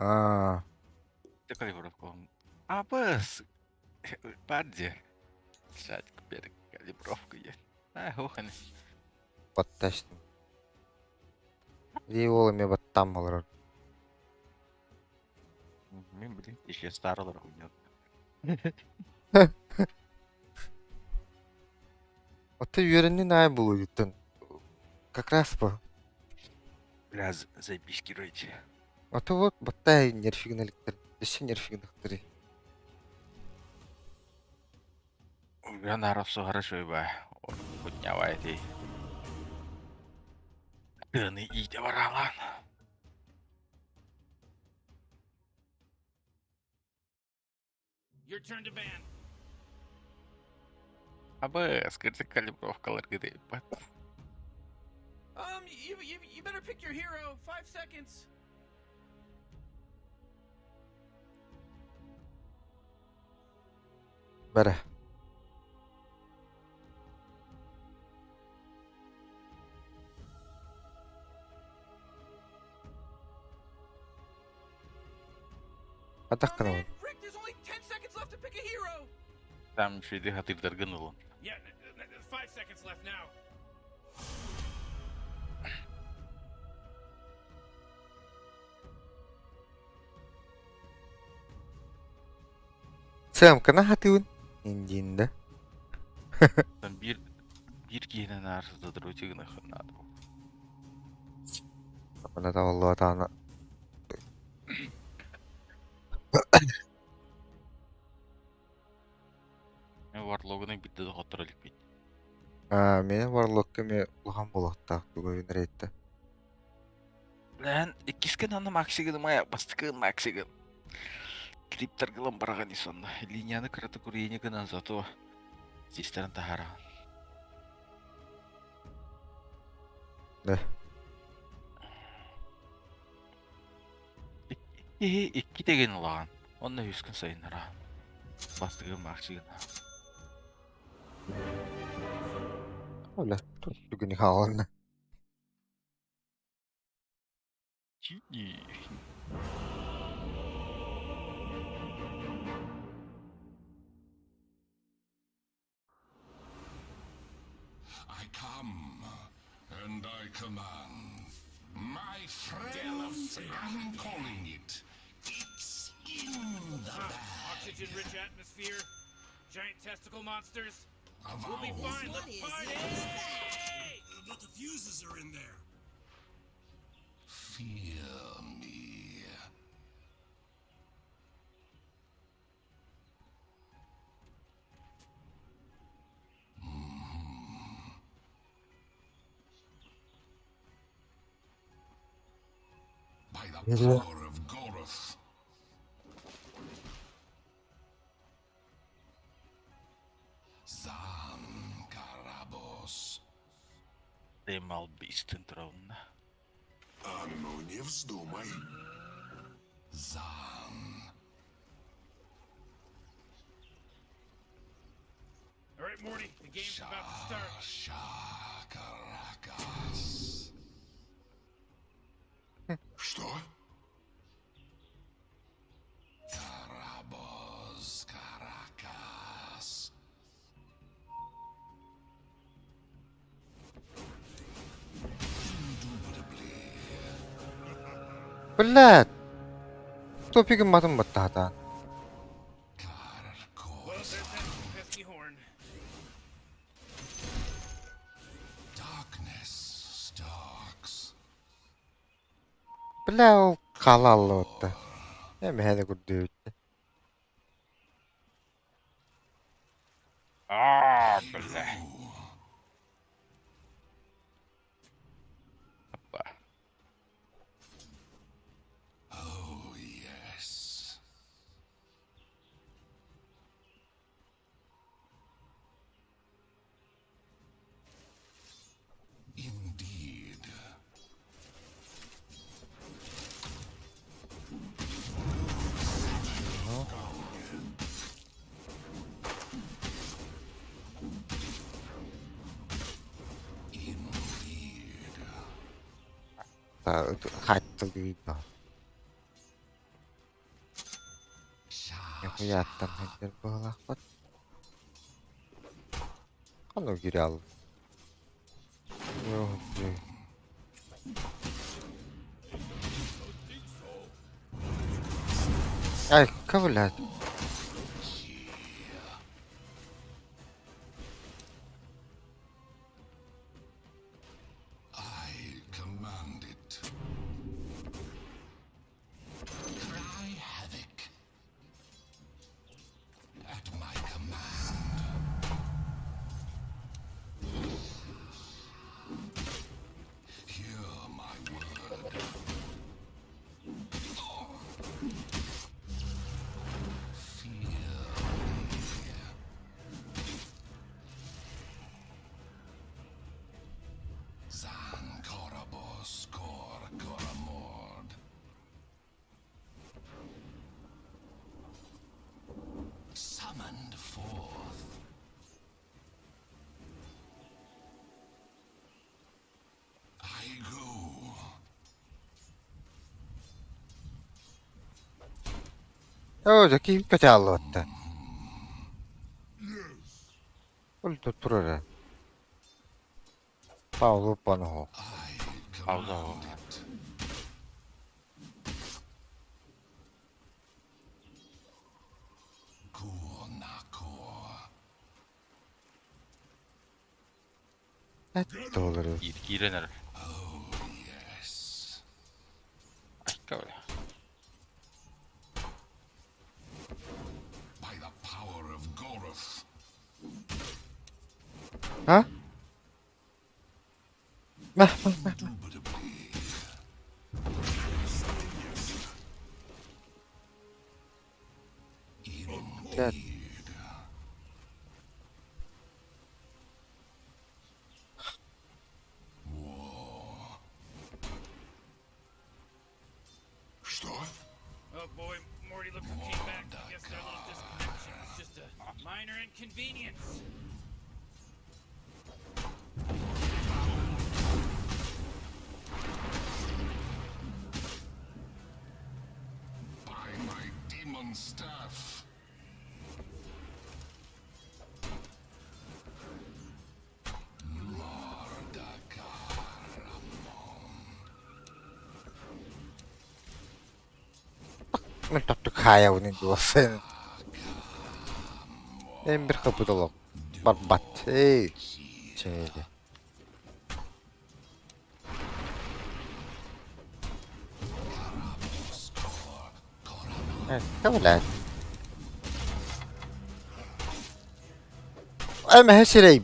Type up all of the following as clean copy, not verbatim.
А, Ты калибровку. А, быс. Падди. Сядь, теперь калибровка есть. А, хуханы. батташтым. Ии ол эме баттам болор. Мен білейін, кеше старылар ойнады. Оты үйереннен ай болу юттun. Как раз по. Biraz запискивайте. Оты вот баттай нерфигналиктер. Десе нерфигнахтыри. Я народ все хорошо, ба. Поднявайте. Тыны иде баралан. Your turn to ban. Абы, скажите, калибровкалар гыды. You better pick your hero. 5 seconds. Бәрі. Атақ қана Man, бол. Rick, there's only 10 seconds left to pick a hero. Там шүйді хатырдаргын олын. Yeah, 5 seconds left now. Сэм, кана хатыуын? Индиинда. Там bir кейінен арсыздаdır өтегін ақынады. Ана да олла атаны. Мен варлогының бітті де хоттыр әлік бейт. Мені варлок кеме улхан болуқтақ түгөйін рейтті. Лән, иккіскен аны максигін мая, бастықын максигін. Криптаргылын бараған исонна. Линияны кыраты көрейіне гынан зато систерін тахараған. Да. Икки деген ұлаған. Онна 100 күн сайын араған. Бастығын максигін. Оля, түгіні қалғанна. Чиди. I come, and I command. My friends, I'm calling it. It's in the bag. Oxygen-rich atmosphere. Giant testicle monsters. Of We'll be ours. fine. Let's party. But the fuses are in there. Fear me. By the Yeah. power of Goroth. Zan Karabos. Демал бистын тронна. А ну не вздумай. Zan. All right, Morty, the game's about to start. Shakarakas. Что? Karabos Karakas. Indubitably. Блядь! Топигін матым батты хатан. Well, Karkos. there's that pesky horn. Darkness stalks. Бля, ол қалалы отты. Эми хәді күрді өтті. Ааа, бля. Опа. Oh, yes. Indeed. Хаттыл дейді. Нихуя там хендер было. Вот. А ну гирял. Ай, ковылять. I command it. Cry havoc. At my command. Hear my word. Fear me. Zan Korabos Kor Koramord. Summoned forth. I go. 저기 끝이 알았다. 또 풀어라. 파울 번호. I Pauza. command it. Nakor. Это olur. Irenir. Oh, yes. Aşka öyle. By the power of Goroth. Ha? Meh. Indubitably. Gel. Indeed. Что? Oh boy, Morty looks came back. I guess their little disconnection was just a minor inconvenience. By my demon staff. Мен тоттук хаяа үнэн дууссан. Эмбер хапудалог. Бат. Эй. Чэгэ. ковылять. Ай, мэхэсэрэй.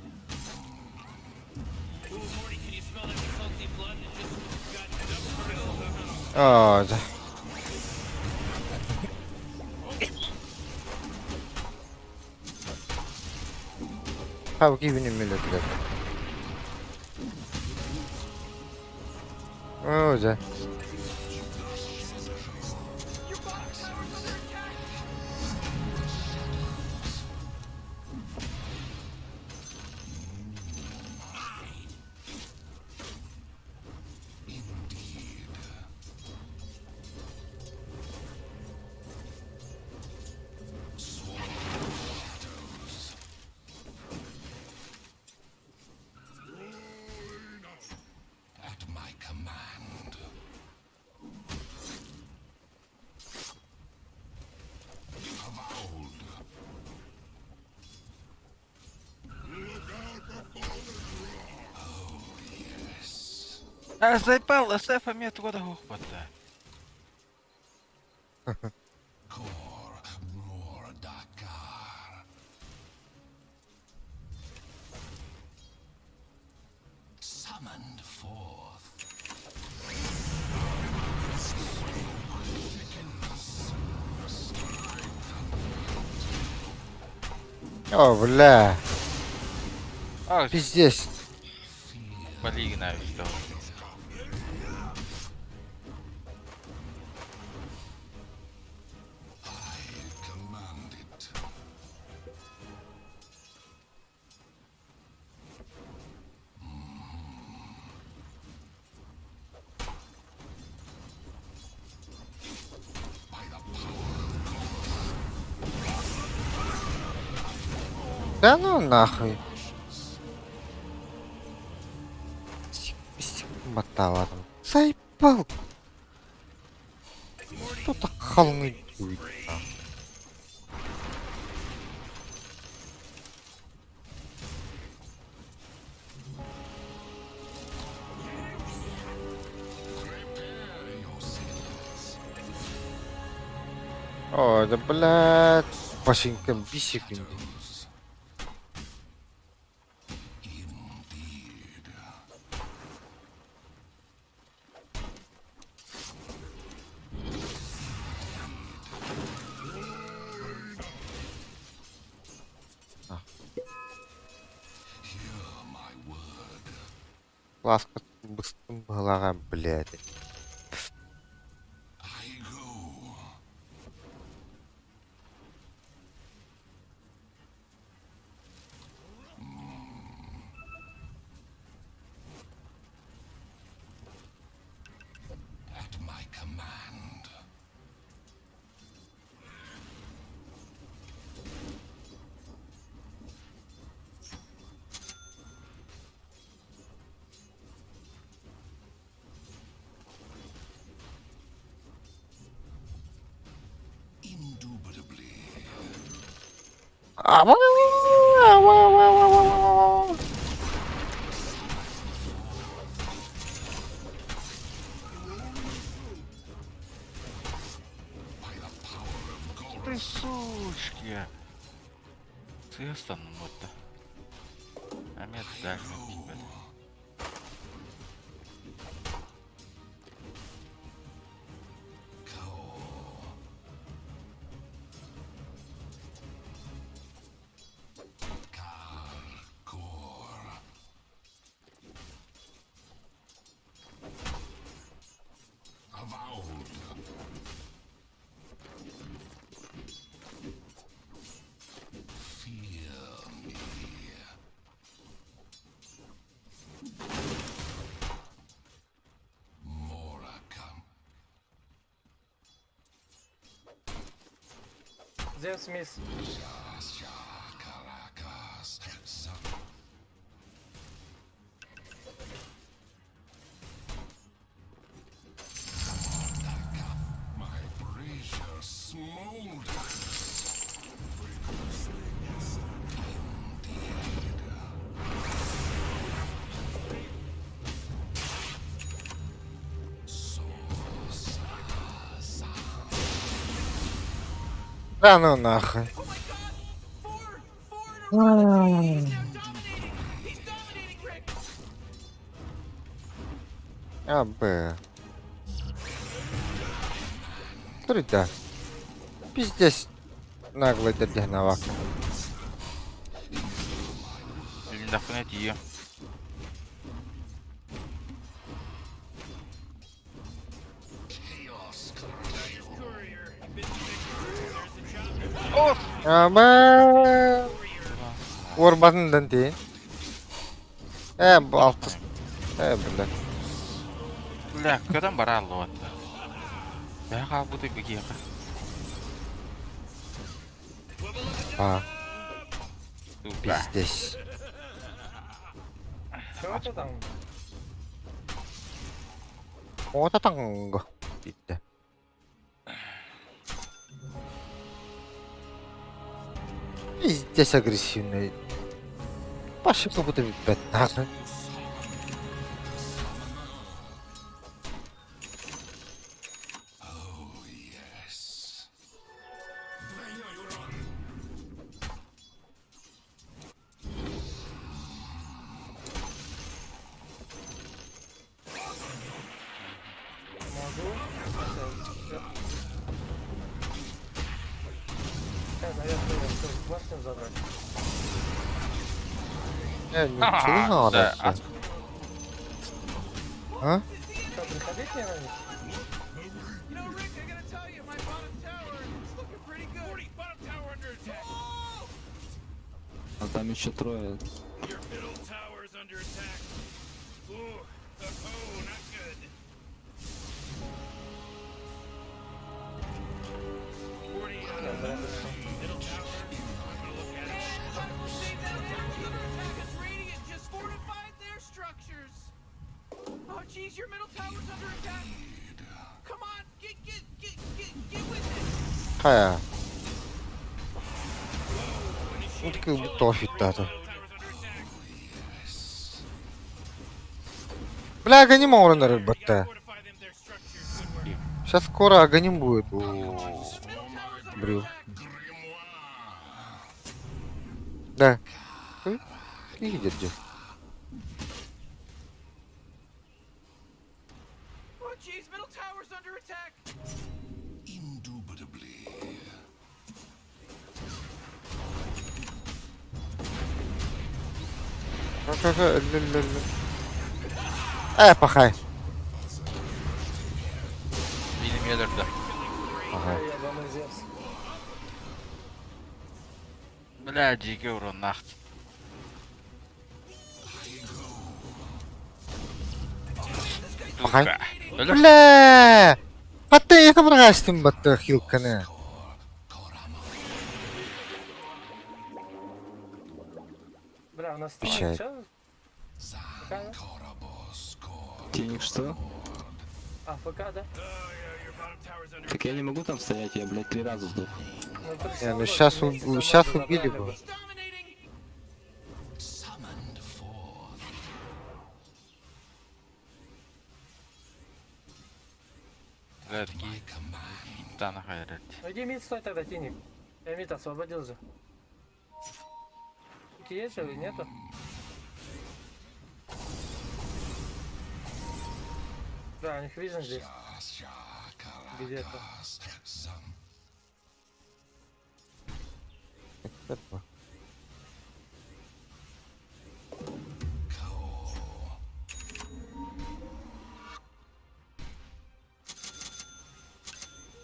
Ooh, Morty, can you smell that salty blood that just got enough for За. How give me a minute. За. At my command. Avowed. Yes. А заебал, СФ мне оттуда хохпата. Kor Mordakar. Summoned forth. О, бля. А, Пиздец. полигнаю что. I command it. By the power of Goroth. Да ну нахуй. Мотала там. Заебал. Кто так холмы дует? О, да блядь. Пашенька бисик. Ласка быстро была, блядь. I go. At my command. Indubitably. By the power of Gor. Ты сучки. Ты остановка. А мне так не пикали. Gor. Avowed. Fear me. Moracam. Zeus Smith. Caracas. My brazier smolders. Да ну нахуй. He's now dominating! He's dominating, Rick! Абы. Круто. Пиздец. Наглый дерьновак. Или нахуй ее. Courier, you've been victorious. There's a job. Абы. Орбатын дэнти. Балтыс. Блядь. Бля, кадан бара аллы ватта. Я кабуды бігеға. Тупа. Пиздец. Чего ты там? Отатанго. Дейді. Пиздец агрессивный. Паша как будто бит нахуй. Oh, yes. Двойной урон. Могу. Сейчас, наверное, башню забрать. Ничего Да, надо. А? Что, приходить мне на них? You know, Rick, I gotta tell you, my bottom tower is looking pretty good. 40, bottom tower under attack. А там еще трое. Your middle tower is under attack. Ooh, not good. 40, Я зарядочку. middle tower. I'm gonna look at it. Хая. Ну так и тофит даже. Бля, агоним оранары батта. Fortify them, their structures. Good work. Сейчас скоро агоним будет. Брю. Да. И держи. Oh, jeez, middle tower's under attack. Indubitably. Пахай. Benim gelirdi. Ага. Ебаный Зевс. Бля, жеке урон нахт. Пахай. Өлі. Бля! Батта екі бір қаштым батта хилканы. Бля, у нас Печаль. чё? Какая? Тенник что? АФК, да? Your bottom tower's under Так я не могу там стоять, я, блядь, 3 раза сдох. Ну, пришёл, Не, ну вот, щас вместе со щас мной убили забрали бы. dominating. Summoned forth. Бля, такие. Да, нахай. Ну иди мид стой тогда, Тиник. Я мид освободил же. Тики есть же или нету? Да, у них вижен здесь. Где-то.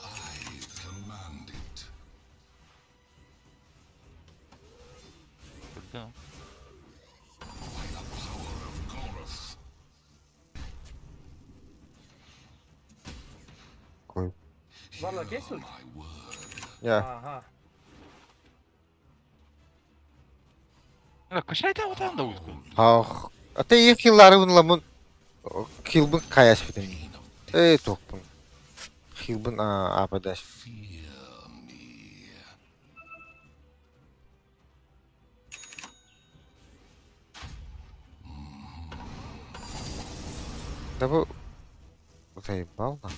I command it. Да. By the power of Goroth. Какой? Варлок есть ульт? My word. Я. Ага. Кашайта отан да ультку. Ах. А ты их хиллары унламын. Хилбын каяс битен. Токпын. Хилбын ападаш. Fear me. Да вы... Заебал нам.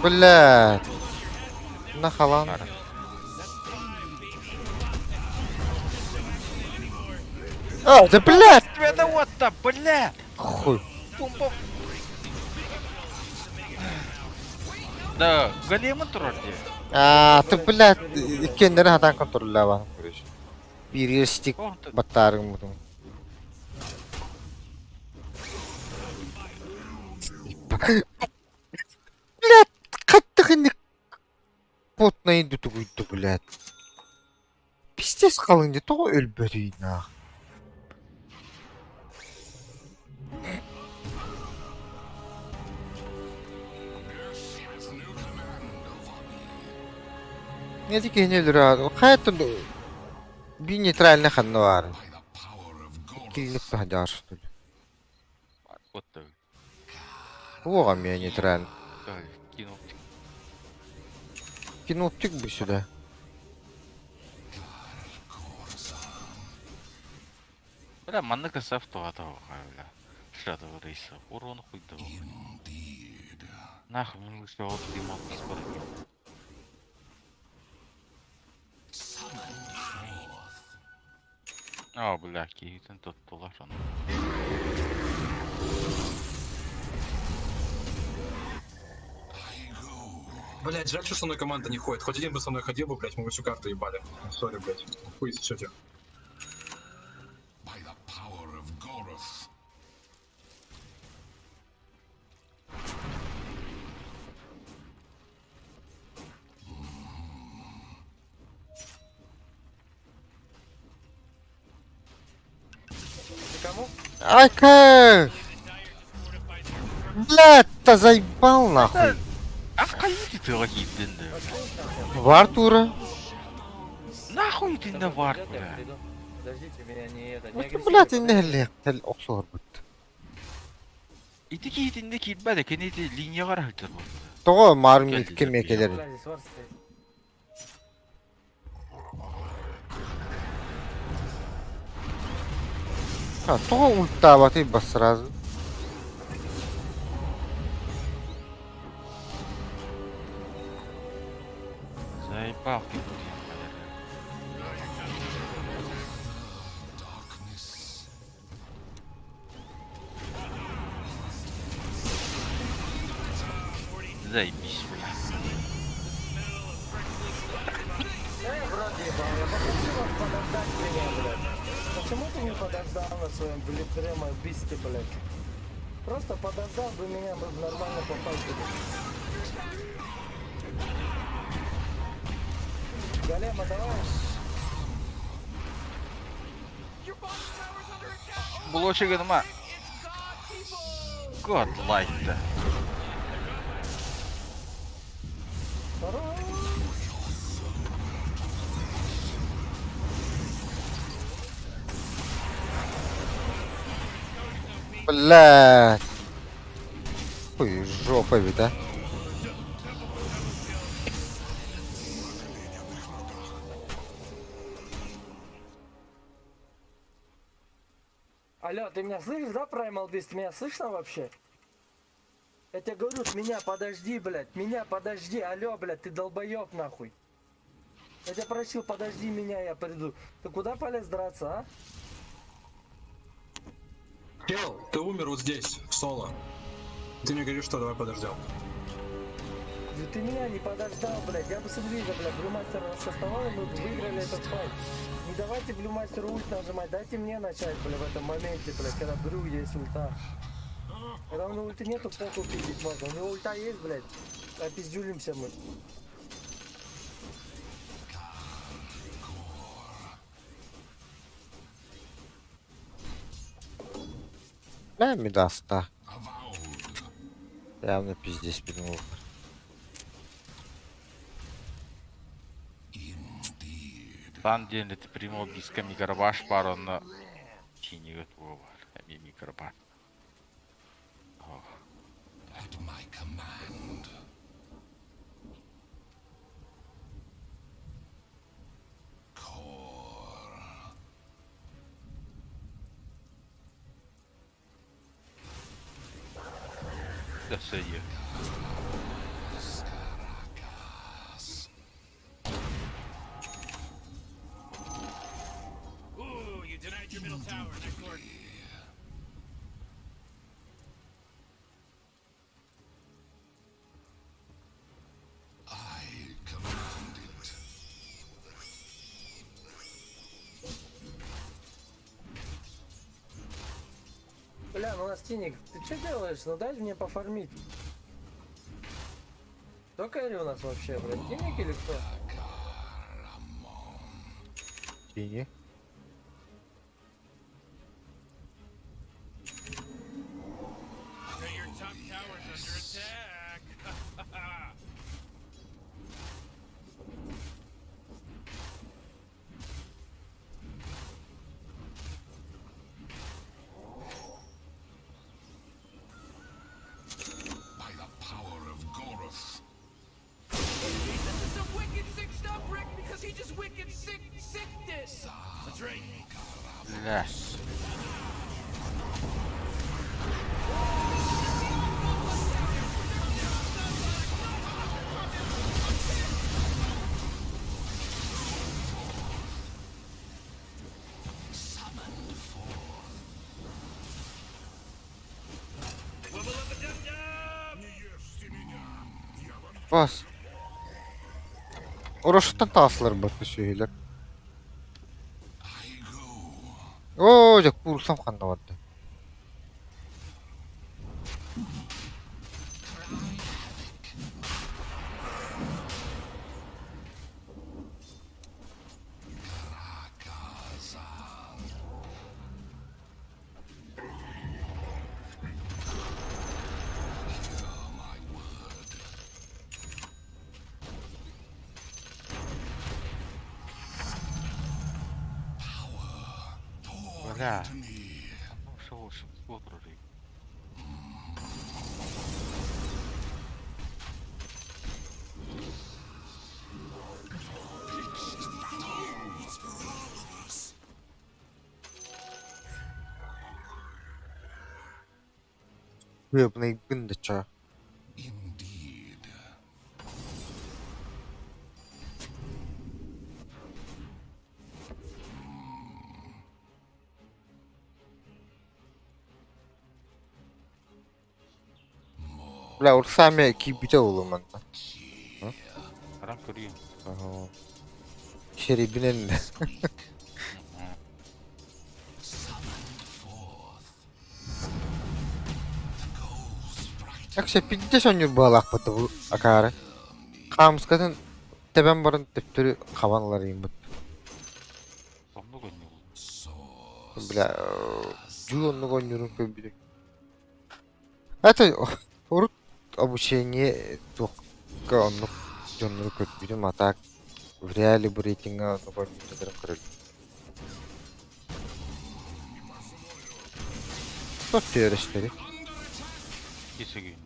Блядь. Нахалан. А, да блядь! Тебя да вот там, бля! Хуй. Пум-пум. Да, големы тұрарды. Ты, блядь, кендері хатан контроллап алып көреш. Бир стик баттарың мутун. Блядь, қайтты қинды потна инді түгүйді, блядь. Пиздец қалыңды тоғы өлбөрейін ақ. Не тільки не люра, хай тут би нейтральный ханны var. By the power of Goroth. Киллик пахадяр, что ли. Вот так. Оған меня нейтральный. Кинул. Кинул тик бы сюда. Бля, манны касав туата бля. Шата рейса. Урон хуйда. Indeed. Нахуй, мы вышли вот лимон спор. А, бля, кейтен тот тулашан. Блять, жаль, что со мной команда не ходит. Хоть один бы со мной ходил бы, блять, мы бы всю карту ебали. Сори, блять. Хуй сечете. By the power of Goroth. Ты кому? Ай-ка! Блядь, да заебал нахуй. А в каюте тыга кийдинди. Var тура. Нахуй ты на вард, Идёт, я бля. приду. Подождите меня, не это, не Ну, агрессивно, блядь, подождите. инде хеллек. Тел оксор бут. Ити кийдинди кийдбаде, кенети линияга рахылтар болду. Того марм Geldi ilke de mekeleri. Бля, здесь вар стоит. Ha, того ультта батый бас сразу. Заебал ты. Darkness. Заебись, бля. Брат, ебал, я попросил вас подождать меня, блядь. Почему ты не подождал на своем блитрема бисте, блядь? Просто подождал бы меня, бы нормально попасть. Голема, давай. Блочигыма. God light. Второй. Блядь. Ой, жопа ведь, а. Алло, ты меня слышишь, да, Primal Beast? Ты меня слышно вообще? Я тебе говорю, меня подожди, блядь, меня подожди, алло, блядь, ты долбоёб нахуй. Я тебя просил, подожди меня, я приду. Ты куда полез драться, а? Чел, ты умер вот здесь, в соло. Ты мне говоришь, что давай подождем. Да ты меня не подождал, блядь, я бы с инвиза, блядь, Блюмастер составал, и мы бы выиграли этот файт. Не давайте Блюмастеру ульт нажимать, дайте мне начать, блядь, в этом моменте, блядь, когда Брю есть ульта. Когда у него ульты нету, похуй пиздить можно. У него ульта есть, блядь, опиздюлимся мы. Да, медаста. Avowed. Явно пиздец пинул. Indeed. Сан ден ты примол биска микробаш паронна. Чинигат вова. Ами микробаш. At my command. Core. Да сойе. Ooh, you denied your middle tower. Nice work. I command it. Бля, ну Настиник, ты что делаешь? Ну дай мне пофармить. Кто кэри у нас вообще, блядь? Тиник или кто? Тини. So your top tower's under attack. By the power of Goroth. This is some wicked sick stuff, Rick, because he just wicked sick this. That's right. Бля. Бас. Uğraşıktan taslar batı şeyler. I go. Oo, jak vursam kanına vardı. Бля. Ну, всего прорыв. Хлебный гын да чё. Indeed. Бля, урсами кибите улуман. Арам көрейін. Ага. Şeribinin. Якша пидде сонюр балақ быты бұл акары. Қамыскатын тебен барын тептері қабанлар ең бұт. Сомны көріне бұл. Бля, жуонны гонюрун көбүдү. Это урут обучение только он жоннуру көтбүдүм, а так в реале бу рейтинга онну гонюрун көрөлү. Что терештери? Кесегейін.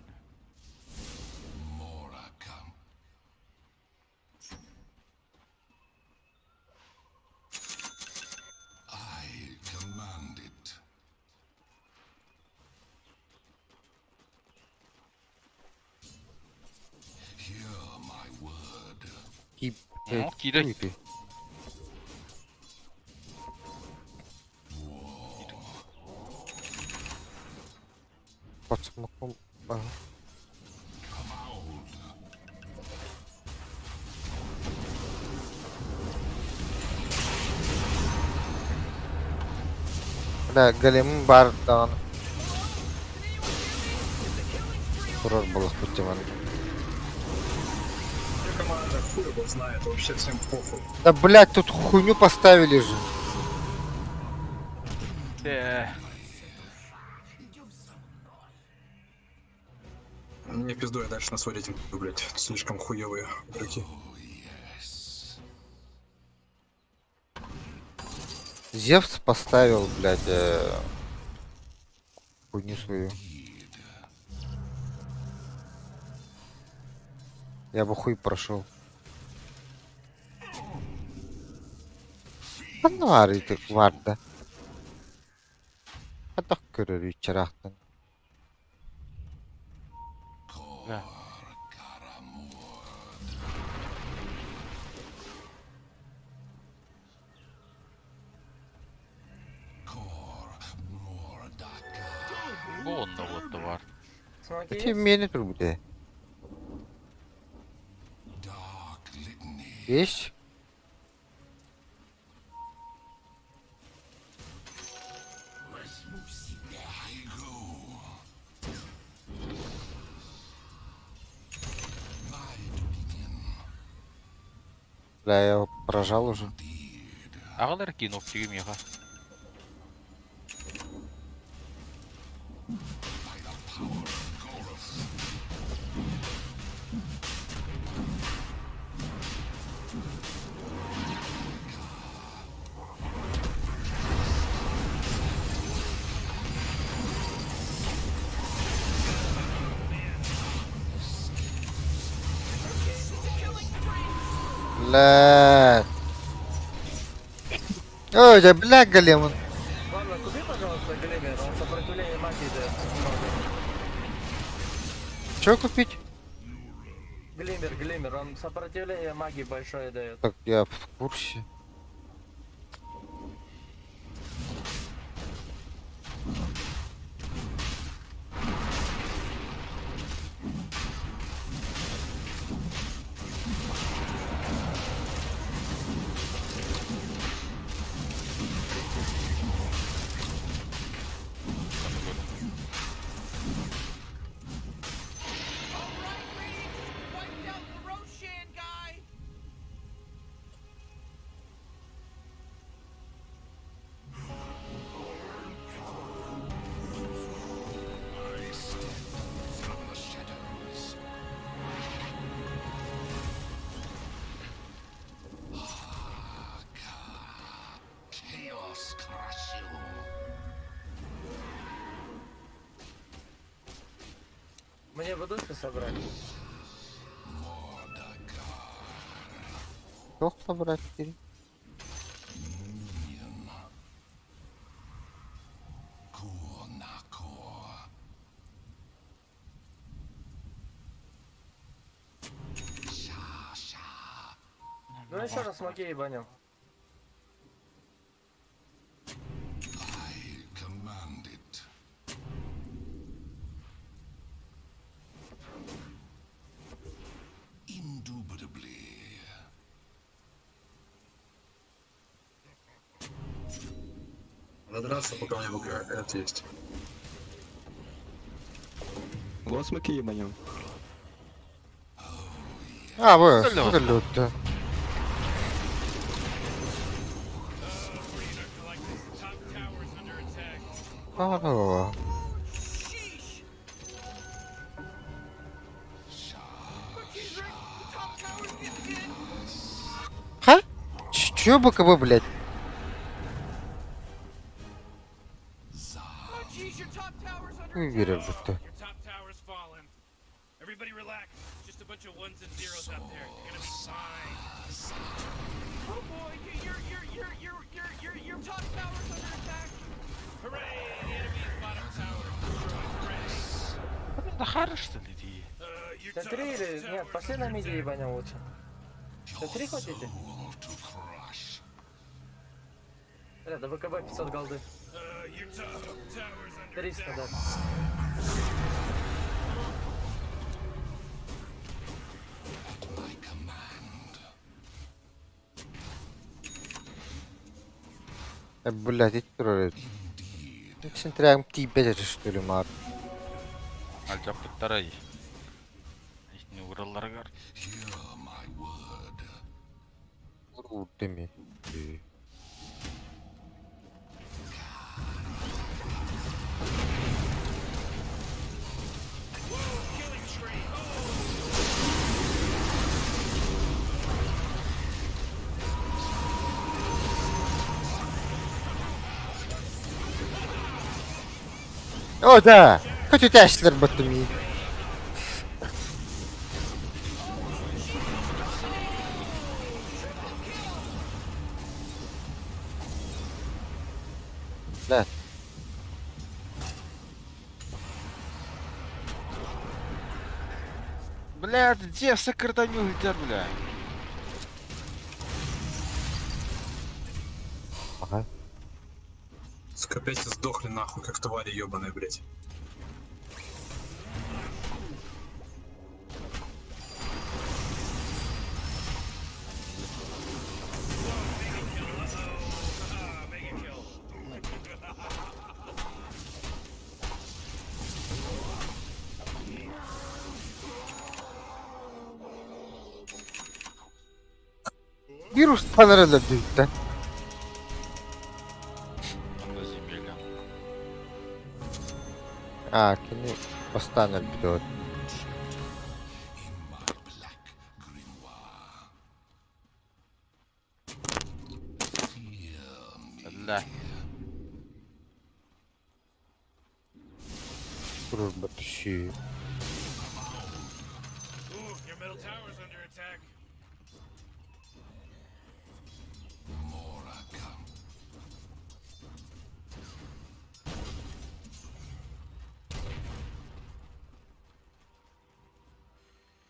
More come. I command it. Hear my word. Кип. Ну, кидай. Кипи. Под смоком. Ага. Бля, големім бар даған. Курор было путеван. Команда хуй его знает, вообще всем похуй. Да блять, тут хуйню поставили же. Не пизду, я дальше на свой рейтинг, блять, слишком хуевые игроки. Зевс поставил, блядь, хуйню свою. Я бы хуй прошел. Ну, аритик варда. А так көрөр чарахтан. Бля. Онда вот товар. Смоки Эти есть? мені тур буде. Dark litany. Есть? I go. My dominion. Бля, я его прожал уже. Ағалар кинув тегімеға. Бля. Ой, да бля, голем. Ладно, купи, пожалуйста, Глемер, он сопротивление магии дает много. Чё купить? Глиммер, он сопротивление магии большое дает. Так, я в курсе. Alright, Radiant just wiped out the Roshan guy! Мне бы душу собрать. Yok da bırak geri. Ну еще раз Макей ебанем. I command it. Indubitably. Надо драться, пока у меня выиграет. Это есть. Вот смоки ебанем. Ha bu. Öyle Öyle oldu. Top tower's under attack. Aa. Sheesh! He's right. The top tower's getting hit. Ha? Чё БКБ, блядь? Oh, jeez, your top tower's under Уверен, attack. будто. Your top tower's fallen. Everybody relax. Just a bunch of ones and zeros out there. You're gonna be fine. Oh boy, your top tower's under attack. Hooray! The enemy's bottom tower destroyed. Hooray! Да хорош, что ли, ты? Your Т3 top или... tower Нет, is пошли under на миди attack. ебанем лучше. Т3 хотите? To crush. Бля, до ВКБ 500 голды. Your top tower's under 300 attack. даже. My command. Блядь, эти тролли. Центряем тебя же, что ли, мар? Алжапыттар ай. Ихне уралларга. Hear my word. Vurur demek. Killing spree. О, да! Хоть у тебя что батуми. Да. Блядь, где сократаню летят, бля? Ага. Скопейте сдохли нахуй, как твари ебаные, блять. Mega kill. Вирус понравился, да? На земле. А, кини постанет бьет. In my black grimoire. Fear me. Да. Дружба тащи. Ooh, your middle tower's under attack. Moraka.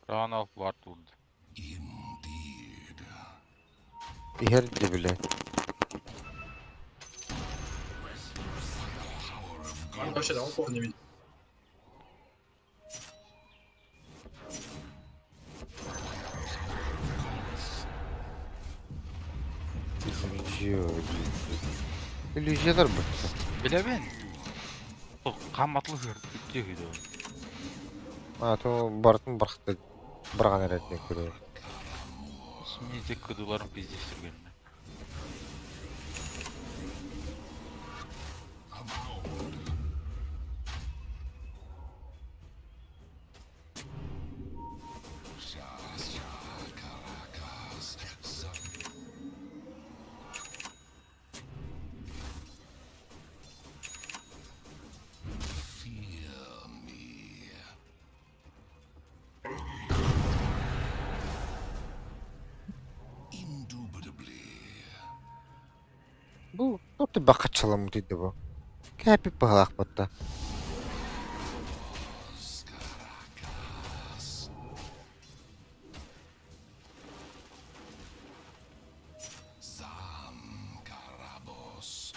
Ранов Вартуд. Indeed. Иерди, блядь. Он вообще да, упор не видит. Иллюзиялар bu. Біле бен? Қаматлы көрді, күттегі А, то бартын барқыты барған әретіне көрі. Мен тек күдуларын пиздестірген. Bu da bakıçalım dedi bu. Käpi pahalak batta. Karabos.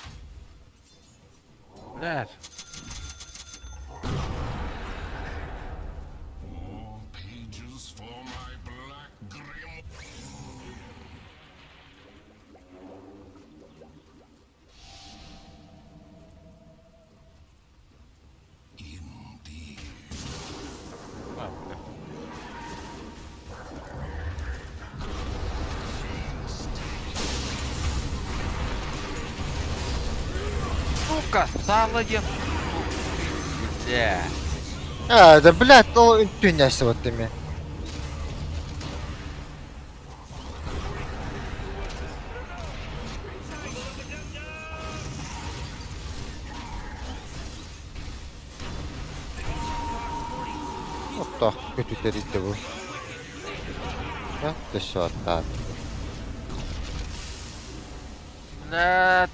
Блядь. More pages for my black grim. Indeed. А, бля. Сука, саладин. Бля. Да блядь, ну пеняйся вот ими. Вот так, kötü deriydi bu. Ya dışı hatta. Блядь.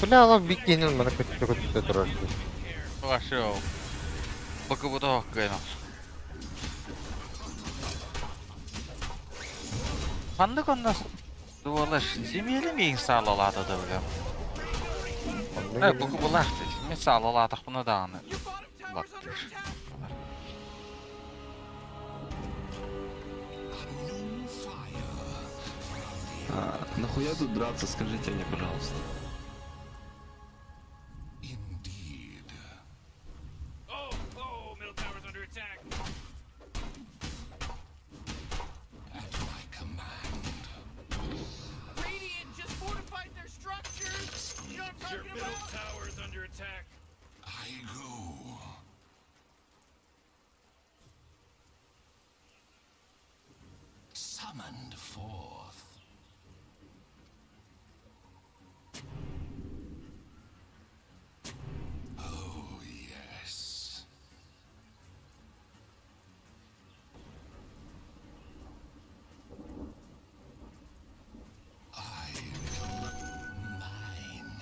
Бля, lan викинен mana kötü durur. Пошел. Бакабуток, конечно. Қандай қонdas дуалаш земелі мейін салалады да білем. Бұғы бұлақ дейді. Мен салаладық бұны дағыны. Нахуя тут драться, скажите мне, пожалуйста. Indeed. Oh, middle tower's under attack. At my command. Radiant just fortified their structures. You know what I'm Your talking middle about? tower's under attack. I go. Summoned forth. Oh, yes. I become mine.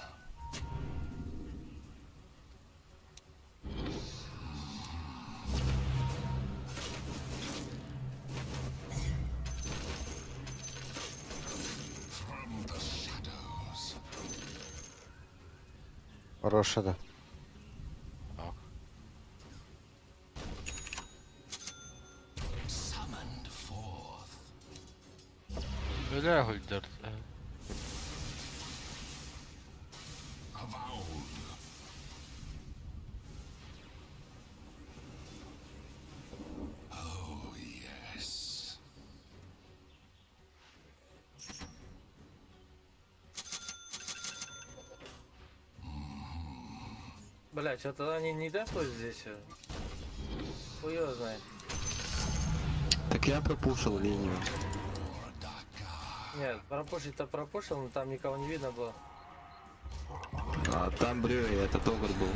From the shadows. Хороша да. Summoned forth. Öyle hüldür. Avowed. Oh, yes. Бля, что-то они не дефают здесь. Хуй его знает. Так я пропушил линию. Нет, пропушить-то пропушил, но там никого не видно было. А там брю, и этот огр был.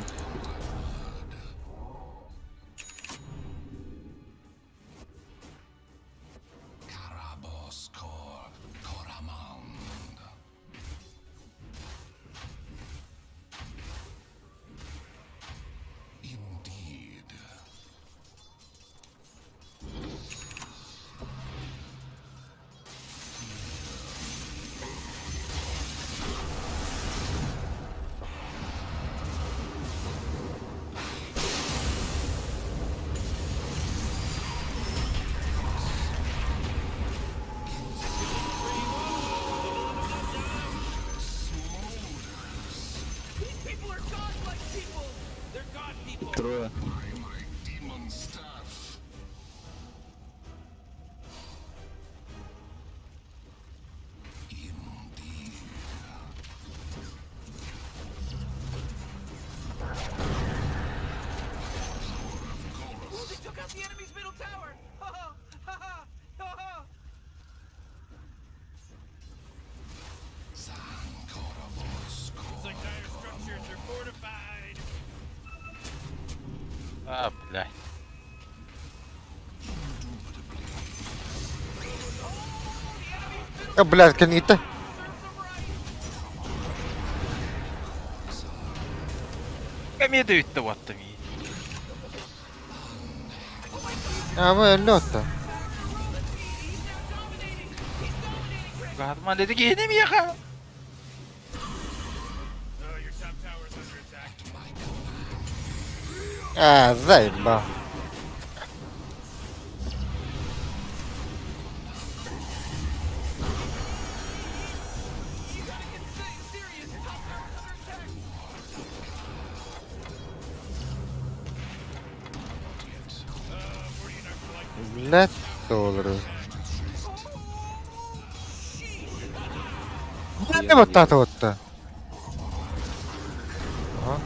Karabos Kor Koramand. Indeed. These people are godlike people. They're god people. Трое. By my demon staff. Indeed. Ooh, they took out the enemy's middle tower. Ha ha ha ha ha ha. Zankorabos Looks like dire structures are fortified. А, блядь. indubitably. А, блядь, канита. Комедию это вот там. А, мы лёта. Гадма dedi ki yine mi yaka? Your top tower is under attack. А, заебал. Блядь, доллары. Блядь, вот это вот-то. Ага.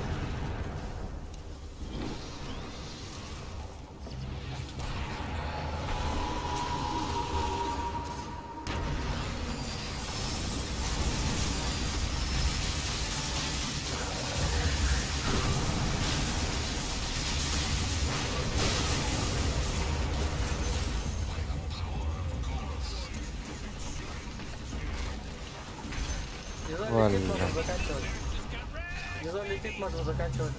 Изон Ладно. летит, можно заканчивать. Изон летит, можно заканчивать.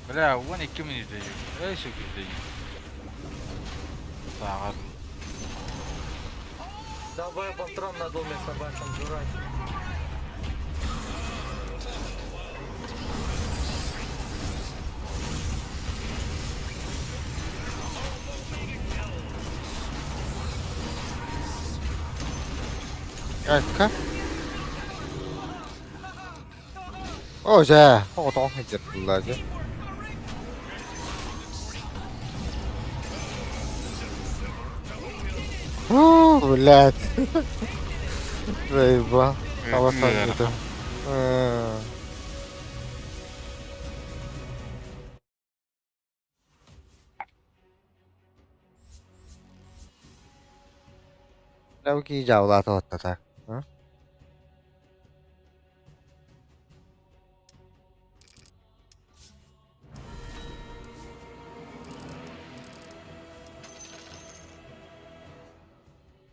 Бля, 12 minut dedi. Öyle şekilde. Saat. Давай патрон на доме собачьем, дурак. Ка? О, за. О, то хитер лазе. О, блядь. Заебал. А вот так это. Đâu kia giàu là thôi ta. Hả?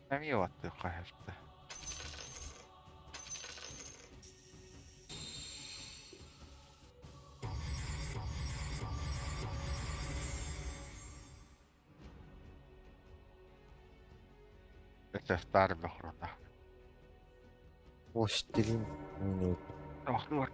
Hem iyi attı hayatta. Tässä tarvehrona. Остерин. Oh, Lord.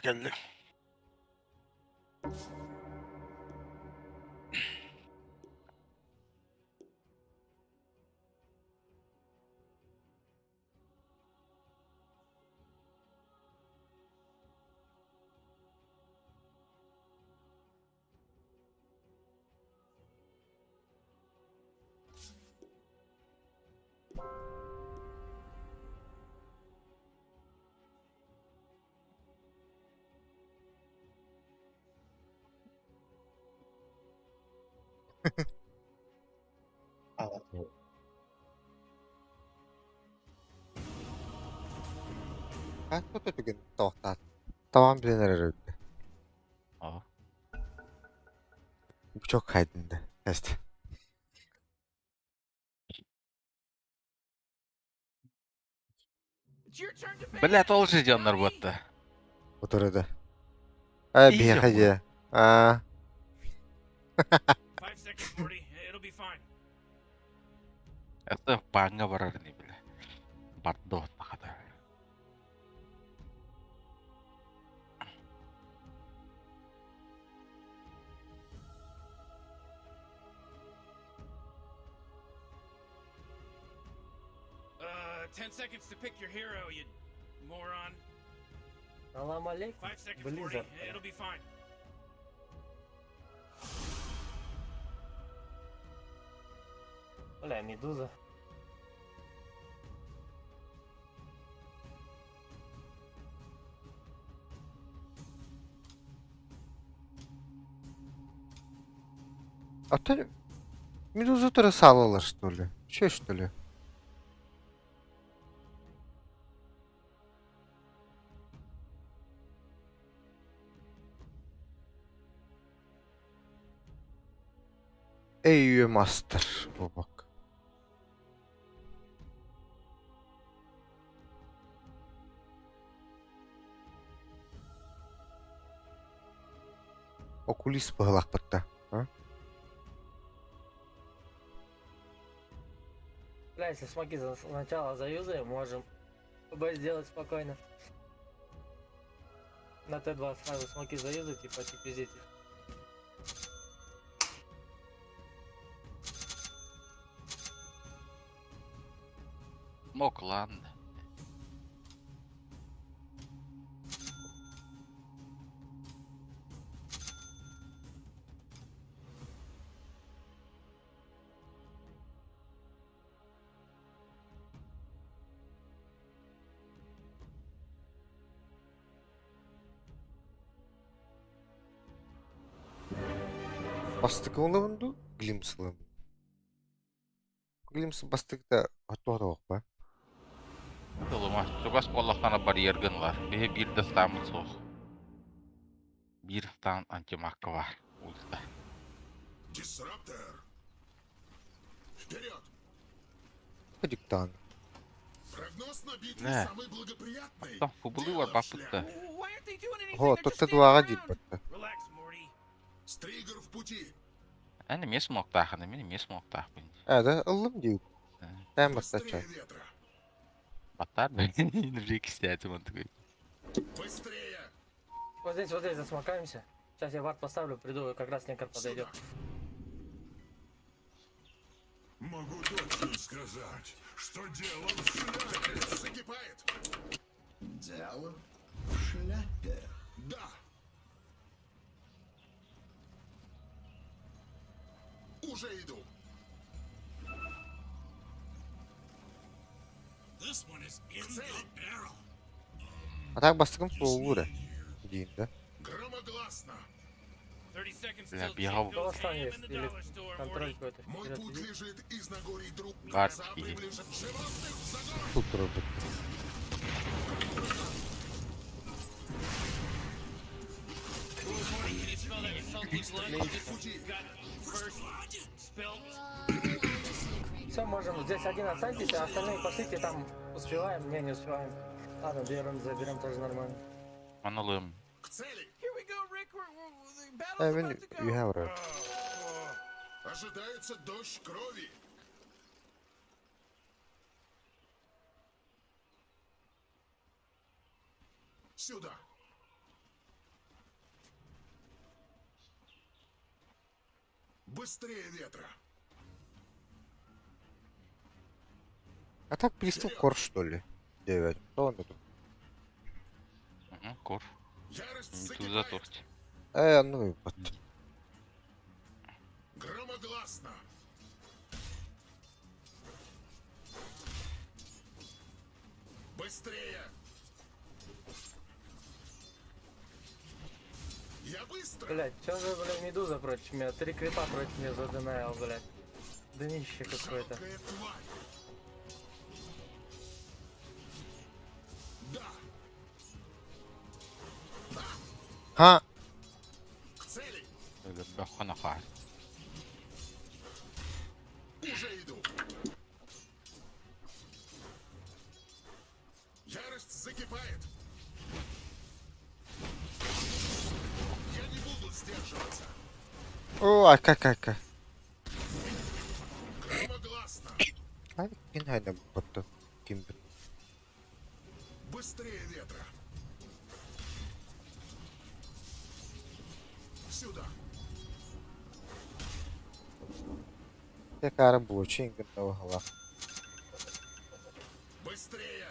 Geldi. Ha, tutu tügün tohtat. Tamam bilenler herhalde. Aa. Bu çok kaydında. Neyse. It's your turn to bang. Блядь, ол же жандар батты. Oturdu. Ay İyi bir yok bu. hacı. Aa, 5 seconds, Morty. It'll be fine. Это баңа барар не биле. Барды отта када. Uh, 10 seconds to pick your hero, you moron. Салам алейкум. 5 seconds, Morty. Blizzard. It'll be fine. Бля, медуза. а то Медузу тоже салалар, что ли? Че, что ли? Ey Master. O bak. Окулист быһылах бытта. Бля, если смоки сначала заюзаем, можем ББ сделать спокойно. На Т2 сразу смоки заюзать и потипизить их. Мок, ладно. Бастык олығынду, глимсылын. Глимсы бастыкта атуады оқ ба? Yoluma çok Allah'tan bariyergin var. Bir de stamın soğuk. Bir stan antimakka var. Ulta. Дисраптор! Вперед! Хадиктан. Прогноз на битву Не. самый благоприятный. Там фубулы var Дело в шляпе. bakıtta. Why aren't they doing anything? Го, They're тут just ты standing дуаға around. дейт бітті. Relax, Morty. Стригер в пути. Hani mes moktahını, meni mes moktah bindi. Әді, ылым дейу. Тәм баста Быстрее чай. ветра. Batar mı? Rek istedim onu tıkayım. Быстрее! Вот здесь засмокаемся. Сейчас я вард поставлю, приду, как раз некор подойдет. Могу точно сказать, что дело в шляпе. Закипает. Дело в шляпе. Да. Уже иду. This one is in the barrel. А так бастыкым соғылыр. Дейін да. Громогласно. 30 seconds Бля, till бегал. Jake goes Голоса ham in есть, the или dollar store, контроль Morty. какой-то. Мой Вперед путь иди. лежит из Нагорий друг. Гадкий. За приближен животных в загон. Тут робот. Morty, can you smell that salty blood you just got first spilled? Все, можем. Здесь один останьтесь, а остальные пошлите там. Успеваем? Не успеваем. Ладно, берем, заберем, тоже нормально. Anılım. К цели. Here we go, Rick. The battle's Эвен, about to go. you have right. Ожидается дождь крови. Сюда. Быстрее ветра. А так приступ кор, что ли? Девять. Что он тут? Kor. Ярость Tuza закипает. toht. Ну и вот. Громогласно. Быстрее. Блять, чё за, блядь, медуза против меня? 3 крипа против меня заденаил, блядь. Днище какое-то. Ха! Бахана хай. Уже иду. Ярость закипает. Я не буду сдерживаться. О, ака. Громогласно. Ай, кінайна бото. Кімбер. Быстрее ветра. Сюда. Яка робоча, інкерного гала. Быстрее.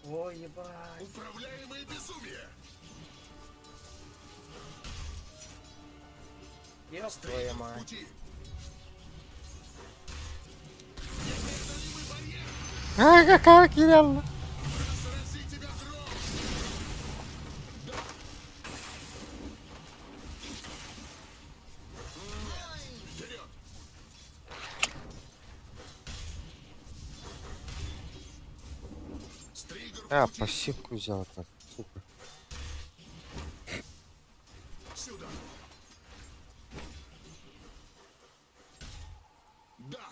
Ой, ебать. Управляемое безумие. Ёб твою В мать. пути. Ай, яка кірялла. Срази тебя гром. Вперед. Стригер в А, пути. пассивку взял так, сука. Сюда. Да.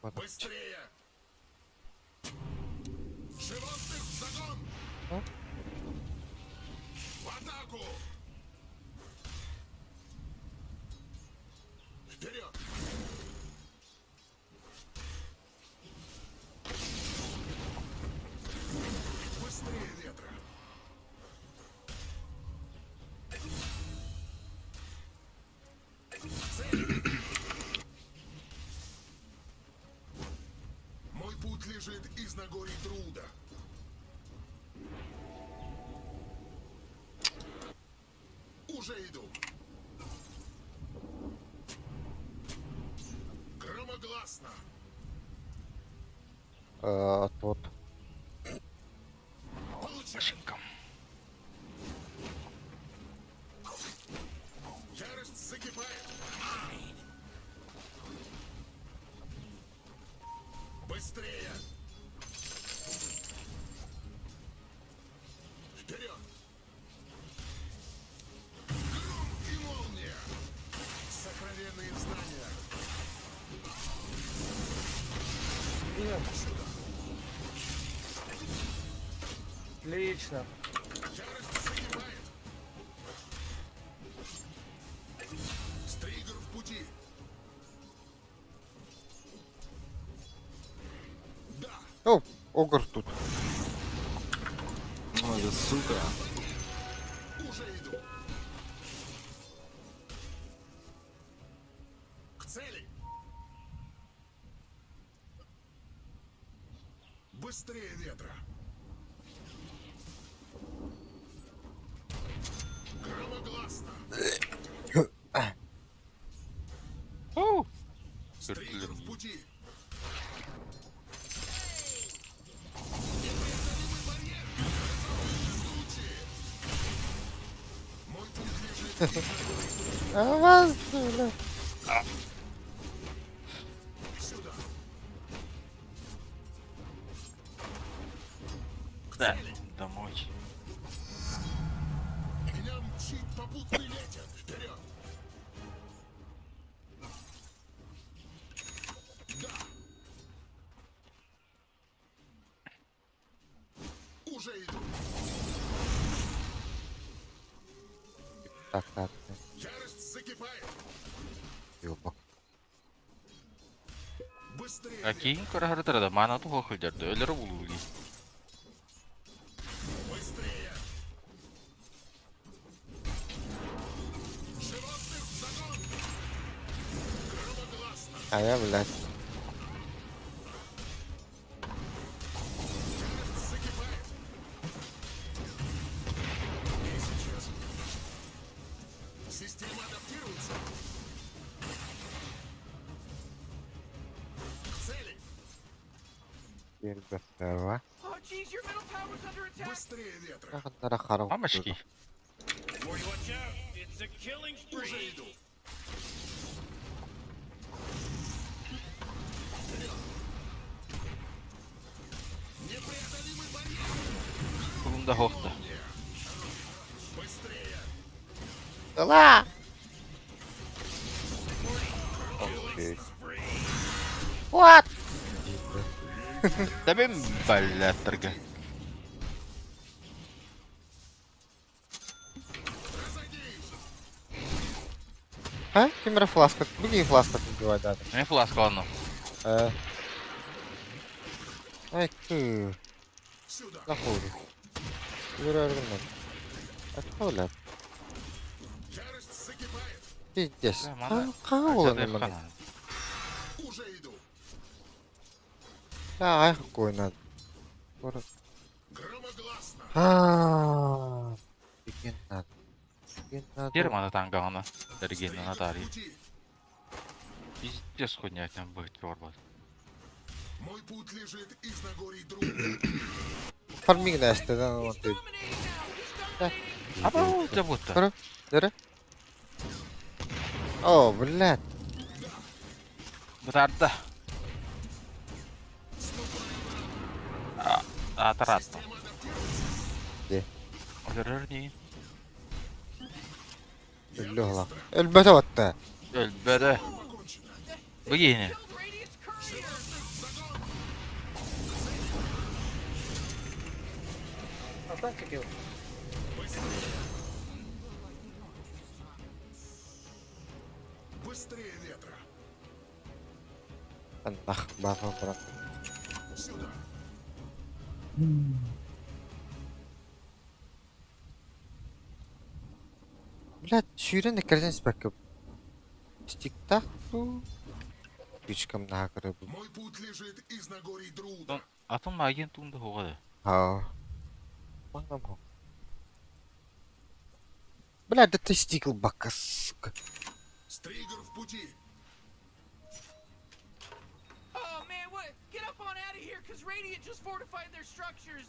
Ладно. Быстрее. Животных в загон. А? В атаку. Вперед. Быстрее ветра. Мой путь лежит из Нагорий Труда. Уже иду. Громогласно. Тот. Получи. Машинка. Ярость закипает. Быстрее. Вперед. Гром и молния. Сокровенные знания. Сюда. Отлично. Ярость закипает. Стригер в пути. Да. О, огр тут. Ну, это сука. Уже иду. К цели. Быстрее ветра. Громогласно. Стригер в пути. Мой путь лежит А вас, бля. сюда. Да, домой. Меня мчит попутный ветер. Вперед. Да. Уже иду. Так. Ярость закипает. Ёбак. Быстрее. Кейін көрі мана тұғы қылдерді, өлері бұлуғы. Быстрее. Животных в загон. Громогласно. А я, блядь. Закипает. И сейчас. Система адаптируется. К цели. Бербеттава. Oh, jeez, your middle tower's under attack. Быстрее ветра. Жақындара қарау. Мамочки. Morty, watch out! It's a killing spree! Kulumda hoqda. Дала! Окей. What? Да мен баллятырга. А? Кемера фласка. Бүгін фласка түнгі дады. Мен фласка алным. Ай, кü. Заходи. Görürüm. Atkolat. Пиздец. Қауылын мен. Уже иду. Ай, қойнады. Громогласно. Деген надо. Деген надо. Германа тангағына. Дәргеннен атарый. Пути. Пиздец хуйня там будет ворбат. Мой путь лежит из Нагорий Друга. Фарминг nästöden on He's typ. dominating now. He's dominating. Aba o будто. Kuru. Dere. О, блядь. Бұтарды. Атыратты. Де. Өлірір не? Ölü ola. Ölmedi hatta. Өлбәді. Bu yeni. Killed Radiant's courier. Оставьте килл. Быстрее ветра. Нах, бафа брат. Сюда. Блядь, шүйрен экерден спекіп. Стиктах ту. Күчкім наға кірі бұл. Мой путь лежит из Нагорий Друга. Атым агент туынды хоғады. Haa. Маңам хо. Блядь, да ты стикл бака, сука. Стригер в пути. Oh man, what? Get up on out of here, cause Radiant just fortified their structures.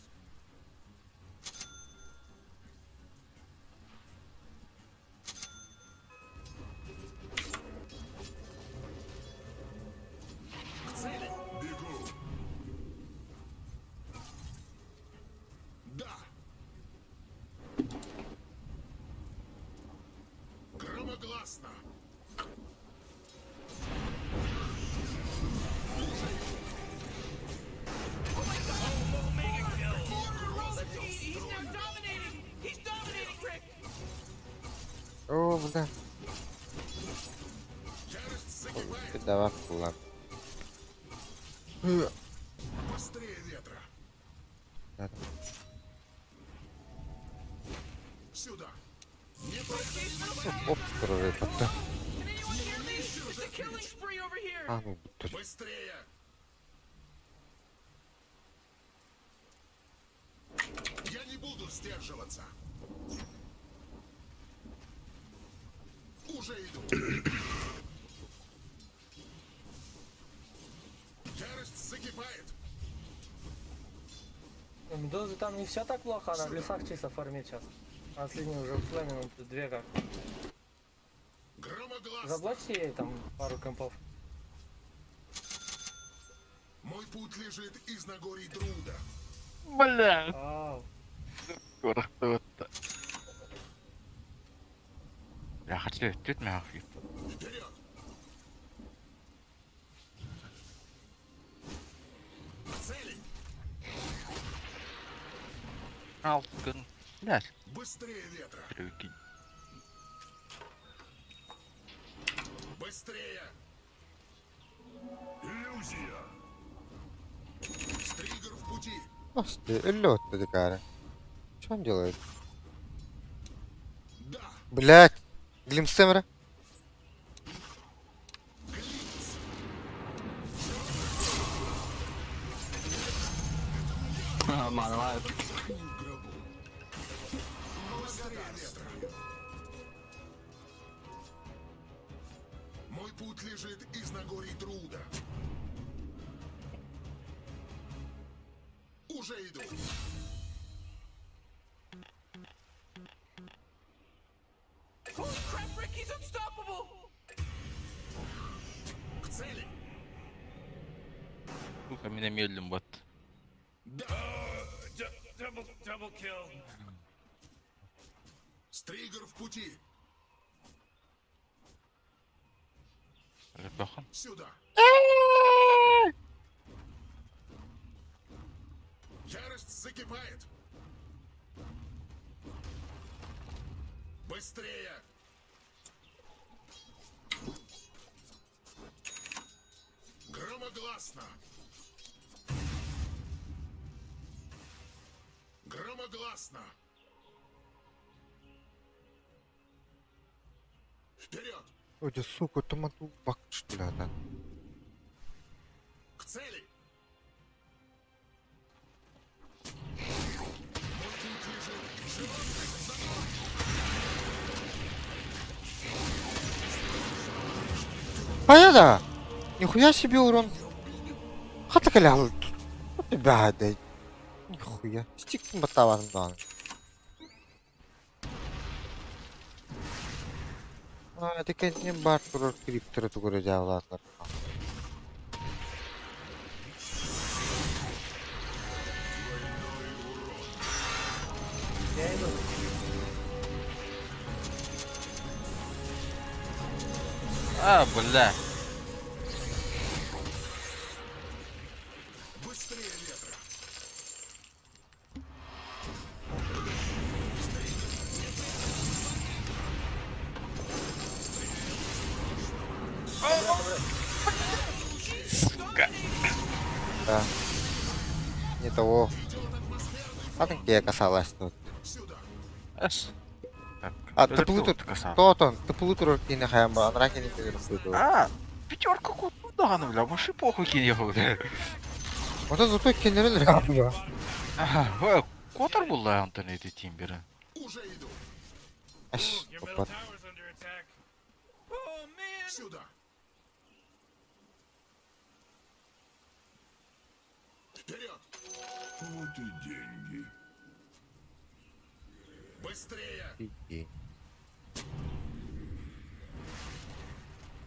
К цели. Бегу. Да. Громогласно. He's now dominating. He's dominating, Rick. О, бля. Ярость закипает. Давай кулак. Быстрее ветра. Сюда. Не пройти. Оп, скоро потом. Can anyone hear me? It's a killing spree over here. А, ну, будто. Быстрее. Я не буду сдерживаться. Уже иду. Ярость закипает. У Медузы там не все так плохо, она в лесах чисто фармит сейчас. А с линии уже флемином тут две как. Громогласно. Заблочьте ей там пару компов. Мой путь лежит из Нагорий Друда. Бля. Ау. Қорықты өтті. Я хочу өттет мен ақи. Вперед. К цели. Алтын. Блядь. Быстрее ветра. Біреуге. Быстрее. Иллюзия. Стригер в пути. Насты, лёд ты cara. Что он делает? Да. Блядь. Глимстемера. Манлайф. Быстрее ветра. Мой путь лежит из Нагорий Друда. Уже иду. Holy crap, Rick, he's unstoppable! К цели. Сука, меня медленно бот. Double kill. Стригер в пути. Ребёхан. Сюда. Ярость закипает. Быстрее. Громогласно. Громогласно. Вперед. Öyle su kötüme bakmış birader. К цели. Понятно? Нихуя себе урон. Хата калял. Вот тебя дай. Нихуя. Стик батаван дан. Это, конечно, не бар турор криптора тугура жавлатлар. Я иду. А, бля. Быстрее ветра. Да. Не того. А так я касалась тут. Сюда. Эс. А ты плутал? касал. Тот он. Ты плутал кино хаймба. Он раки не переступил. А, пятерка куда она, бля, маши похуй кинь, бля. Вот это зато кинерин ряпля. Ага, котор был, да, Антон, эти тимберы. Уже иду. Аш, Your middle опа. tower's under attack. Oh, man! Сюда. Вперед. Вот и деньги. Быстрее. Иди.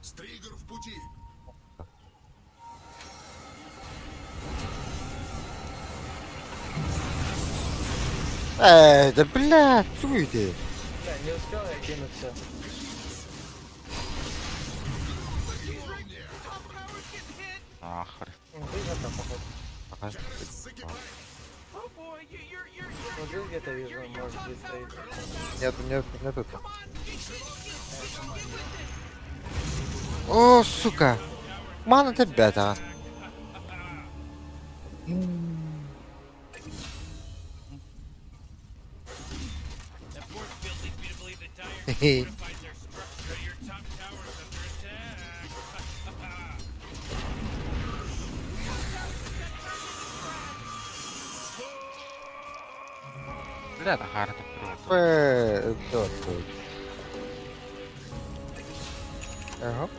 Стригер в пути. Да бля, чуете? Да, не успел я кинуться. Нахер. Выжат там, походу. Ага. Закипает. Oh, boy, you're Вот здесь где-то вижу, может быть, стоит. Нету. О, сука. Мана ребята. That force field leads me to believe that Dire Хе-хе. fortified their structure. Your top tower's under attack. Бля, это хард открыл. Тот. Ага.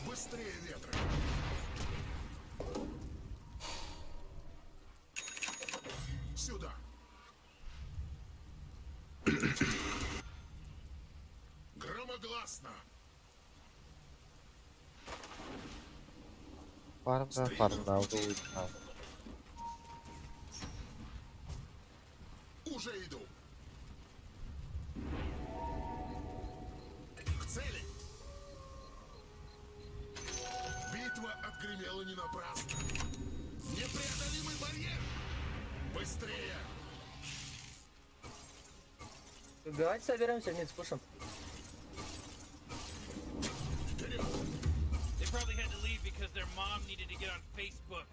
Быстрее ветра. Сюда. Громогласно. Farmda oldu uyutma. Уже иду. К цели. Битва отгремела не напрасно. Непреодолимый барьер. Быстрее. Убивать собираемся, мид спушим. Вперед. They probably had to leave because their mom needed to get on Facebook.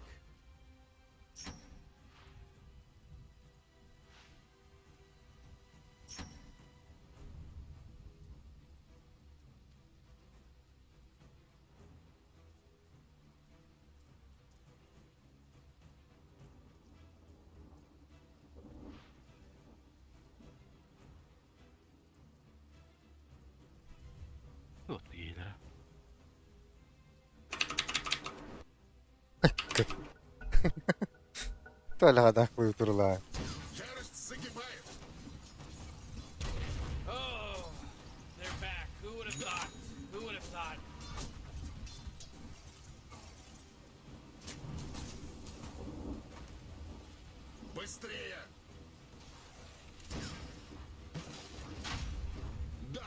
Только кадак коюп турла. Ярость закипает. Oh, they're back. Who would have thought? Who would have thought? Быстрее. Да.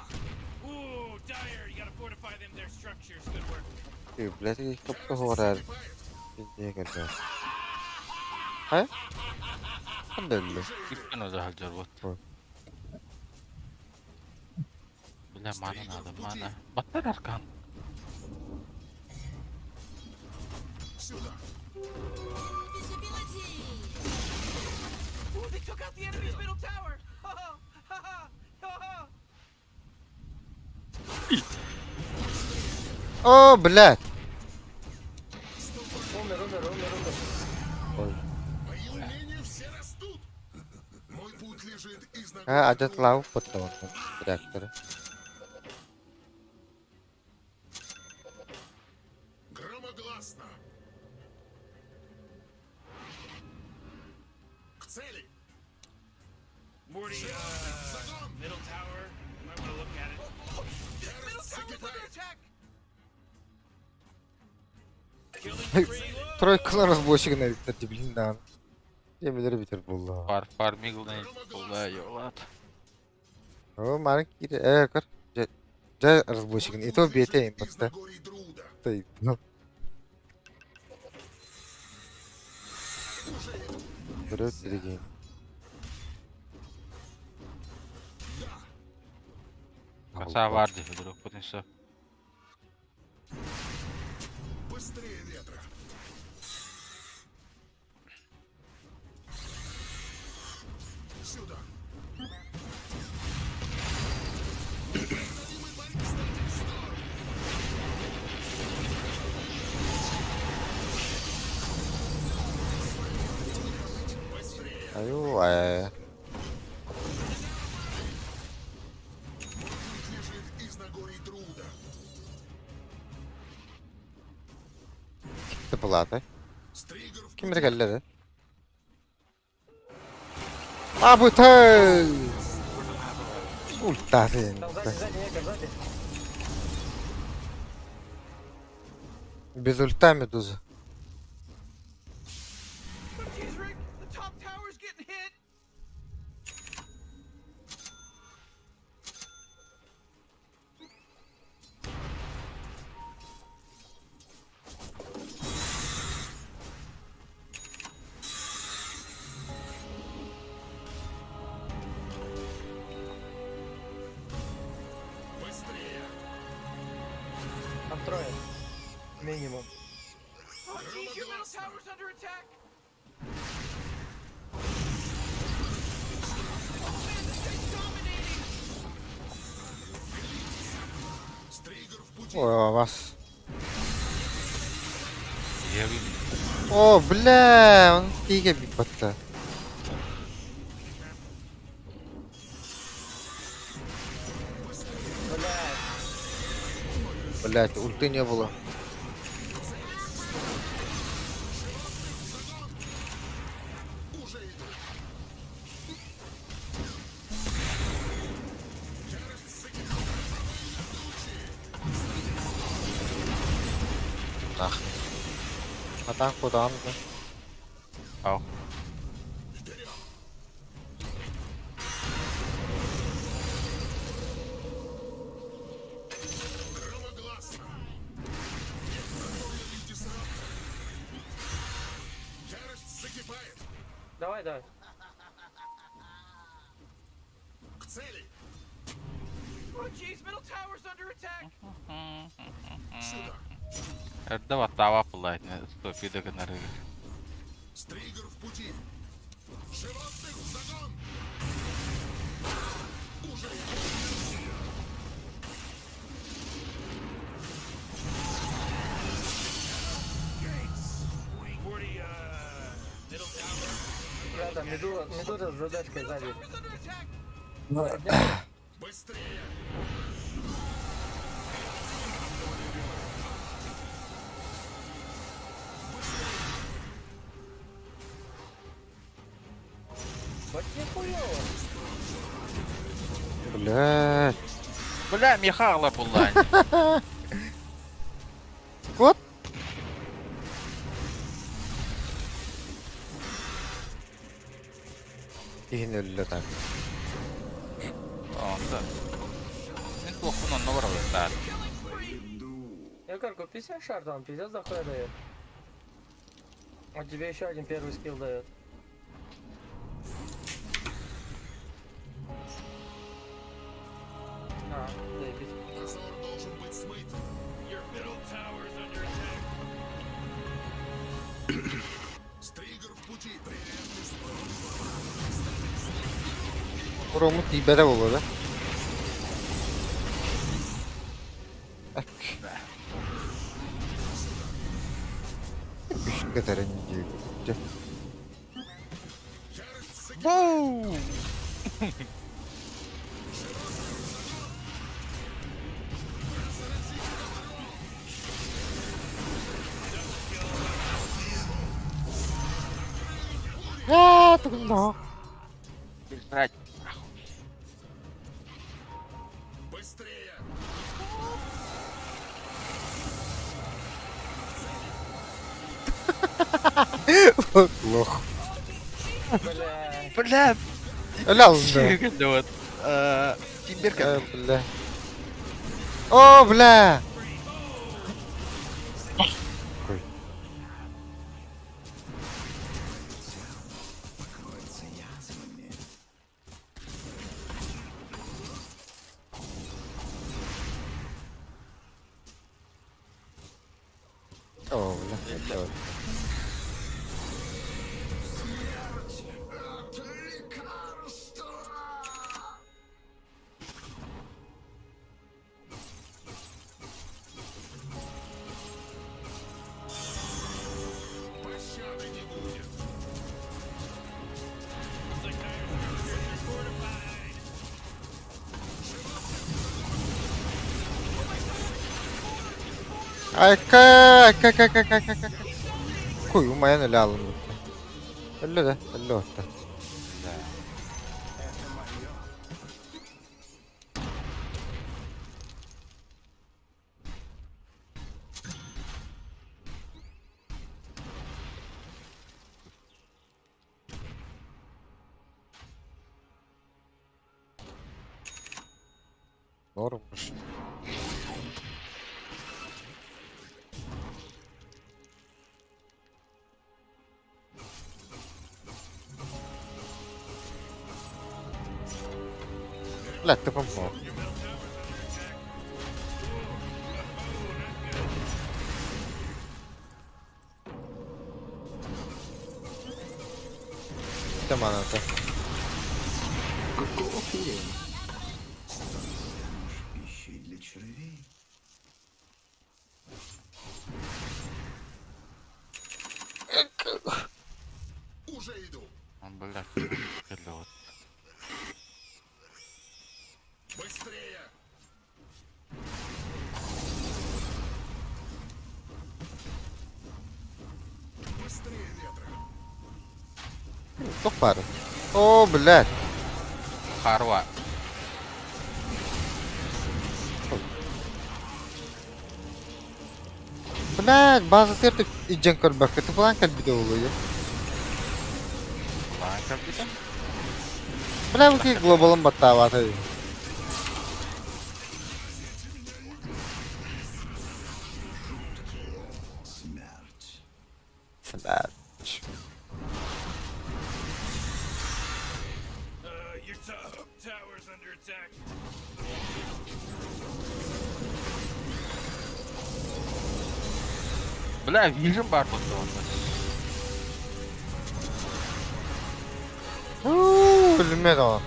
Ooh, Dyer, you gotta fortify them, their structures. Good work. Ты, блядь, их капка хорар. Не кадда. Хай? Кандаллы. Gitken o da halcar bot. Ой. Bile mana надо, mana. Battar arkan. Сюда. Ooh, they took out the enemy's middle tower. Ha ha ha ha ha. О, блядь. Умер. Ой. Мои умения все растут. Мой путь лежит из А, адет лав потом. Реактор. Громогласно. К цели. Morty, Загон. middle tower. You might want to look at it. Middle tower's under attack. Killing spree. Whoa! Тройкалар разбойщик на блин, да. Емелер битер булла. Farmig'dan bulda yo'lat. О, марк кире. Кар. Жа разбойщик. И то бете им Из подста. Нагорий Друда. Ты. Ну. Вперед, Сергей. Коса vardı вдруг потенциал. Быстрее ветра. Сюда. Аю, Лежит из Нагорий Друда. Ты плата. Стригер в Kim geldi? Abi tay. Ultasin. Там сзади, Нека, сзади. Без ульта медуза. Oh, jeez, Rick, the top tower's getting hit. Быстрее. Там трое. Минимум. Oh, jeez, your middle tower's under attack. Oh man, this thing's dominating. Стригер в пути. Ой, вас. Я bir О, бля, он тиге бипатта. Блять, ульты не было. Уже иду. Нах. А так куда он? al. Громогласно. Ярость закипает. Давай. К цели. Oh, jeez, middle tower's under attack. Сюда. Давай тава пылать, стопи до конары. Стригер в пути. Животных в загон. Уже иду. Morty, middle tower. Да, там медуза с задачкой сзади. Tower's under attack. Быстрее. блядь. Бля, Михайло Булань. Вот. Иhin öldü tak. Onda. Sen tuhkun onunla var orada. Я Карку, 50 шар там, пиздец дохуя дает. А тебе еще один первый скилл дает. А, заебись. Позор должен быть смыт. Your middle tower is under attack. Стригер в пути. Прежде Buramı dibede olur da. Düşün kadar önce. Aaaa, tıkındı. Бежать. быстрее. Лох. Бля. Бля, Öyle alındı. да вот. Тимберка. Bля. О, бля. Ой. О, бля. это вот. Пощады не будет. Ay. Uyumayan öyle alındı. Öyle de. Öyle oldu. Doğrumuş. Lätte på på. Tamam это. Какого хрена? Пищей для червей. Уже иду. Бля, да вот. Быстрее. Быстрее ветра. Çok pardon. О, блядь. Харва. Блядь, bazı tertip ijen korbak itu falan kan video oluyor. Ладно, как это? Бля, bu ki globalın battağı atıyor. Смерть. Смерть. Your tower's under attack. Бля, вижен бар burada onda. Ölmedi o.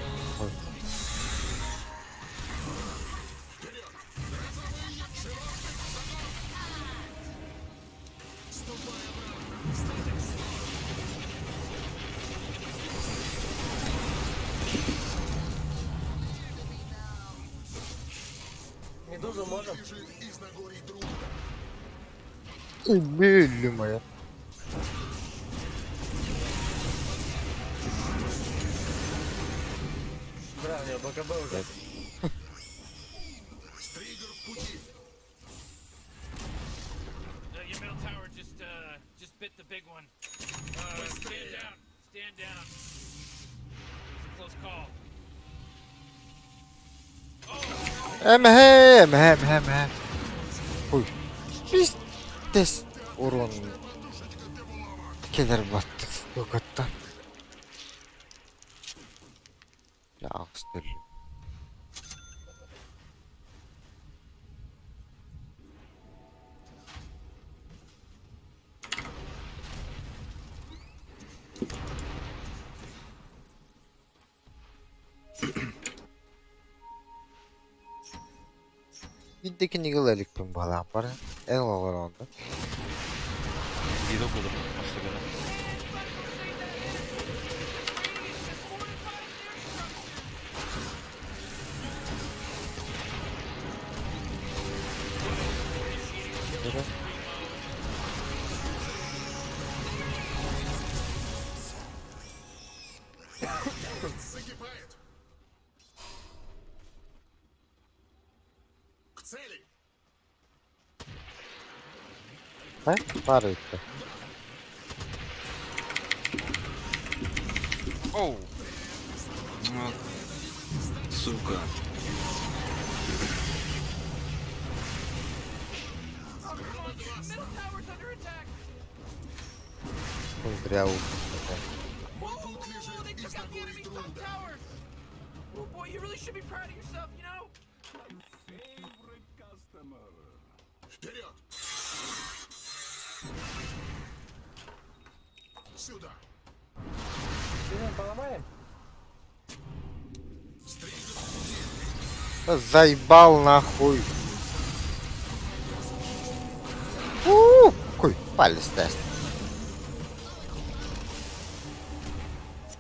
Медузу можем? Бежит из Нагорий друг. Ölü moja. Бля, у меня БКБ уже. с пути. Your middle tower just bit the big one. Stand down. Stand down. It was a close call. Hem. Uy. Biz des urun. Keler battık. Yokattan. Ya aksdır. Bizdeki nigel elikpin balan var. En olur onda. Видел куда мастыгына. Böyle. Закипает. К цели. Ha? Var etti. Оу! Вот. Сука. Middle tower's under attack. Зря Whoa, they took out the enemy's top tower. Oh boy, you really should be proud of yourself, you know? Вперед. Сюда. Блин, поломаем? Да заебал нахуй. Какой палец тест.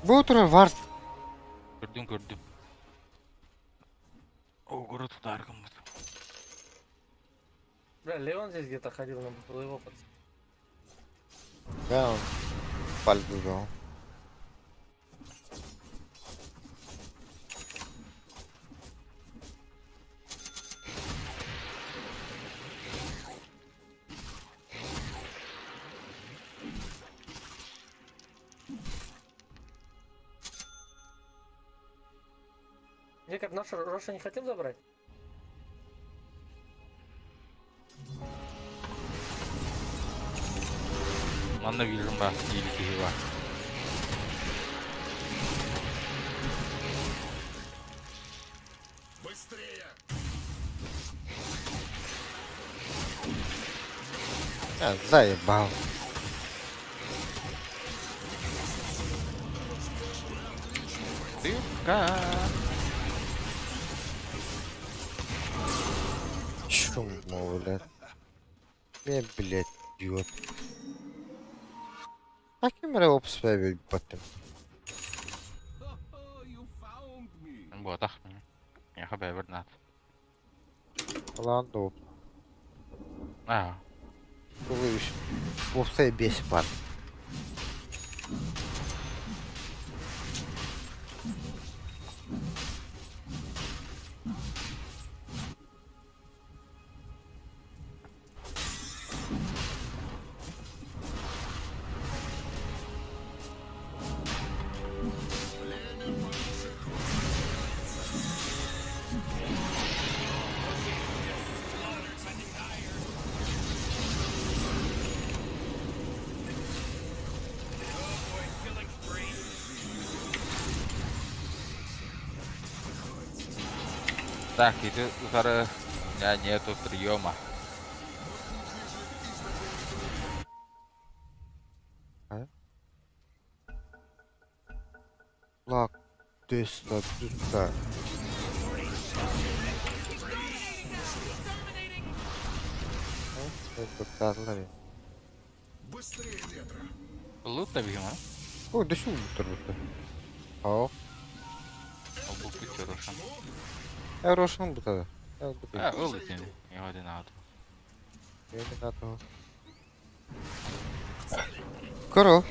Bu oturan var. Gördüm. О, город ударком. Бля, Леон здесь где-то ходил, надо было его подсказать. Да, он палец взял. Векар, нашу Роша не хотел забрать? Манна вижу, ба, или кизива. Быстрее. Заебал. Тырка. Чум, блядь. Блядь, идиот. Каким ревопс певил потом? Вот, ах. Я хабе вернат. Ладно, А, вывеш. Вовсе бес пар. Killing spree. так, itu utara nyanyi itu trioma. Лак, теста, туста. Это казалось. Быстрее ветра. Lu tapi gimana? Ой, да шум трудно. О, Oh, buku jurusan. Рошан бута. Ah, ulit ini. Yang ada nato. Я не надо. Коро.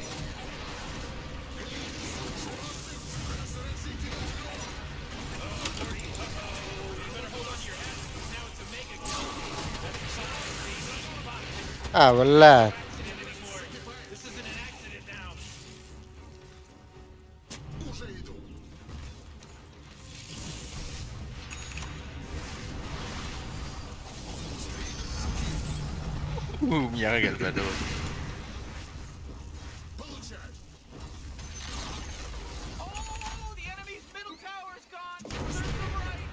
Ah, валять. This isn't an accident now. Уже иду. Умняга gelmedi o. Получай. Oh, the enemy's middle tower is gone. Search the right.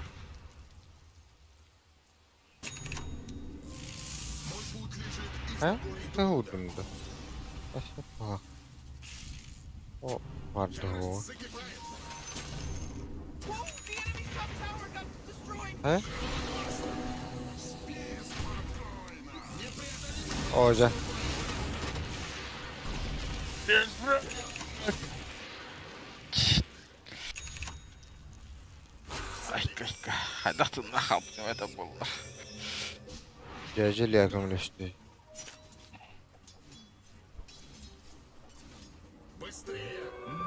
Мой путь лежит из Ha? горы Ne vurdum da? Aha. O vardı o. закипает. Whoa, the enemy's top tower got destroyed. He? Hoca. Ay kanka. Hadatın ne yaptım это было. Cecil yakınlaştı. Быстрее.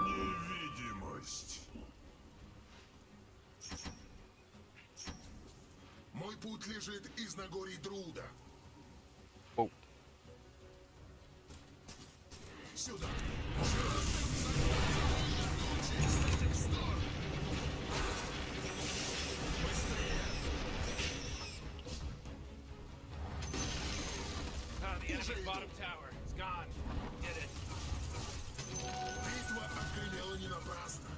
Невидимость. Мой путь лежит из Нагорий Друда. Оу. Сюда. The enemy's bottom tower. It's gone. Did it. Битва окрылела не напрасно.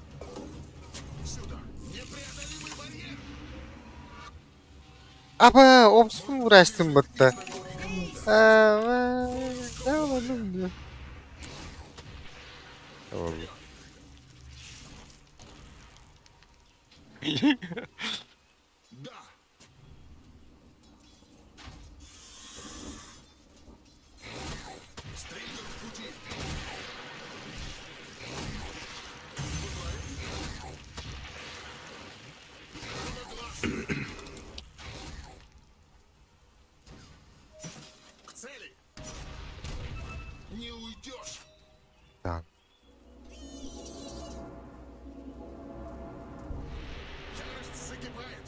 Сюда. Непреодолимый барьер. Aba, ops mu uğraştın batta? Ne oğlum ya? Tamam. Да. Стрелька в пути. К цели. Не уйдешь. Tamam. Ярость закипает.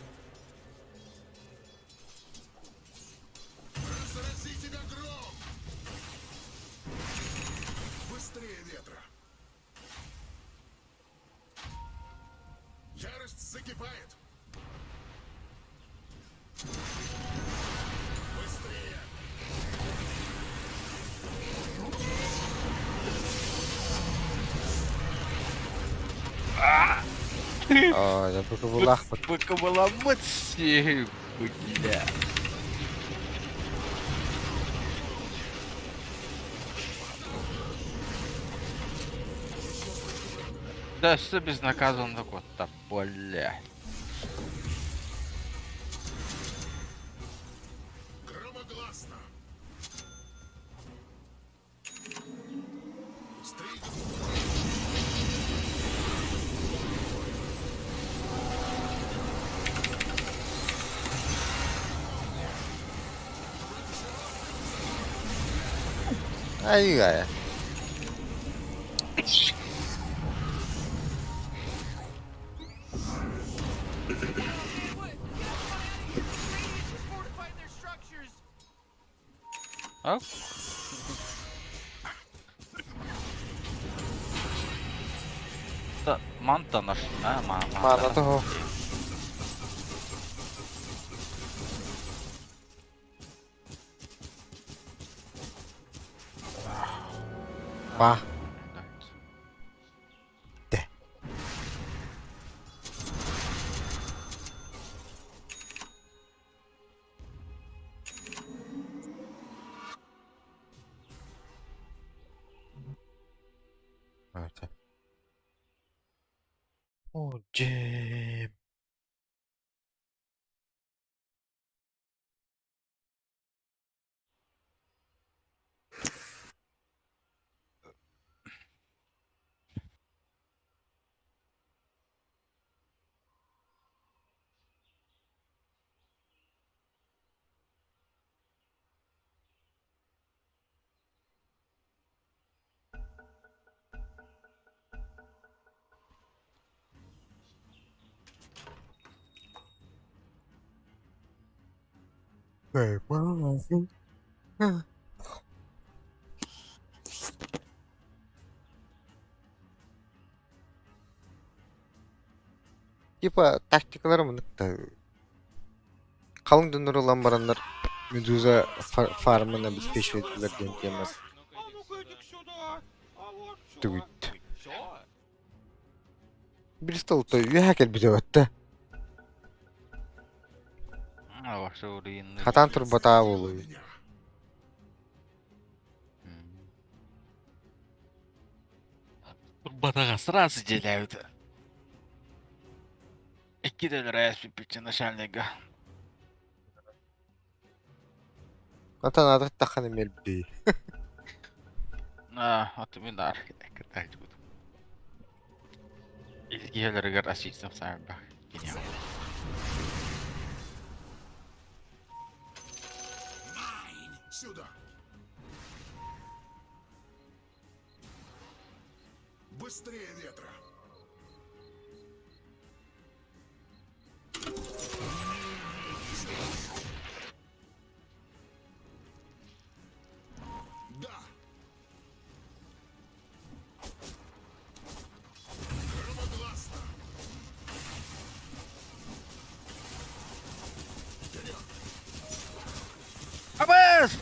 Разрази тебя гром. Быстрее ветра. Ярость закипает. Быстрее. Aa, ya bu kıvılak bak. Быкобаламыт все, бля. Да, что безнаказанно такой-то, бля. Громогласно. Стрелька. Ay ya. What? Get out of here. Radiant has fortified their structures. Оп. Да, манта наш, а, Mana toho. Bah. De. Evet. Hocam. Hey, bana lazım. типа тактикалар мыныкта. Қалың дүнір olan барандар Медуза фармын обеспечивать деген темасы. Түгіт. Bir stolta üyəkel bir öttä. Ваша урин. Хатан турбата болуй. Турбатаға сразу желәуді. 2 доллар әсіп бітчі начальника. Atan adı taxanı melbi. Atı мен архитектор буду. Илгелерге расистов сарба. Гениал. Сюда. Быстрее ветра. Да. Громогласно. Абэс!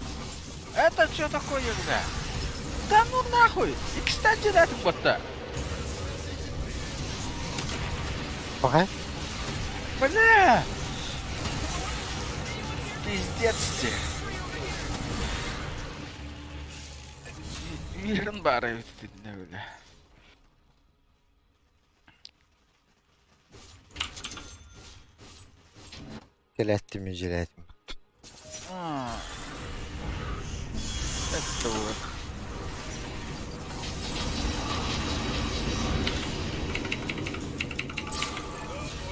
Это что такое, бля? Да ну нахуй! И кстати, да, это вот-то. Bakay. Бля! Пиздец ты. Мирен бары üstünde öyle. Gelettim mi jiletim. Это вот.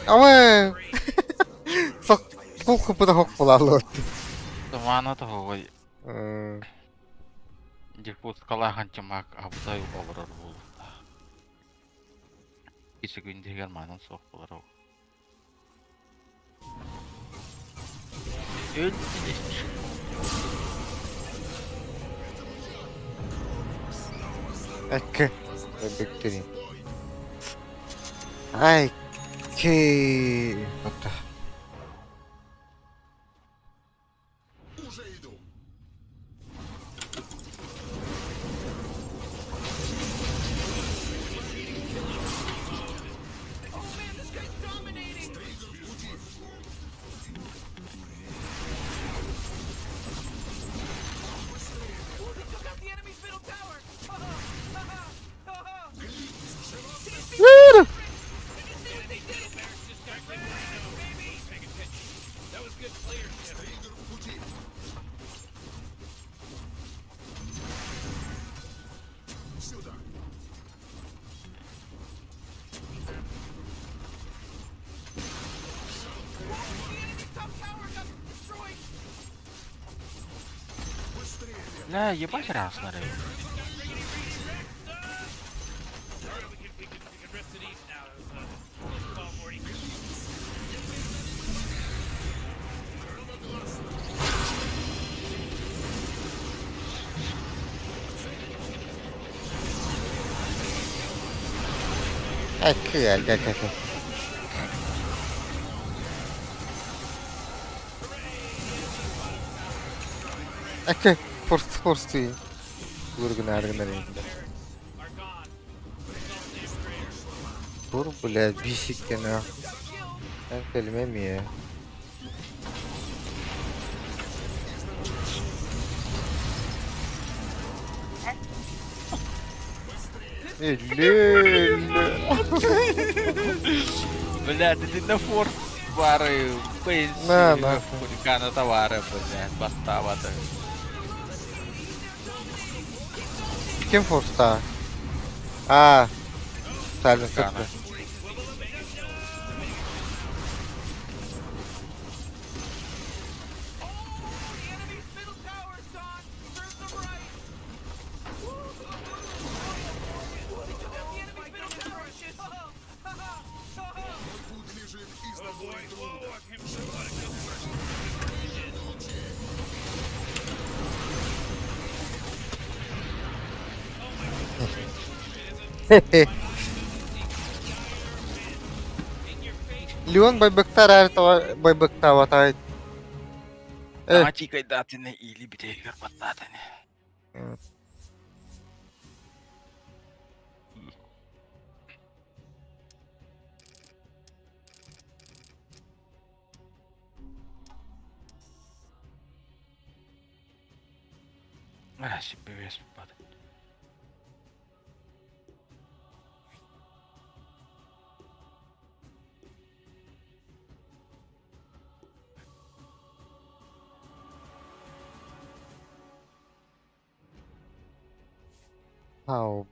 Ama Sok bu kapıda hok bulalı. Тумана того. Дипут калахан чамак абдай обрар бул. Кичи күндеген манын сок болар о. Öldü. Akka. Bekleyin. Ay. Ki. Hatta. Уже иду. Oh man, this guy's dominating! Oh, they took out the enemy's middle tower! Woo! Did you see what they did? Just got rid of it. Baby, paying attention. That was good playership. Триггер в пути. Сюда. The enemy's top tower got destroyed! Быстрее ветра. Бля, ебать раз на рейд. Alright, we can rip to these now. That was a close call, Morty. Akka geldi. Akka. Force. Vurgun argına reyinde. Are gone. Dur bile bir sikkene. Ben kelime mi ya? Бля, ты на форс бары пенсии. На. Хулигана товары, бля, поставата. Kim Force'ta? Aa. Silent Kana. Sıktı. The enemy's middle tower is gone! Serve them right! They took out the enemy's middle tower! Shit! Путь лежит из тобой труда. Леон байбактар әрі байбактар атайд. Ама тикай датыны или битейгер баттатыны. Себе вес бады.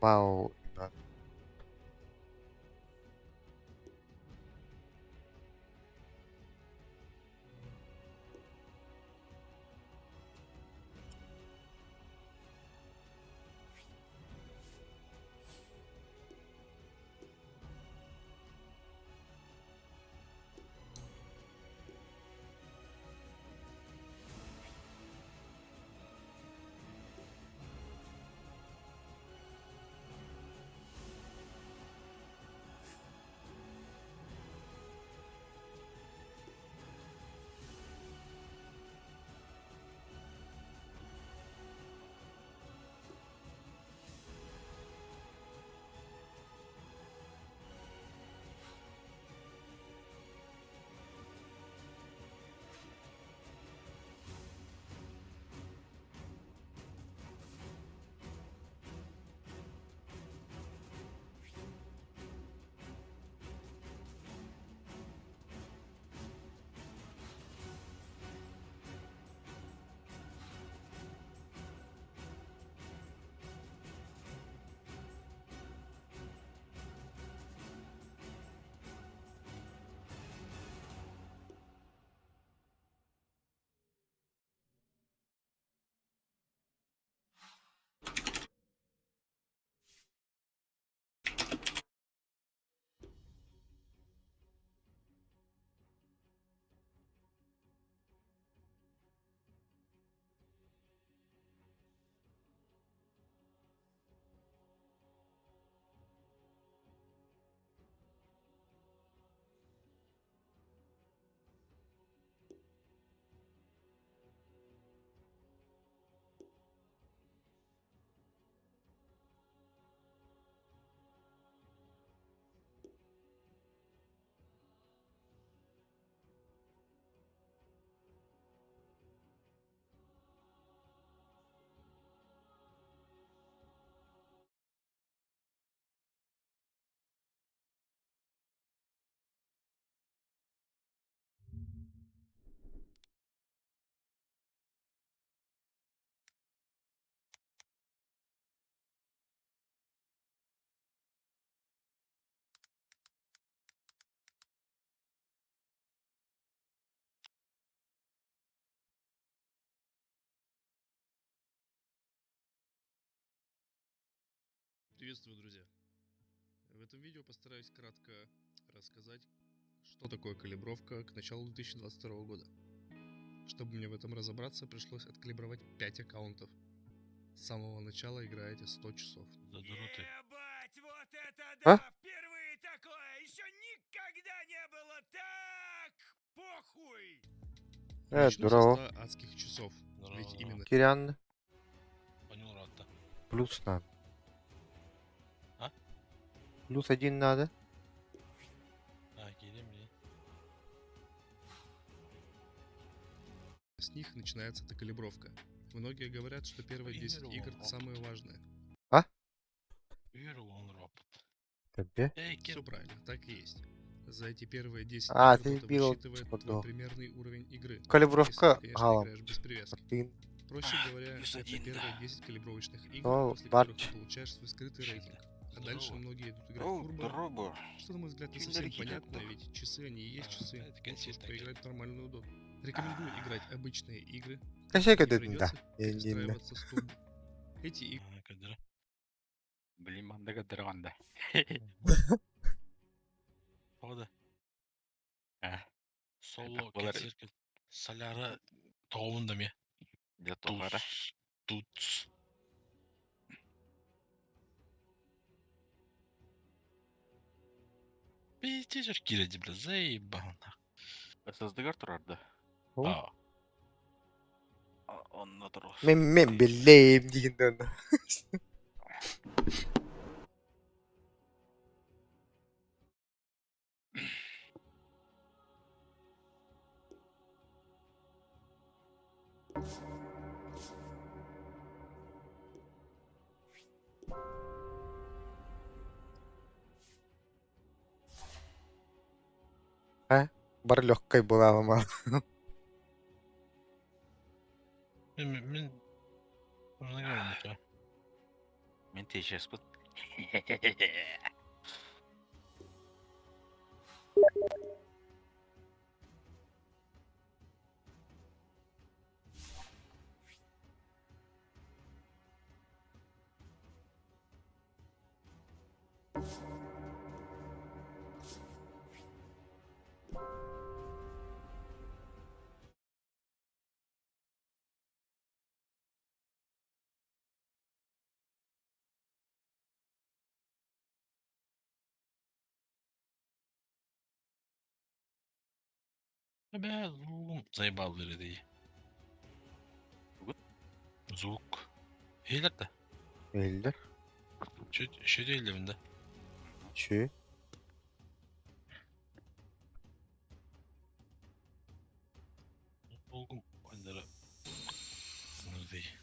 Бау. Приветствую, друзья! В этом видео постараюсь кратко рассказать, что такое калибровка к началу 2022 года. Чтобы мне в этом разобраться, пришлось откалибровать 5 аккаунтов. С самого начала играете 100 часов. Ебать, вот это А? да! Впервые такое! Еще никогда не было так! Похуй! Начну со Здорово. 100 адских часов. Ведь именно Кириан. Понял, Ратта. Плюс надо. А? Плюс 1 надо. Келем ли? с них начинается эта калибровка. Многие говорят, что первые 10 игр самые важные. Тебе? Все правильно, так и есть. За эти первые 10 А, игр ты бота бил высчитывает твой подлог. примерный уровень игры. Калибровка Если ты, конечно, галом. играешь без привязки. Ты Проще говоря, плюс это один, первые да. 10 калибровочных игр, О, после которых Барч. ты получаешь свой скрытый рейтинг. А дальше Здорово. многие идут играть в турбо, Здорово. что, на мой взгляд, не совсем понятно, ведь часы они и есть часы. Лучше уж поиграть в нормальную доду. Рекомендую играть обычные игры. Качайка Не дедin да. придется перестраиваться с турбо. Эти игры Блин, манда кадырганда. Ода. Соло Болар. кетсерки соляры тоғында ме? Я тоғара. Туц. Бейте киреди, бля, заебал. Сыздыгар турарды. О. А, Онна турус. Мен билейм дегенде оны. Бар легкой была мама. мен... Ona gelmiş ya. Мен тежеспін. Бля, заебал dedi. Звук. Eğilir de. Öldü. Şey değil evinde. Şu. Olgun onları. Sınır değil.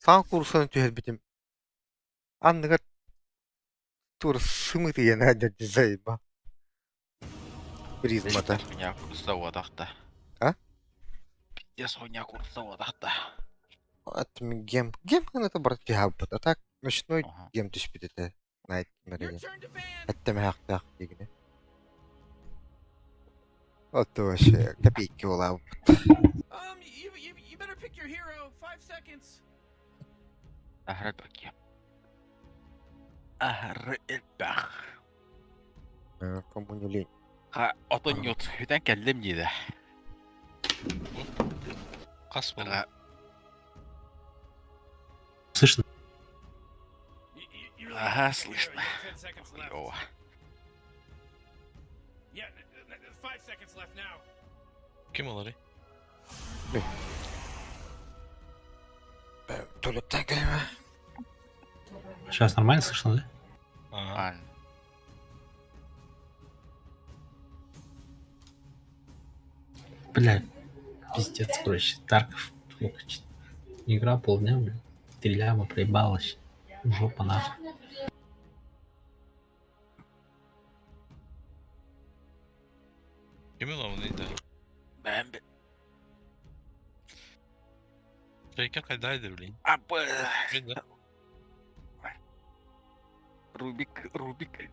Сан курсын түйербитим. Анныгар тур сымы тиген әдет зайба. Призмата. Меня курса одақта. А? Я соня курса одақта. Атми гем. Гем кана та бар тиһаббыт. Атак ночной Ага. гем түспит эте. Найт Your мереге. turn to ban. Әттеме хақтақ дегене. Отто вообще копейки олабы. You better pick your hero. 5 seconds. Ахры бәке. Ахры элбәқ. Кому не лень. Ха, отон йот. Хүтен кәллем дейді. Kas var. Ага. You really Ага, you слышно. got 10 seconds left. Йо. Yeah, 5 seconds left now. Kim onları? Туалеттен келеме. Сейчас нормально слышно, да? Aha. Ан. Бля, пиздец, короче, Тарков, игра полдня, бля. 3 ляма проебалась. Жопа нахуй. Kimin o neydi? Ben bir... Şeker kaydaydı bileyim. Abı. Neydi? Rubik.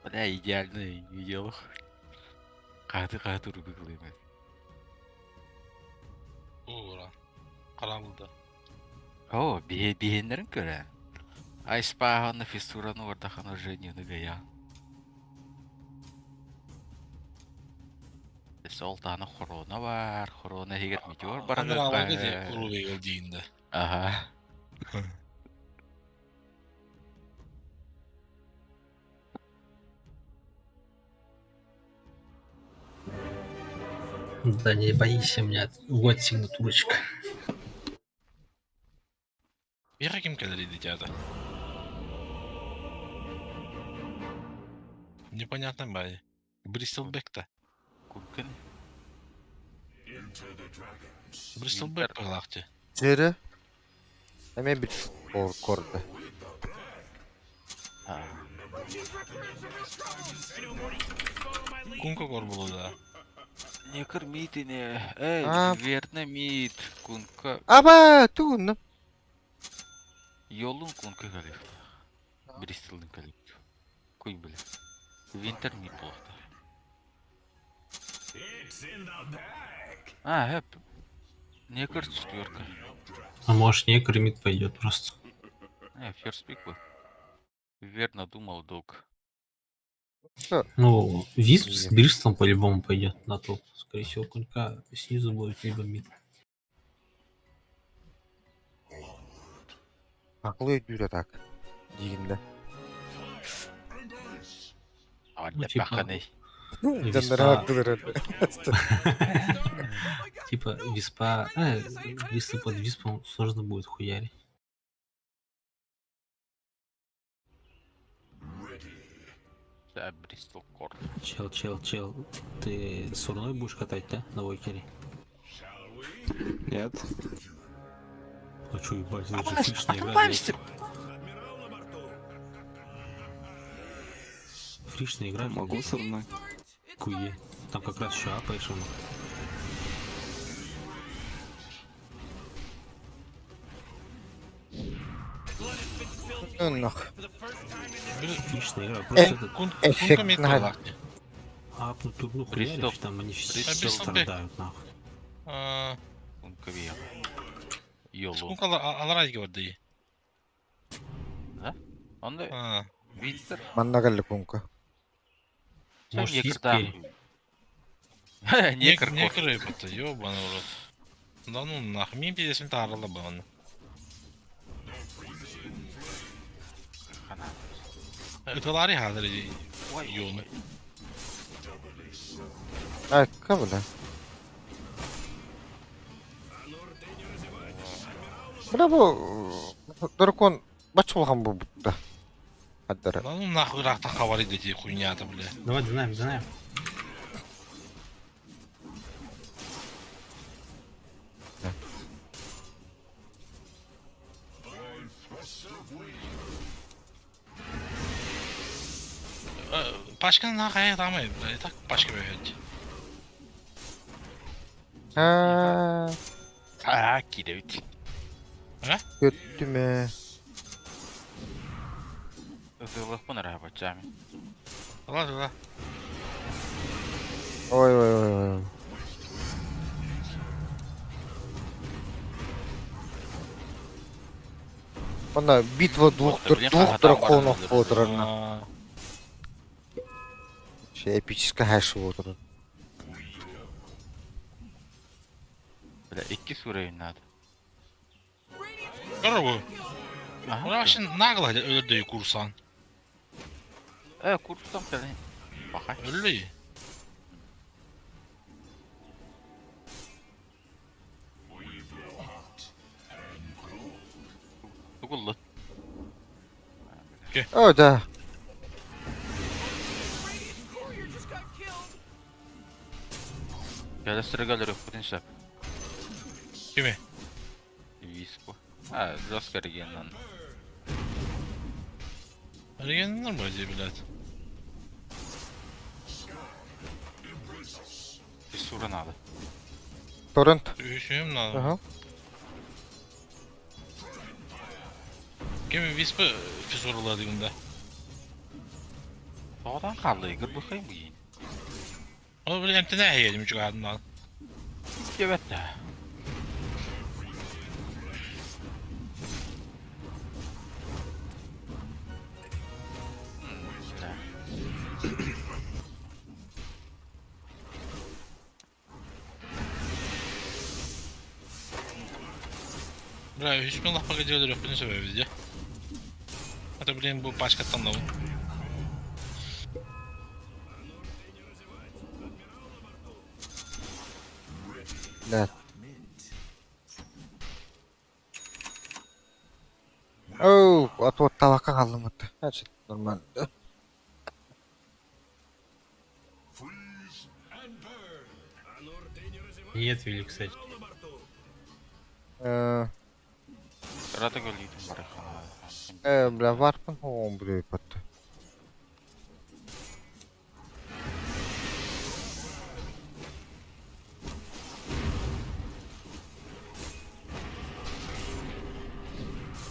Бля, идеальный видео. Каты Рубик кылыйм. Uğra. Karanlıkta. О, биһендерин көрө. Айспааны физкультураны ордахана Женяны гая. Сол таны хорона бар, хорона хигер метеор бар. Anır ağlar dedi Ulu Bey öldüğünde. Ага. Да не боись, у меня вот сигнатурочка. Bir ara kim gelirdi cadı? Непонятно бай. Бристолбек-то. Кункин. Бристолбек пылақты. Жері. Әме бит корды. Кунка корбулу да. Не кормите не. А. Верно мид. Кунка. Аба, тугунным. Yolun kunka kalif. Bristol'ın kalif. Kuy bile. Winter mid bulakta. А, хэп. Некр четверка. А может, не кормит пойдет просто. Ферст пик был. Верно думал, долг. Ну, Висп с Нет. Бирстом по-любому пойдет на топ. Скорее всего, Кунька снизу будет, либо мид. Ақыл ой жүре так. Дегенде. Ладно, типа, баханы. Жандарма аттылар. Типа Виспа... если под Виспом сложно будет хуярить. Да, Бристол Кор. Чел. Ты сурной будешь катать, да? На Войкере? Нет. А чё, ебать, это же Атылмайсың, фришная игра. атылмайсың. Фришная игра. Могу со мной. Куе. Там как раз еще апаешь ему. Ну нах. Фришная игра. Просто этот Эффект Кунка мид на- пыглахты. апнут турну Бристол. хуяришь, там они все Бристол страдают, нахуй. Кункавия. Йолу. Скунка аларайги бар дей. Да? Онда Виттер. Манна калли кунка. Может, есть Некр перья? Некр Не Кор. крыпата, ёбаный в рот. Да ну нахуй, мен пидесін тарылы бағаны. Ütылары хадыр ёлы. Ай, кабыла. Бля бу дракон бачы болған бұл бұтта. Аддары. Да ну нахуй рахта хавари дети хуйнята, бля. Давай, дынаем. Пашканы нахуй аяқ дамай, бля, так пашка бәйет. Кидевит. Көттіме. Зылық бұныр бачами. Ладно. Ой. Мына битва двух драконов отырарына. Эпический хайшып отыр. Бля, 2 сүрейін надо. Көрі бұл. Бұна бақшын нағыл өлдей курсан. Курстан кәлі. Бақай. Өлдей. Тұғылы. О, да. Кәлі сірігәлі рөкпітін шәп. Кеме? Виску. Жестко регеннан. Реген нормально, блядь. Фиссура надо. Торрент. Üşüyüm надо. Ага. Кеме виспі физуралады бunda. Одан қалды, егір бұқайым кейін. Onu böyle emtine yedim üç kadından. Evet de. Bra, Hüsnullah bakıcıları yok bunu sebebi bizce. Hatta bileyim bu başkattan da bu. Да. Оу, от табаққа қалдым отты. Значит, нормально. Не отвели, кстати. Рада гөлейді барах. Бля, варпын, оң біреу патты.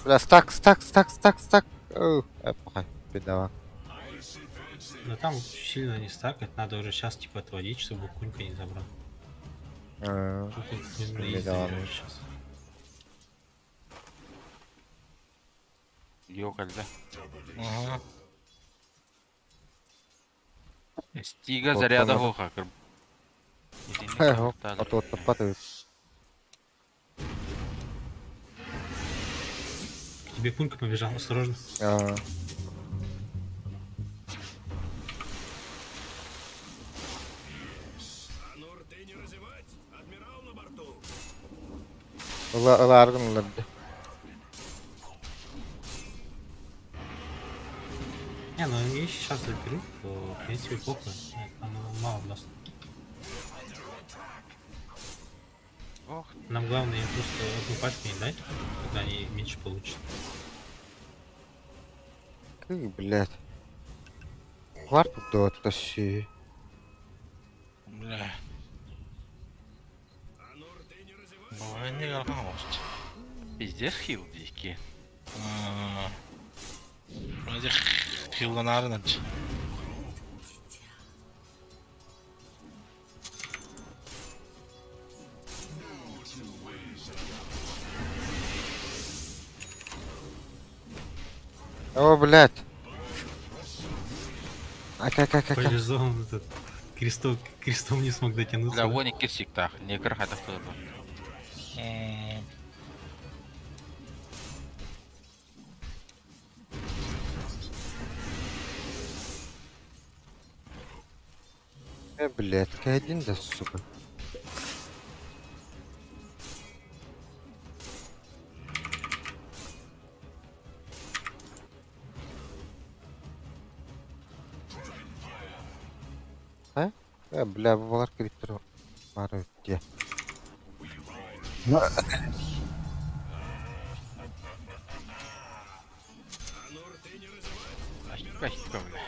Бля, стак. Оу, пахай, бедава. Да там сильно не стакать, надо уже сейчас типа отводить, чтобы кунька не забрал. Тут не наездили давай. уже сейчас. Ёкаль, да? Ага. Стига Вот заряда оно. гоха. А то подпадают. К тебе кунька побежал, осторожно. Ларган лабды. Не, ну если сейчас заберут, то в принципе плохо. Оно мало даст. Ох, Нам главное им просто одну пачку не дать, тогда они меньше получат. Блядь. Кварту до оттащи. Бля. Бывай не горгамость. пиздец хил дикий. Вроде хилганарнать. О, блядь. Как. Повезло, он этот крестом не смог дотянуться. Бля, да? воник кирсик так. Не крахата кто был. Блядь, один да, сука. Бля, балар криптор барып те. Ахика, бля.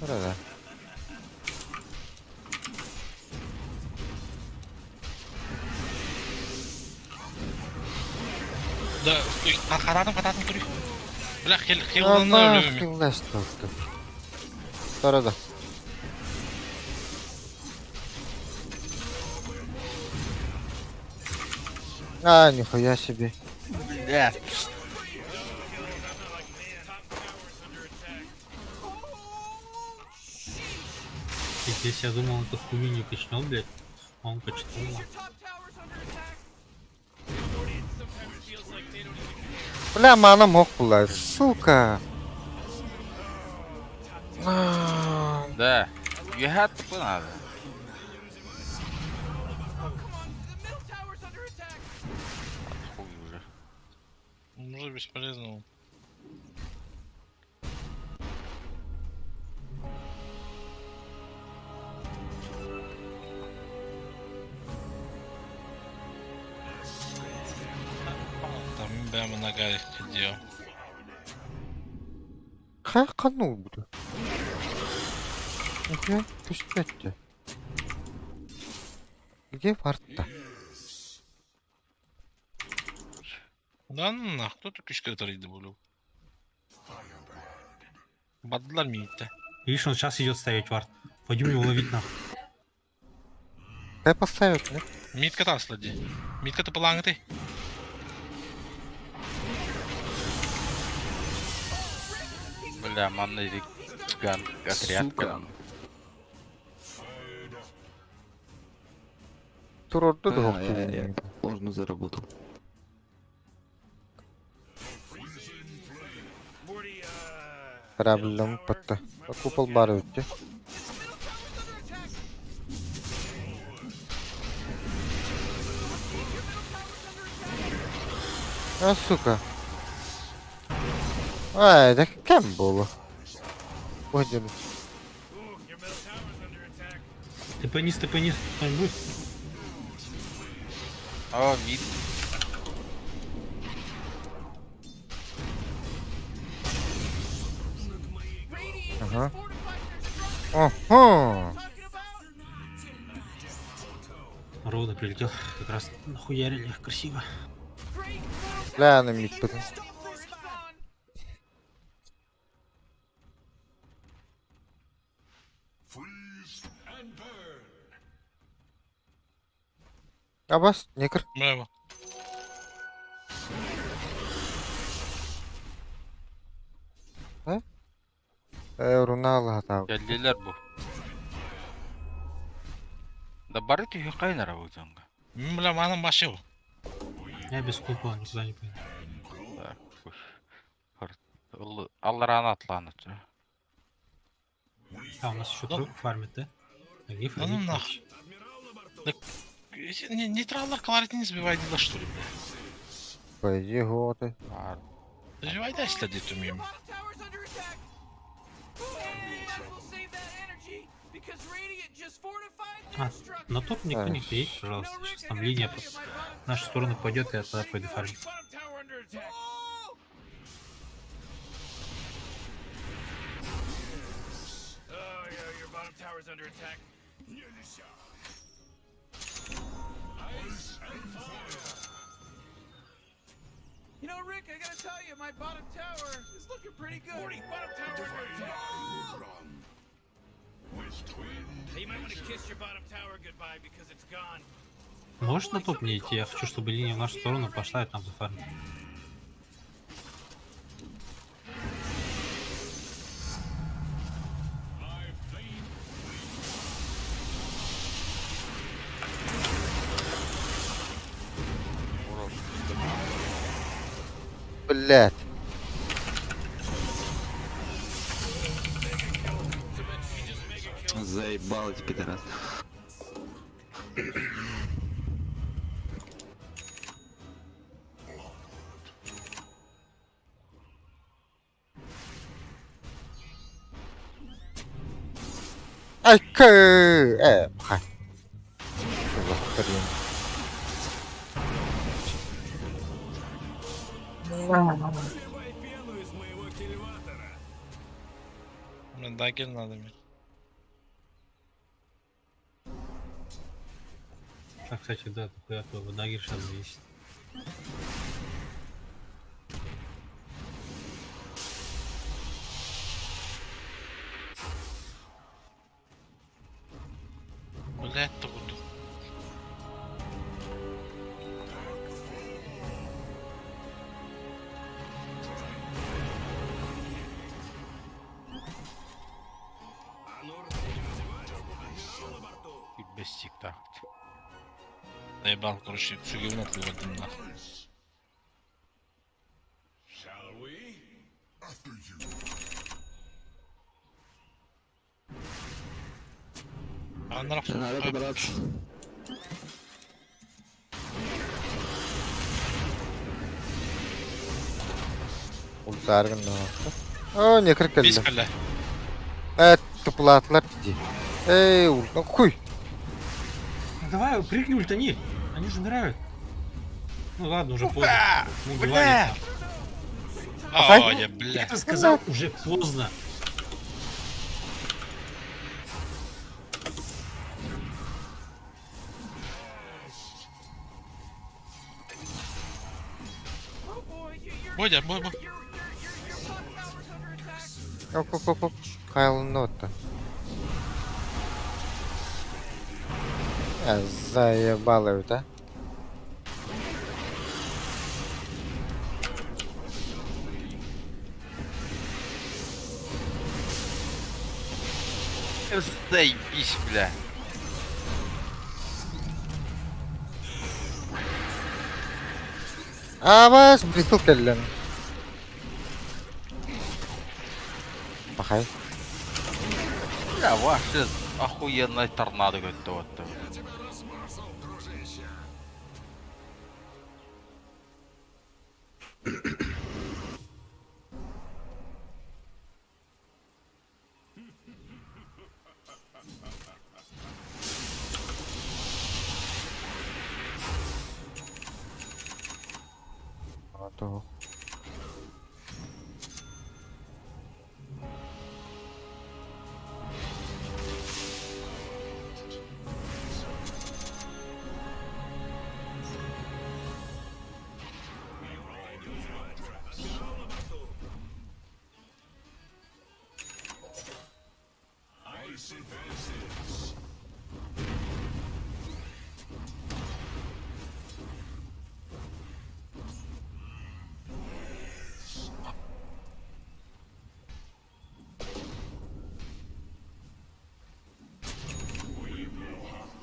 Да. Да, кататын туруй. Бля, хилганар ölüyorum. Хилдаш толку. Тарада. Нихуя себе. Бля. И здесь я думал, это хуйню не качнул, блядь. А он качнул. Бля, мана мог пулать, сука. Да. Юхат типа надо. Хуй уже. Уже бесполезно. Там прямо нога ходил. Хайканул, бля. Где? Пусть. Где варта? Да нах, кто тут кишка тарайды болу? Баддылар мейітті. Видишь, он сейчас идет ставить вард. Пойдем его ловить нахуй. Дай поставить, нет? Мейітка тарсылади. Мейітка тыпылаңы ты. Бля, манный ган отряд. Сука. Турорду да Я сложно заработал. Проблем патта. Купол бар өтті. Сука. Да кем было? Пойдем. Тыпанись, кто-нибудь. О, мид. Ага. Ого. Роуда прилетел, как раз нахуярили их красиво. Бля, на мид потом. Абас, некір. Браво. Руна алатау. Geldiler bu. Да бары түйе қайнара өзіңгі. Мен білем, аның башы ол. Я без купа никуда не пойду. Аллараны атланы. А, у нас еще тройку фармит, да? А где Ну фармит нах. вообще? Так, нейтралдар калорит не сбивает дела, что ли, бля? По идее, годы. Сбивай, да, если дед умеем. Bottom tower's under attack. And we'll save that energy because Radiant just fortified А, their structure. на топ никто не едет, пожалуйста. Сейчас там линия в нашу сторону пойдет, и я тогда пойду фармить. Bottom tower under attack. Oh, yeah, your bottom tower's under attack. You know, Rick, I gotta tell you, my bottom tower is looking pretty good. Morty, bottom tower under attack. Hey, you might want to kiss your bottom tower goodbye because it's gone. Можешь на топ не идти? Я хочу, чтобы линия в нашу сторону пошла и там зафармить. Блять. Заебал эти пидорас. Ай, махай. Что за хрень? Мне дагер надо мне. А, кстати, да, такой твой дагер сейчас весит. Блять, то вот. Без тик-так. Заебал, короче, всю говно отливать нахуй. А нравится. Надо подраться. Ultargın ne yaptı? Aa, некір келді. Писькаля. Тупылатылар где? Эй, ну хуй. Ну, давай, прыгни, ультани. Они же умирают. Ну ладно, уже поздно. Ну, Бля! О, я, бля. Я сказал, уже поздно. Oh boy, Бодя, бой. your top tower's under attack. Оп. Хайл нота. Заебалают, а? Заебись, бля. Абас, бритл келлен. Махай. Бля, вообще охуенная торнадо көтті вот. Готово. Ice advances.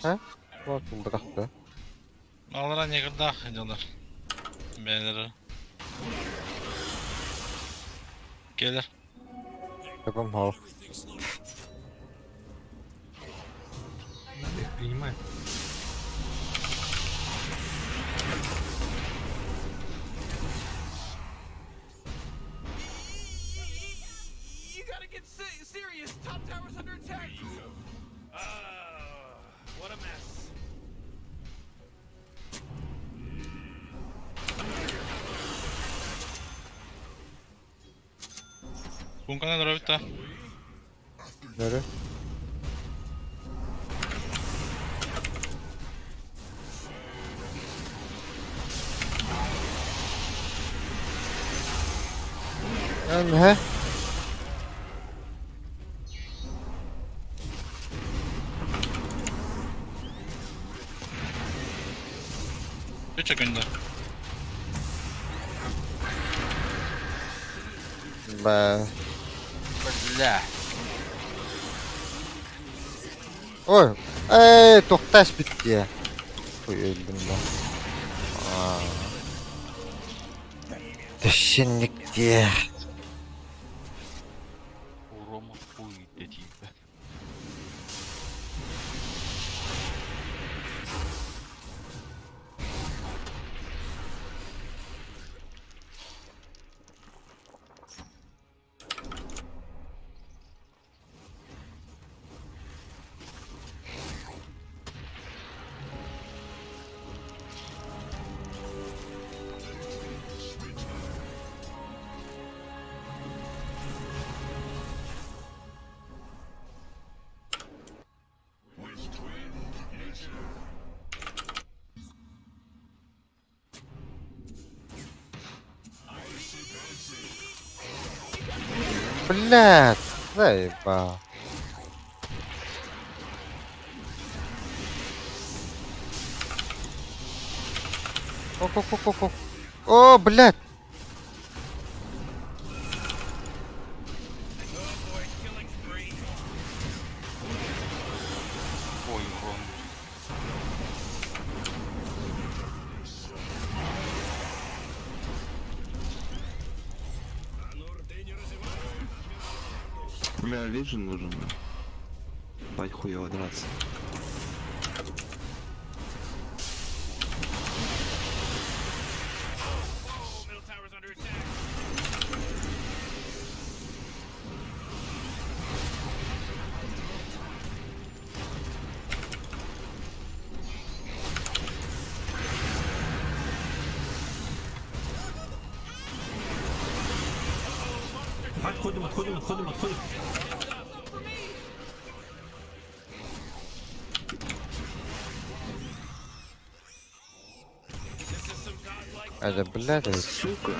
Вот бырақты. Алара не кырдах жалар. Бәлері. Келер. Таком хал. Надо их принимать. You gotta get serious. Top tower's under attack. What a mess. Кункана дробит-то. Нere? He? Küçük önde. Бә. Бля. Ой, тоқташ бітті. Ой, өлдім ба. Түшінлікте. Урому хуй детейка. Блядь, заебал. Ко-ко-ко-ко-ко. О, блядь. Ой, урон. Бля, вижен нужен. Бать хуёво драться. Middle tower's under attack. Отходим. Это, блядь, это... Сука.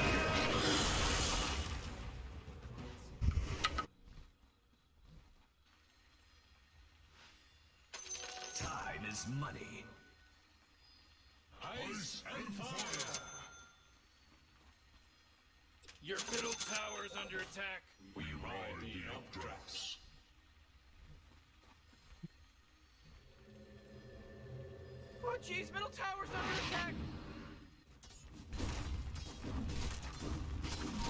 Your middle tower's under attack. We ride the updrafts. Oh jeez, middle tower's under attack.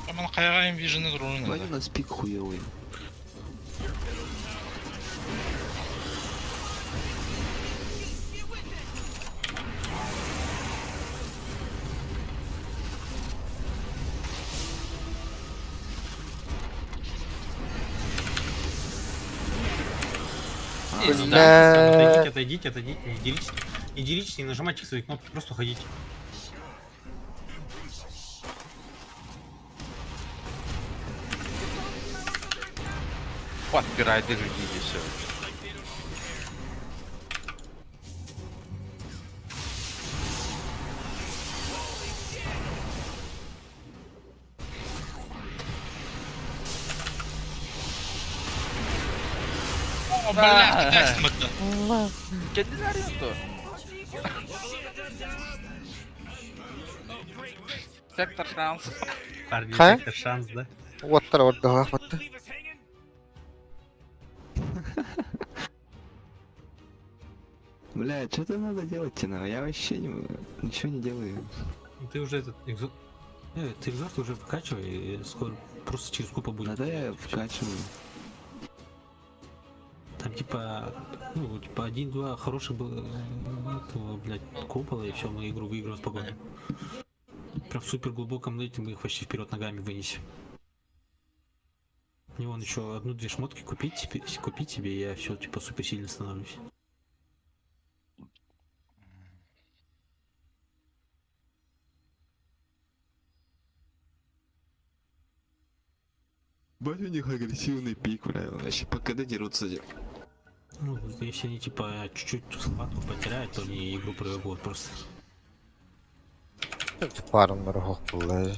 Aman kayağın vision'ı dururun Бать da. у нас пик хуёвый. Get with it. Бля. Отойдите. Не деритесь, не нажимайте свои кнопки, просто уходите. Подпирай, держите все. О, блядь, кидай смыто. Kendiler arıyordu. Сектор шанс. Парни, Ха? сектор шанс, да? Оттар ордага хватты. Leave us hanging? Бля, что-то надо делать, Тина. Я вообще ничего не делаю. Ты уже этот ты экзорт уже вкачивай, и скоро просто через купа будет. Надо я вкачиваю. Там типа, ну, типа 1-2 хороших было, этого, блядь, купола, и все, мы игру выиграем спокойно. Прям в супер глубоком лете мы их вообще вперед ногами вынесем. Мне вон еще одну-две шмотки купить себе, и я все типа супер сильно становлюсь. Батя у них агрессивный пик, бля. Вообще пока дерутся. Ну, если они типа чуть-чуть схватку потеряют, то они игру проигрывают просто. Это пару на рогах было.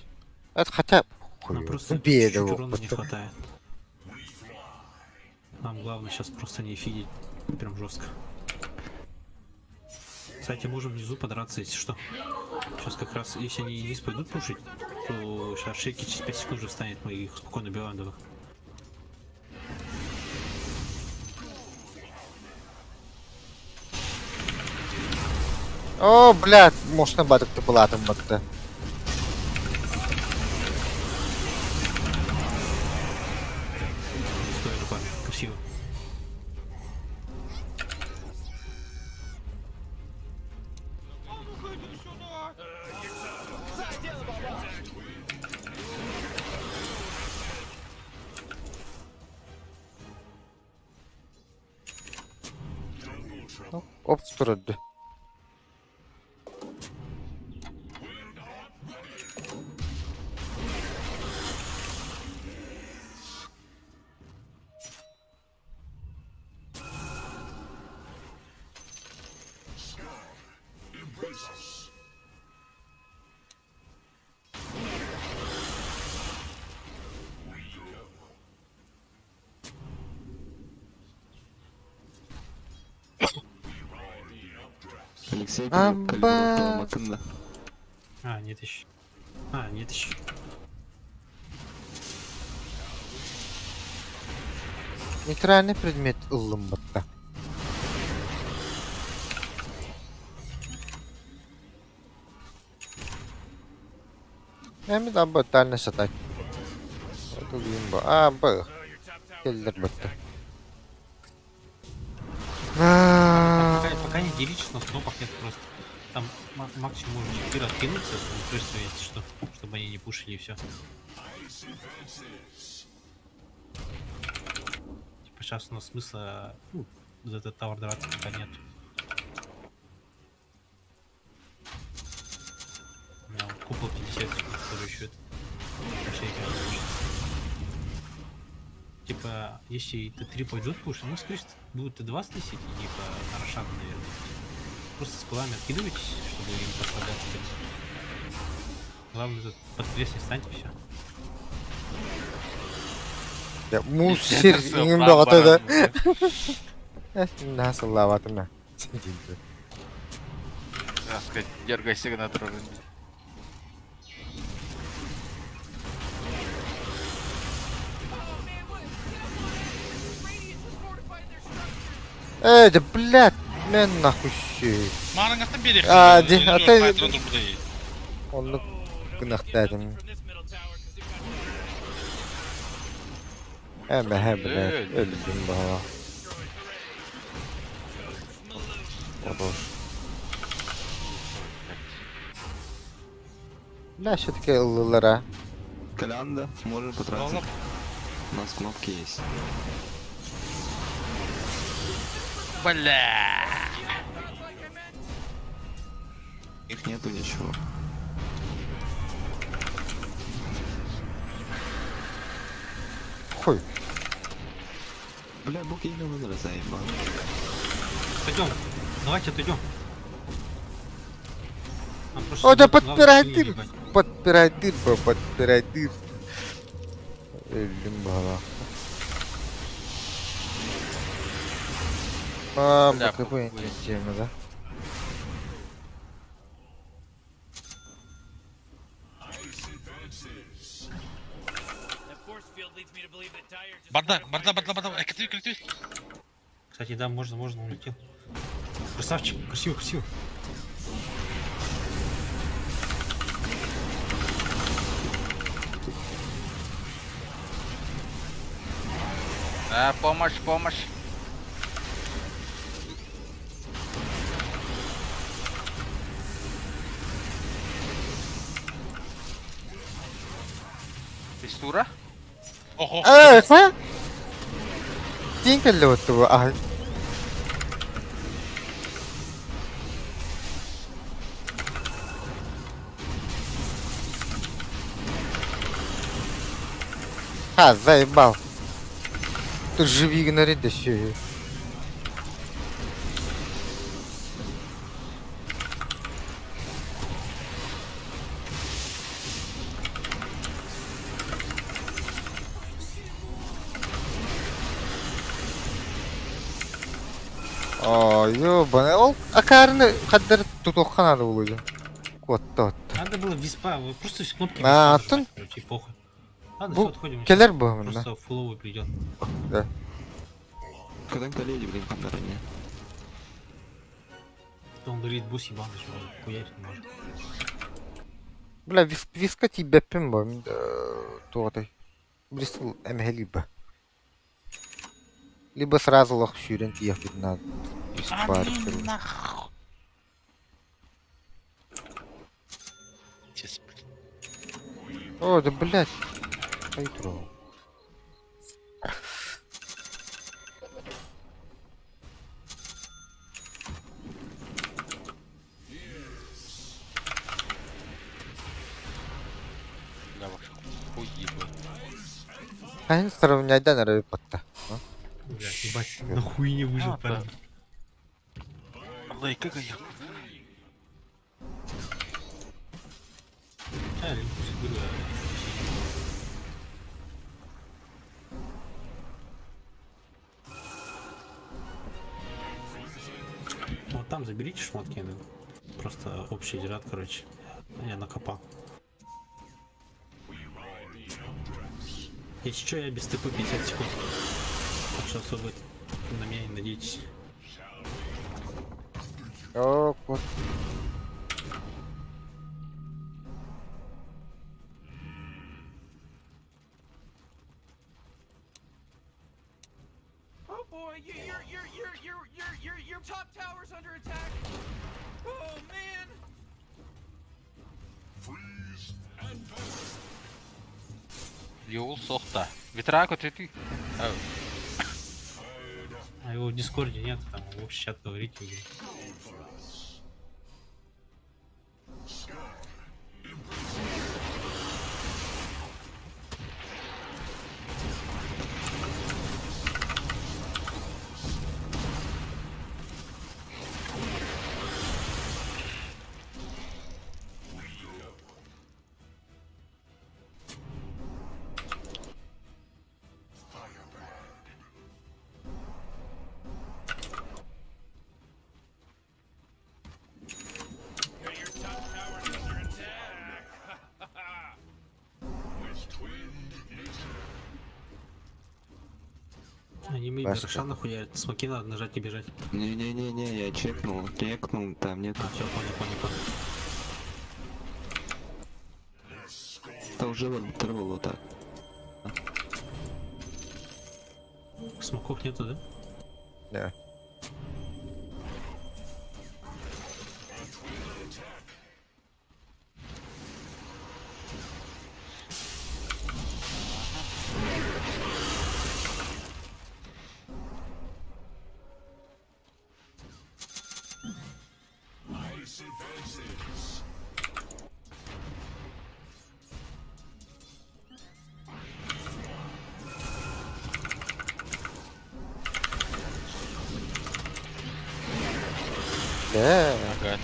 Это хотя хуй. Нам просто Убей чуть-чуть его. урона не хватает. Нам главное сейчас просто не фидить прям жестко. Кстати, можем внизу подраться, если что. Сейчас как раз, если они низ пойдут пушить, то сейчас шейки через 5 секунд уже встанет, мы их спокойно убиваем давай. О, блядь, может на баток-то была там батка. Стой, рука, красиво. Оп, спереди. Алексей, Амба. калибровка Макында. Нет еще. Нет еще. Нейтральный предмет ломбата. Я мне дам батальность атаки. Это лимба. А, Б. Киллер бата. Пока не делитесь, но снопов нет просто. Там максимум можно 4 откинуться, просто если что, чтобы они не пушили и все. Типа сейчас у нас смысла за этот тавер драться пока нет. У меня вот купол 50 секунд, который еще это. Типа, если Т3 пойдет пуш, ну, скорее будет Т2 сносить, типа, на Рошану, наверное. Просто с пылами откидывайтесь, чтобы им подставляться. Главное, тут под пресс не станьте, все. Я мусор не да. Nasıl lavatına. Сказать, дергайся на троллинге. Да блядь, мен нахуй щей. Мағырыңызды берек. Onu gınaqtadım. He blядь, öldüm bana. Хорош. Бля, все-таки ЛЛРа. Колян, можем потратить. У нас кнопки есть. Бля. Их нету ничего. Хуй. Бля, бук именно выбора заебал. Пойдем, давайте отойдем. О, да подпирай дыр. Подпирай дыр, подпирай дыр. Öldüm bana. Бля, БКБ интенсивно, да? Барда, коллектив. Кстати, да, можно улетел. Красавчик, красиво, красиво. Помощь, помощь. Текстура? Ого! Ха? Тинкали вот его, заебал. Тут живи игнорит, да еще и. Ёбаный, ол акарны каддар тутуккан ады бул өзү. Вот. Надо было виспа, вы просто с кнопки А, виспа нажимать, короче, и похуй. Ладно, Бу все, отходим. келер бу мында. Просто фуловый придет. Да. Когда леди, блин, там дороге. Он говорит, бус ебаный, что хуярить не может. Бля, виска тибеппим бу мында тугатай. Бристол эмге либо сразу лох шүрен ехать надо. Нахуй. О, да блять. Пойду. Да, вообще, хуй ебать. Ань сравнять да на рыбота. Бля, ебать, нахуй не выжил, парень. Лайка я. Вот там заберите шмотки, да. Просто общий дират, короче. Я накопал. Если что, я без ТП 50 секунд. Так что особо на меня не надейтесь. О, вот. Oh boy, your top tower's under attack. Oh man. Йоул сохта. Ветрак вот ты. А его в Дискорде нет, там в общий чат говорите. Your top tower's under attack. Они мы Башка. Рошана хуярят, смоки надо нажать и бежать. Не-не-не, я чекнул, там нет. А, все, понял. Это уже вот второго лота. Смоков нету, да? Да. Да. Ага.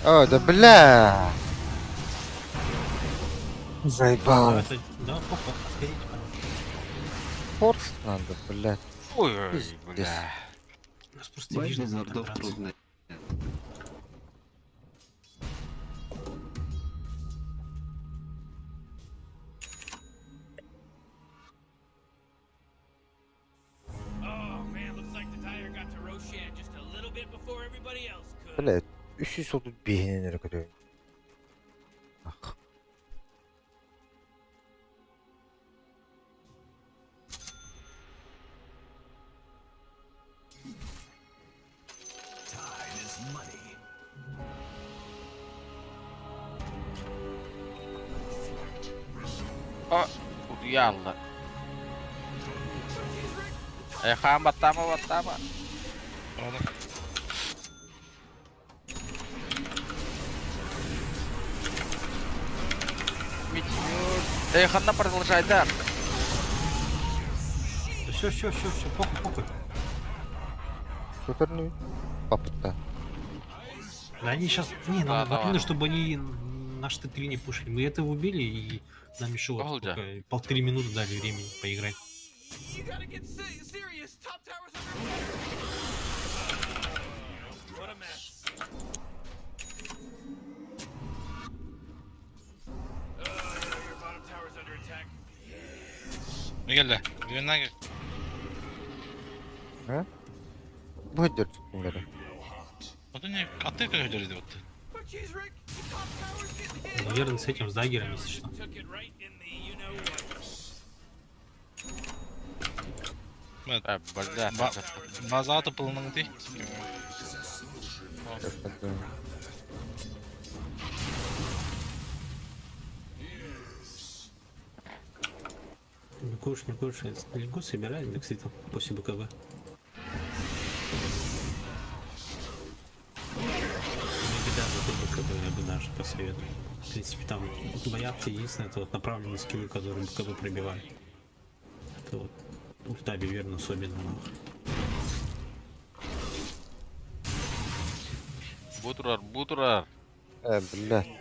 О, да бля. Заебал. Это, да, похуй, отходите, Форс надо, блядь. Ой, Пиздец. бля. у нас просто Важный вижу, зардов концентрация. трудно. could. Блядь, 335 эрэ көлөө. Ах. Yalla. Ayağım battama. Oğlum. Ayağına продолжай, да. Все, похуй. Суперный попытка. Да они сейчас... Не, Да, нам давай. нужно, чтобы они наш Т3 не пушили. Мы этого убили, и нам еще вот Голдя. сколько, 1,5 минуты дали времени поиграть. You gotta get serious. Top tower's under attack. What a mess. Your bottom tower's under attack. Ne geldi? Bir yönden gel. Будет кімдері. O da ne? Attığı kadar öderiz battı. But geez, Rick, the top tower's getting hit. Наверное, с этим, с даггером, если что. Took it right in the you know what. Бля. Bazı atı pılının değil. Не кушай. Легко собирай, да, кстати, после БКБ. Не беда, зато БКБ я бы даже посоветую. В принципе, там боятся единственное, это вот направленные скиллы, которые БКБ пробивают. Это вот ульта Биверн особенно нахуй. Бутурар. Блядь. —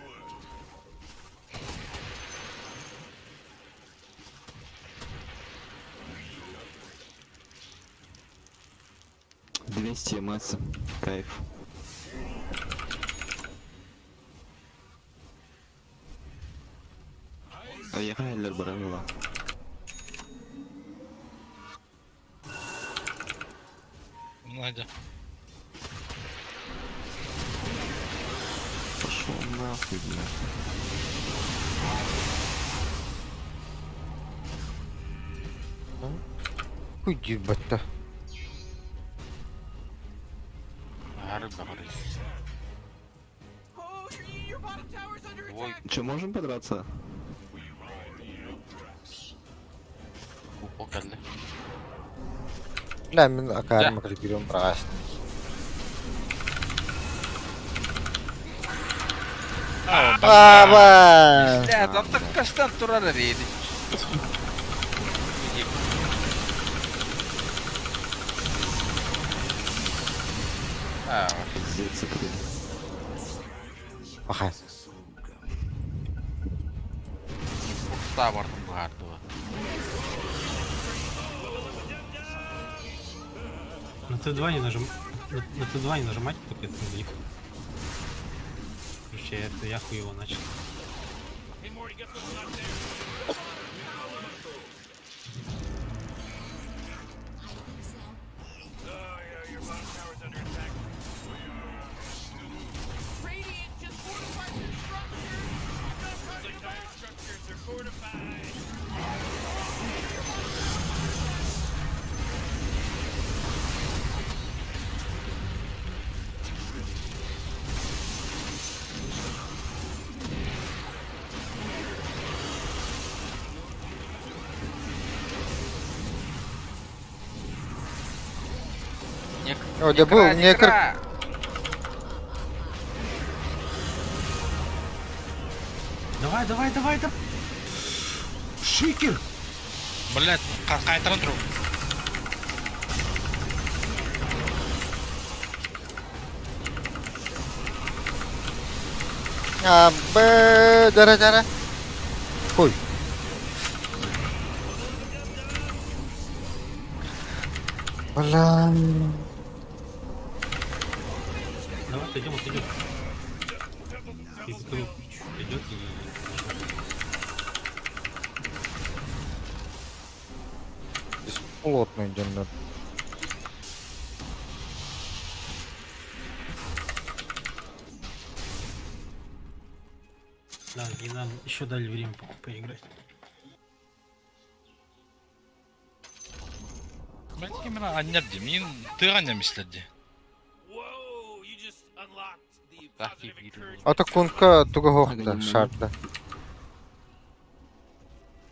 200 МС. Кайф. Аяқайлар барамыла. Hadi. Пошел нахуй, блядь. Хуй ебать-то. Oh, your bottom tower's under attack. Че, можем подраться? O geldi. Бля, мен акарма кіріп прағашты. Аба! Ya tam da kaçtan durar araydı. Пиздец, закрыли. Ага. Kurta vardım bu arada. На Т2 не нажим... на Т2 не нажимать, только это не них. Короче, я хуево начал. Hey Morty, guess what's not there? Oh yeah, your bottom tower's under attack. Radiant just fortified their structure. Those entire structures are fortified. О, да был, не кр... Давай, да. Шикер! Блядь, қайтарып тұру. Абы, дара. Хуй. Бля. Давай, отойдем. И БКБ идет и... Плотно идем. Да, и нам еще дали время поиграть. Belki bana anne demeyin, tığanya misledi. Whoa, you just unlocked the positive encouragement. Ата кунка туга хохта шарта.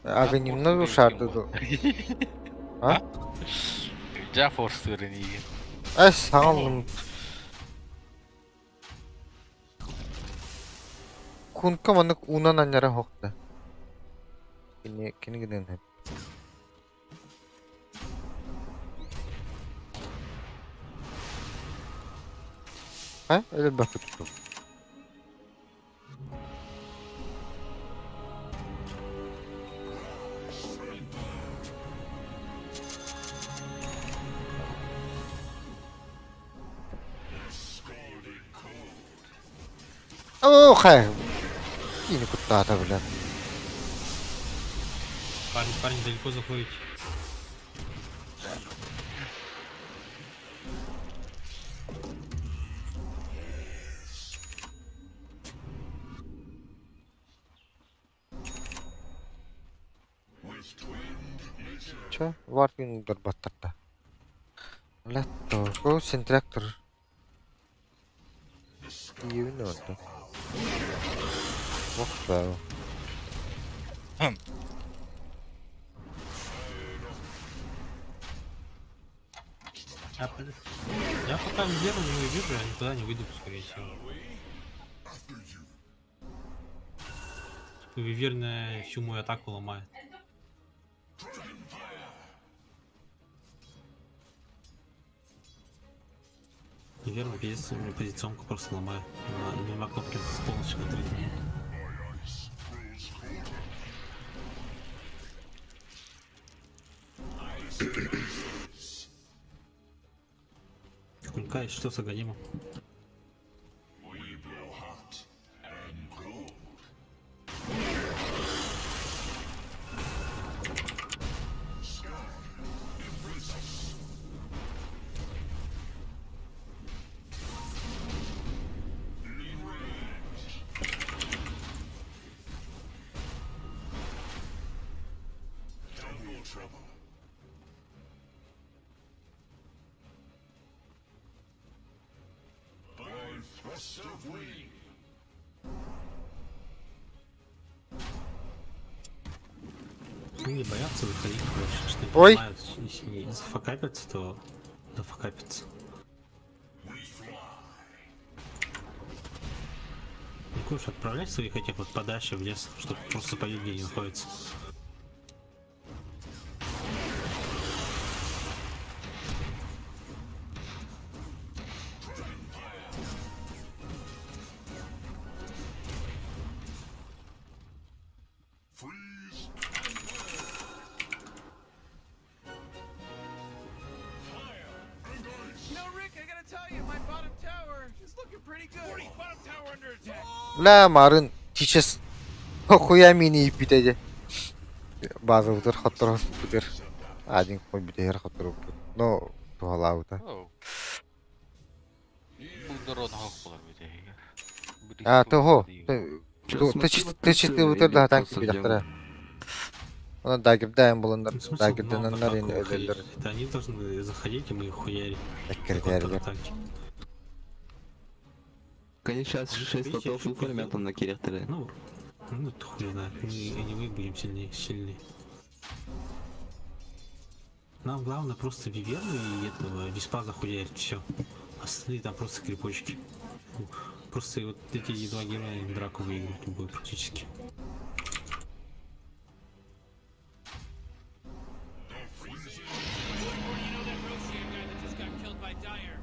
Аганимна шарта. А? Жа форстырын иген. Ай саңалым. Кунка маны унан аньяра хохта. Кини гиден хеп. А? Öyle bakıp. О, хай. Yine kutlu atabilir. Парень, далеко заходите. Че? Варпин удар баттарда. Летто. Го синтрактор. İyi ne oldu? Oh be. Я пока веру не вижу, я никуда не выйду, скорее всего. Виверная всю мою атаку ломает. Виверна позиционку просто ломает. На двумя кнопками полностью контролирует. Кунька, что с Аганимом? Ну, не боятся выходить больше, что Ой. понимают, если не зафакапятся, то зафакапятся. Не будешь отправлять своих этих вот подальше в лес, чтобы просто понять, где они находятся. You know, Rick, I gotta tell you, my bottom tower is looking pretty good. Morty's bottom tower under attack. Ла марын тичес. Хуя мини ипитеже. База утыр хоттор утыр. Один кой битер хоттор. Но туалаута. Оу. Булдырон хок болар бите. А того. Чё, Ты читы утыр да танк просто битер. Она дагердаем буландар. Ну, смысл Дагерданар много ин атаку выходить. ödeller. Это они должны заходить, и мы их хуярим. Эккердерлер. Контратаки. Конечно, сейчас 6 Видите, лотов чуть выполнят там на кирихтере. Ну, это хуй знает. Мы и не мы будем сильнее. Нам главное просто Виверну и этого Виспа захуярить, все. Остальные там просто крепочки. Просто вот эти два героя драку выиграть любой практически. Morty, you know that Roshier guy that just got killed by Dyer?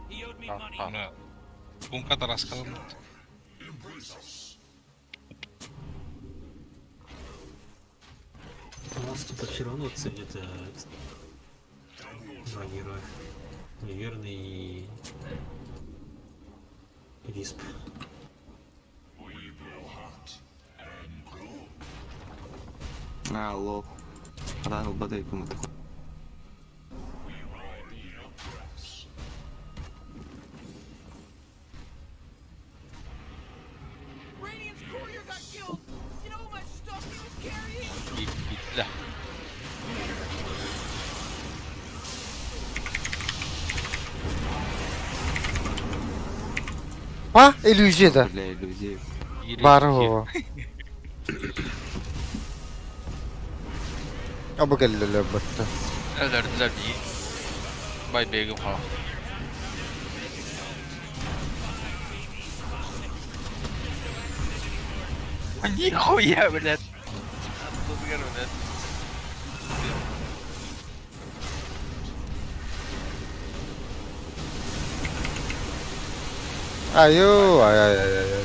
He owed me money. Ana, Kumka da raskalan. У нас типа все равно ценят два героя. Неверный и Висп. А, лол. Рано батарейку мы такой. Radiant's courier got killed. Да. А, иллюзия да. Для иллюзий. Баро. Абы келлелер бытты. Öldürdüler diye. Bay Begum ha. Нихуя, блядь. Отдыгар, блядь. Аю, ай.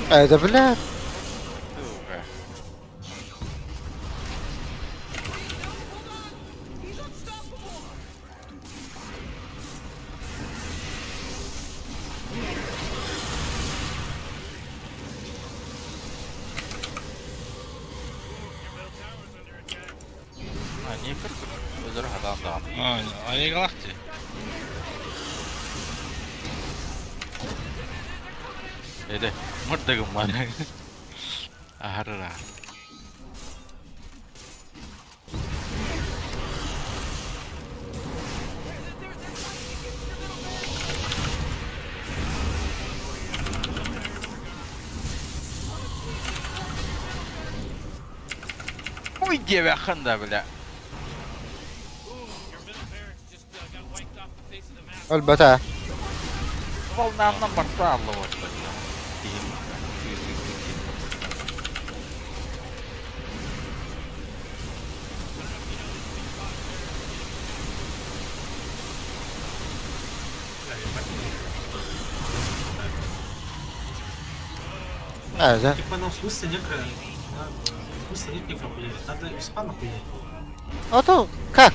Это, блядь. Сука. Не кыркып. Өзөрү хатаандаган. Ай галакти. Эде, мырдыгым бар. Ахырыра. Ой, девяханда, бля. Elbette. Волнамdan başta anlamadım. Да. Типа, ну, в смысле некро... В смысле нет некро хуярить? Надо испана хуярить. А то как?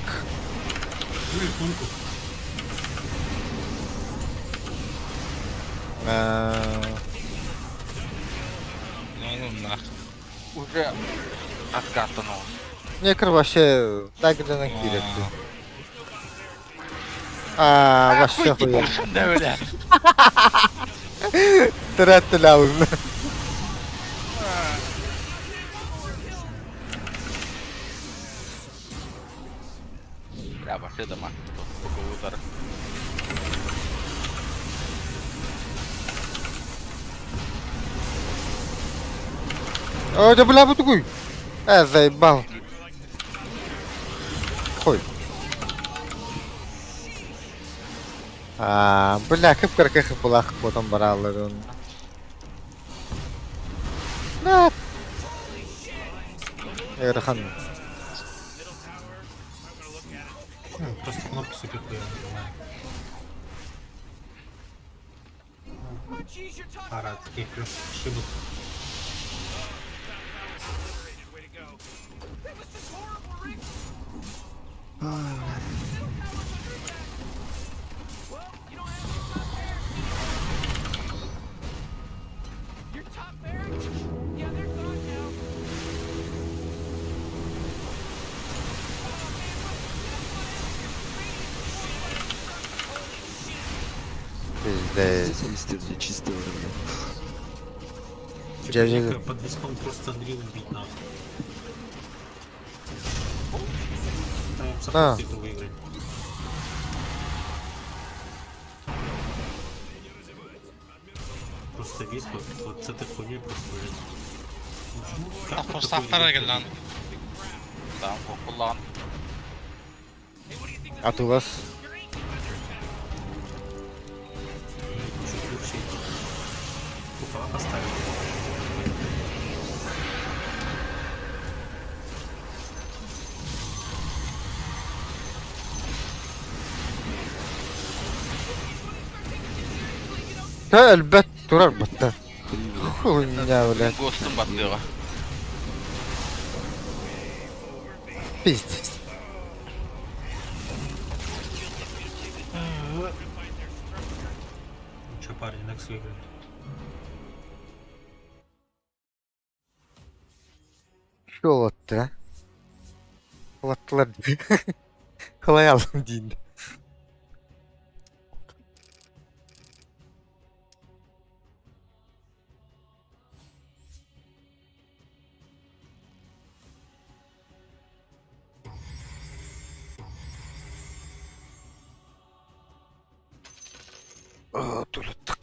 Ну и пунку. Ну нахуй. Уже откатанул. Некр вообще нагрена киректи. Вообще хуя. Да, бля. Тратты лаузно. Бля, вообще дома. Сколько удар. О, да бля, вот такой. Заебал. Хуй. Бля, кып-кыркы хыпылах потом баралар он. Да. Эрхан. Просто кнопки супер хуярить. Пара таких ошибок. Пиздец. Здесь листья для чистого. Дядя. Под виском просто дрил бить нахуй. Там это выиграть. Просто виск вот с этой хуйней просто, блядь. Форсаттara gel lan. Tamam, kullan. От у вас. Поставить. Да, البت турар бата. Хуйня, блядь. Ghost'un battığı. Пиздец. Че, парни, Некс выиграли. Что вот-то, а? Латлар. Kılay aldım diyeyim. Aa, tuluttuk.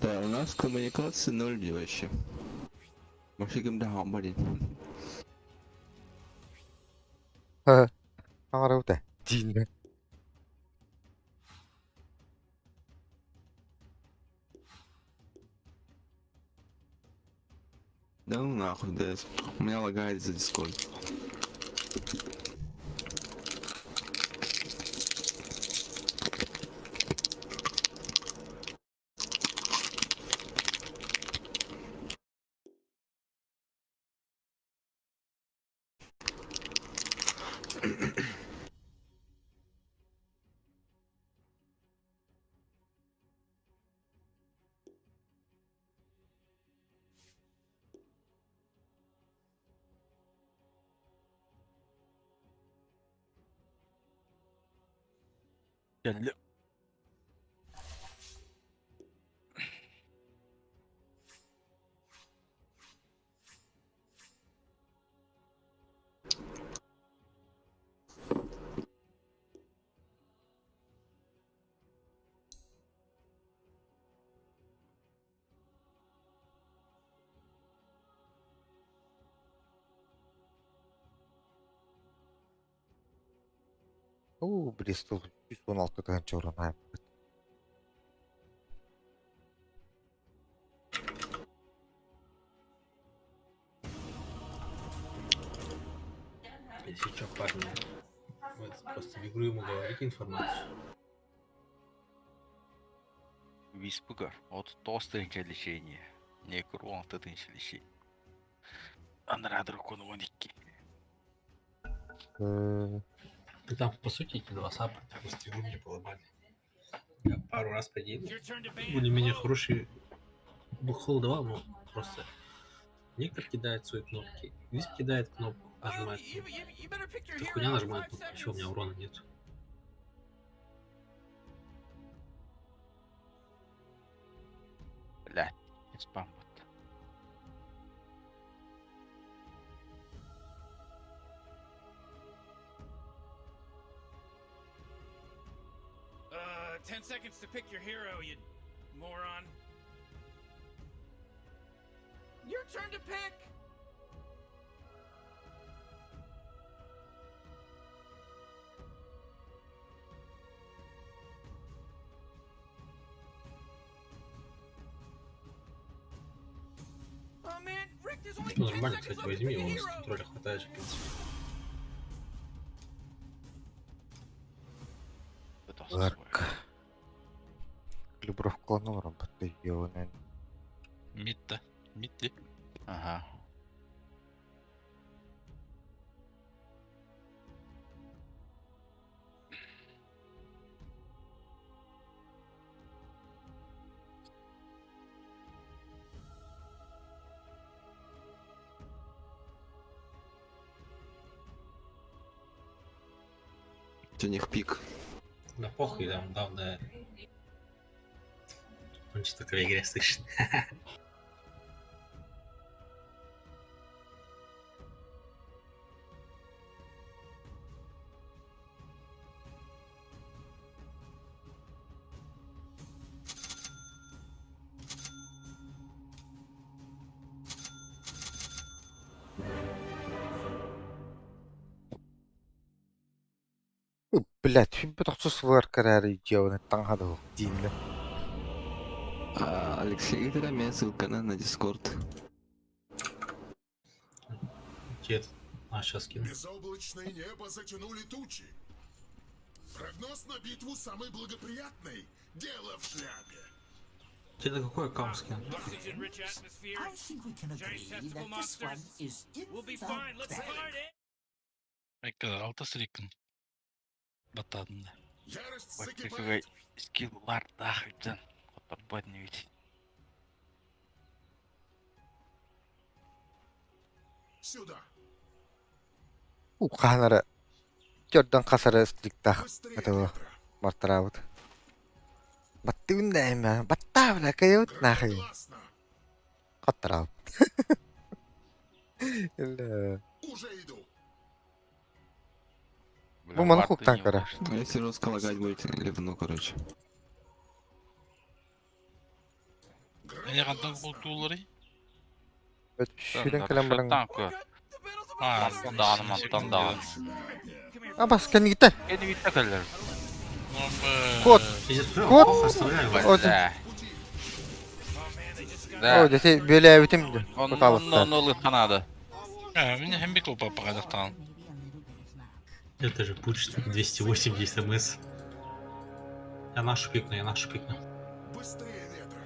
Да, у нас коммуникации ноль вообще. Вообще кем-то блин. Ağrı da diyeyim. Да ну нахуй, да. У меня лагает за дискорд. Geldi. Бристол 116 тыгынча уран айып. Если что, парни, вы просто в игру ему говорите информацию. Виспугар. Вот тостынча лечение. Не круан тытынча лечение. Анрадыр кону 12. И там, по сути, эти два сапа просто игру мне поломали. Я пару раз поделал. Более-менее хороший бухол давал, но просто Нектор кидает свои кнопки, Висп кидает кнопку, нажимает кнопку. Хуйня нажимает кнопку, все, у меня урона нет. Блядь, спам вот. Uh, 10 seconds to pick your hero, you moron. Your turn to pick. Oh man, Rick, there's only Ну, 10 нормально, seconds кстати, left to возьми pick a его, с hero. контроля хватает же, в принципе. Ларк. Калибровка клана работает, наверное. Мид-то. Мид-ли. Ага. У них пик. Да похуй, там главное... Он что такое в игре слышит. Блядь, фильм бітоқсыз вар карары идеоны таңғады ол деймді. Алексей, дай мне ссылка на Дискорд. Дед. А, сейчас кину. Безоблачное небо затянули тучи. Прогноз на битву самый благоприятный. Дело в шляпе. Тебе на какой аккаунт скинул? Oxygen-rich atmosphere. Giant testicle monsters. We'll be fine. Let's start it. Айка, алтыс рекін. Батадында. Ярость Вот закипает. какой скиллар дахыджан. Подбадни ведь. Сюда. Қанары жордан қасары стриктақ Быстрее этого ветра. мартырабыт. Батты үндәймә, батта бля кайот нахуй. Громогласно. Қаттырабыт. Или... Уже иду. Бұл маны хуктан кара. Если жестко лагать будет, ливну, короче. Әне қантан бұл туылары? Шүрен кілем білің. Танко. А, Тандағаным, тандағаным. А бас, кәні гитті. Кені бітті кәлер. Кот. Пиздец, прям Кот. плохо оставляю. О, Да. О, Да. десе бөлі әбітім. Кот алыста. Он олы қанады. Мені хәмбек опа пағадақтан. Это же путь 280 МС. Я нашу пикну, Быстрее ветра.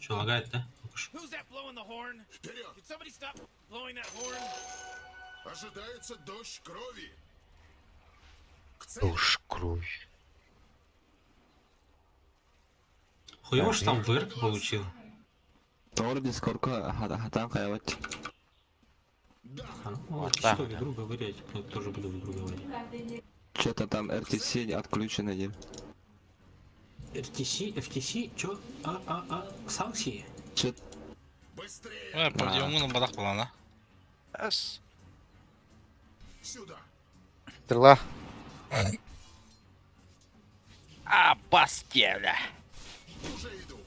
Что, лагает, да? Who's that blowing the horn? Вперед. Can somebody stop blowing that horn? Ожидается дождь крови. К цели. Уж кровь. Хуево, что там ВРК получил. Тор Дискордка хатан хаявать. Да. А, ну, Вот что так, в да. игру говорить, я тоже буду в игру говорить. Что-то там RTC отключен один. FTC, чё? Санкции? Че Быстрее. Подъемын бадақ балана. Әс. Сюда. Стрела. А, бастевля. Уже иду.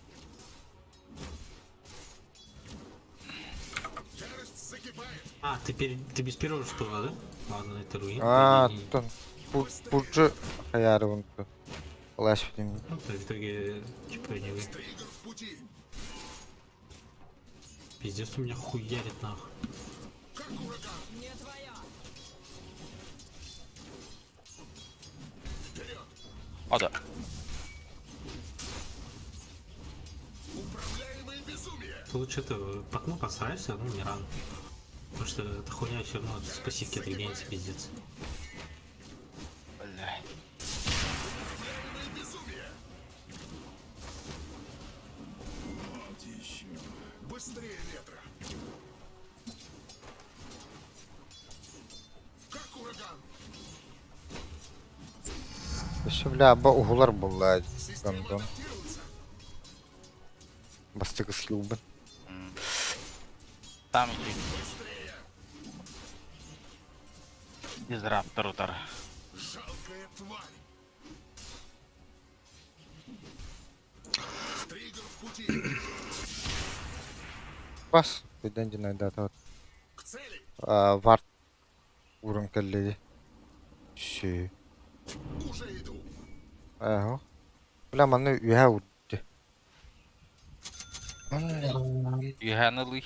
Ярость закипает. А, ты без первого что, да? Ладно, это руин. А, И- тон. Бурджу хаяры вунту. Флэш фильм. Ну, то в итоге, типа, не вы. Триггер в пути. Пиздец, у меня хуярит нахуй. Как ураган. Не твоя. Вперед. Ада. Управляемое безумие. Ты лучше это по окну посрайся, ну не рано. Потому что эта хуйня все равно с пассивки отодвинется, пиздец. Бля. Управляемое безумие. Вот еще. Быстрее ветра. Как ураган. Еще бля, угулар булла. Система Гандон. адаптируется. Бастыгы слюбы. Там иди. Быстрее. Дизраптор удар. Жалкая тварь. Триггер в пути. Бас. Биден динай дата. К цели. Варт. Урон калледи. Ши. Уже иду. Ага. Бля, маны үхэ үрдü. Юханылый.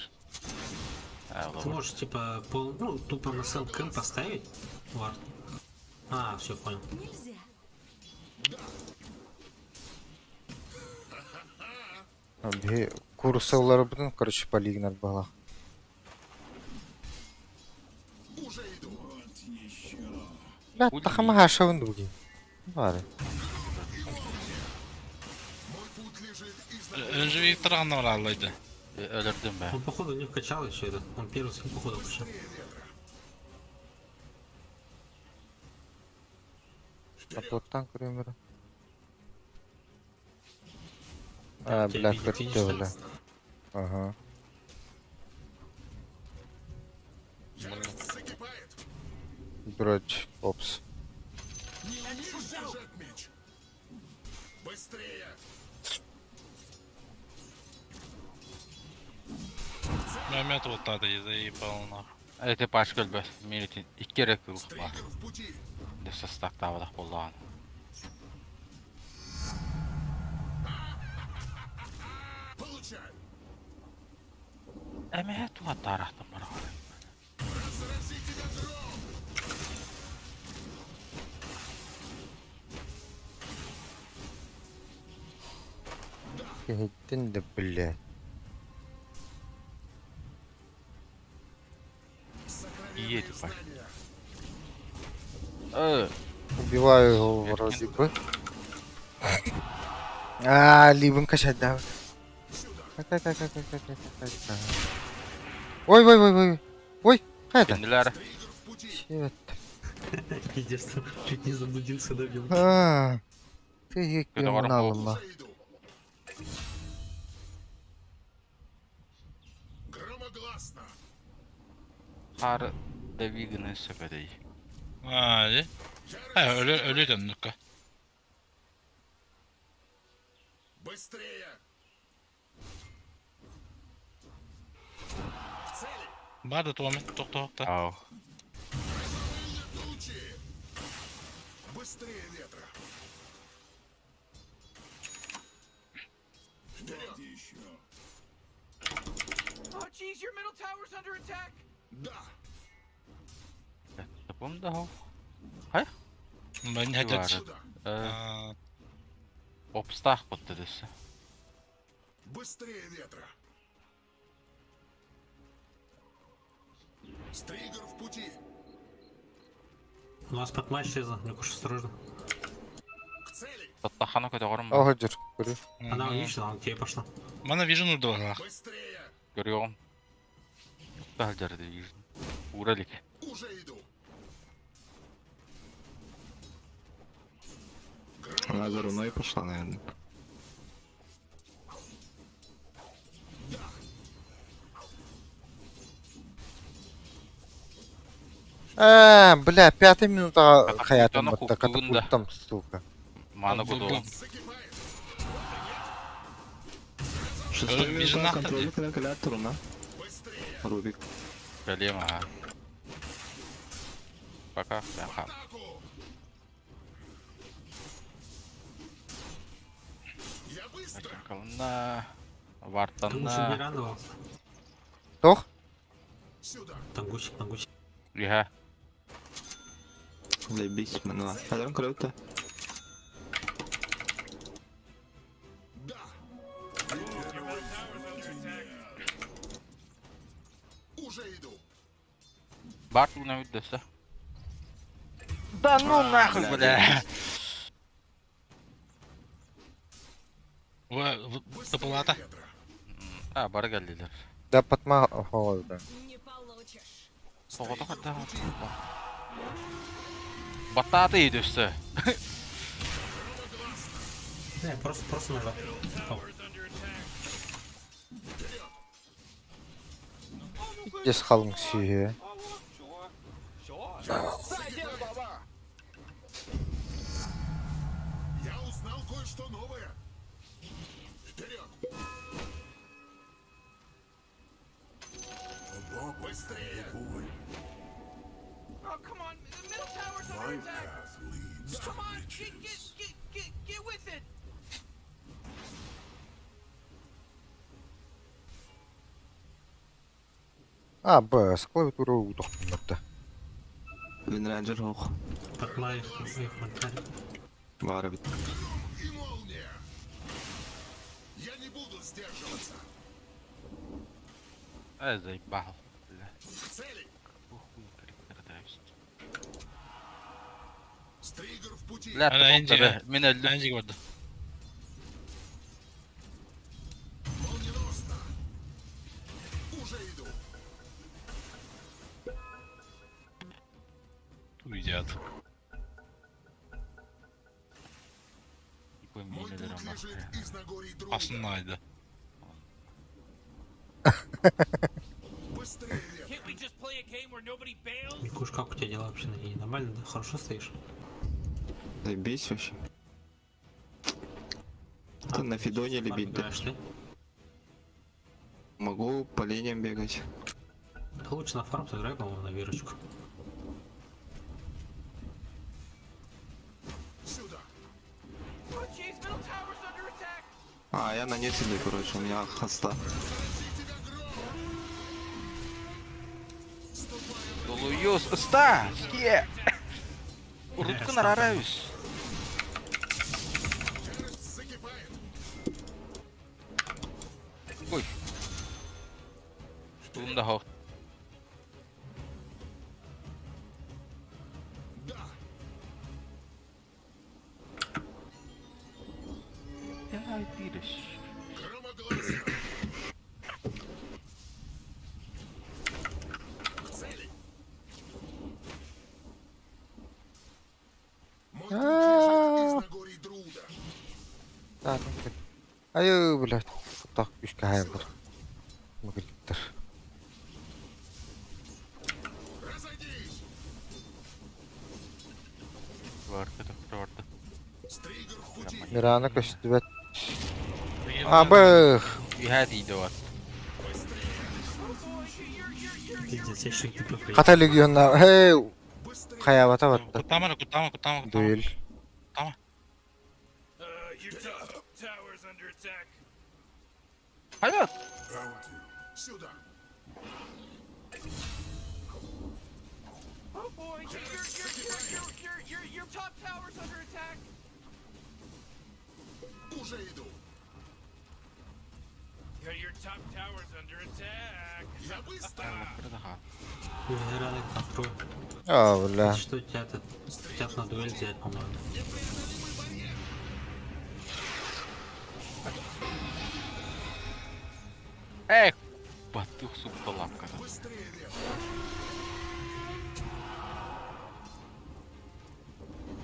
Ты можешь, типа, ну, тупо на сам крым поставить. Вард. А, все, понял. Нельзя. Курсовлары бүтін, короче, полигнар бала. Уже иду. Вот еще. Бля, тахама хашавын дуги. Бары. Мой путь лежит из Önce bir tırağına var Allah'ıydı. Ölürdüm be. Он, походу, не вкачал еще это. Он первый скин, походу, вкачал. Капоттан көрем бері. Да, Бля, тебе кіртті финиш, бля. Ага. закипает. Дрочь, опс. Не умеешь держать меч. Быстрее. Mehmet otadı zaїбав нахуй. Эти пачка бе. Мирити. İki рек был. Триггер в пути. Де состав да болған. Получай. Эме туа тарахтым бара. Разразите ветром. Кехеттен де, бля. И эти Сокровенные пачка. знания. Убиваю его вроде бы. Ливен качать, да. Ой, ой, ой, ой. Ой, это. Кенделер. Триггер в пути. Щет. Пиздец, чуть не заблудился, да, бил. Ты Это ворон криминалом. Уже иду. Громогласно. Har devigini sökedi. Hadi. Ha ölü döndük. Быстрее. К цели. Vardı Tuğamet tokta. Ау. Лучи. Быстрее ветра. Вперед. Еще. Oh, jeez, your middle tower's under attack. Да. Yapım da o. Ben hadi. Сюда. Обстах подтедесі. Быстрее ветра. Стригер в пути. У нас под матч слезла, Никуш, осторожно. К цели. Таттахана көте орын ба. Ага, жүр. Көрі. Она увеличила, она к тебе пошла. Bana vision vurdu bak. Быстрее. Görüyorum. Daha derdi yüzün. Uğralık. Уже иду. Она за руной пошла, наверное. Бля, 5 минута Так, хаятым капитана бітті. Хукугунда. Катапульттам, сука. Маны буду. Закипает. Шестой Vision минута нахуй. контролит на руна. Быстрее. Рубик. Проблема, а. Пока. Я хам. Атаку. Я быстро. Калына. Тангусик не Вартанна. радовался. Тох? Сюда. Тангусик. Иха. Заебись, мануа. Адрон круто. Да. Уже иду. Барт на видоса. Да ну нахуй, бля. Тополата. А, баргалилер. Да потма холода. Не получишь. Соғыда қадда. Бататы идешті. Не, просто нажал. Здесь халың сүйе. Я узнал кое-что новое. Вперед. Быстрее. Oh, come on. The middle tower's under attack. Come on, get with it. А, бәс, клавиатура удохматта. Винрейнджер хоқ. Потма их монтарь. Бары бит. И молния. Я не буду сдерживаться. Заебал. К цели. Стригер в пути. Бля, Ана инжиге. мен өлді. Энжиге барды. Молниеносно. Уже иду. Уйдет. Мой путь лежит из Нагорий Друга. Основной. Быстрее, Лев. Can't we just play a game where nobody bails? Микуш, как у тебя дела вообще на ней? Нормально, да? Хорошо стоишь? Заебись вообще. Ты на Фидоне любить, да? Играешь, да? Могу по линиям бегать. Да лучше на фарм сыграй, по-моему, на вирочку. Сюда. Oh, jeez, middle tower's under attack. А, я на нет иду, короче, у меня хоста. Долуюз. Ста! Ске! Урутку нарараюсь. Закипает. Ой. Штунда хо. Да. Я пидешь. Громогласно. К цели. Мой путь лежит из Нагорий Друда. А, ну, блядь. Аю, блядь. Так, күшке хайылдыр. Мүгіліктір. Разойдись. Варка доктор варда. Стригер в пути. Мираны көстібет. Абых! Иха дейді вар. Пиздец, я еще не попал. Қата легионна, хей! Қаябата батты. Кутама. Дуэль. Your top tower's under attack. Hayat. Сюда. Oh boy, your top tower's under attack. Уже иду. Your top tower's under attack. Я быстро. Генеральный контроль. А, бля. Что тебя тут? Хотят на дуэль взять, по-моему. Эх! Батух супта лапка. Быстрее, Лев.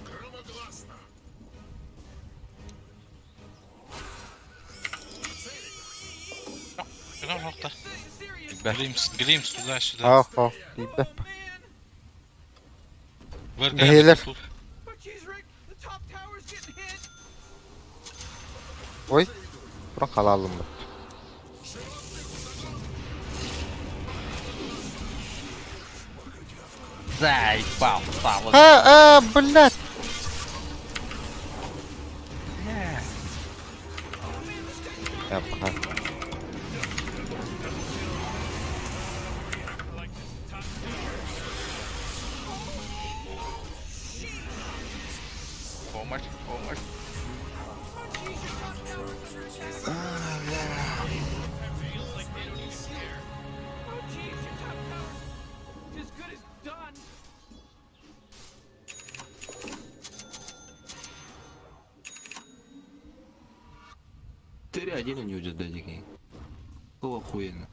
Громогласно. Куда жоқта? Serious. Гримс туда-сюда. Ах, дейді. Бейлер. Oh jeez, Rick, the top tower's getting hit. Ой, бұрын қалалым бұд. Заебал, стало. Блядь! Я пока. Помощь, помощь. Oh, jeez, your top tower's as good as done. Ты один не уйдет, да, дикий. Какого охуенно.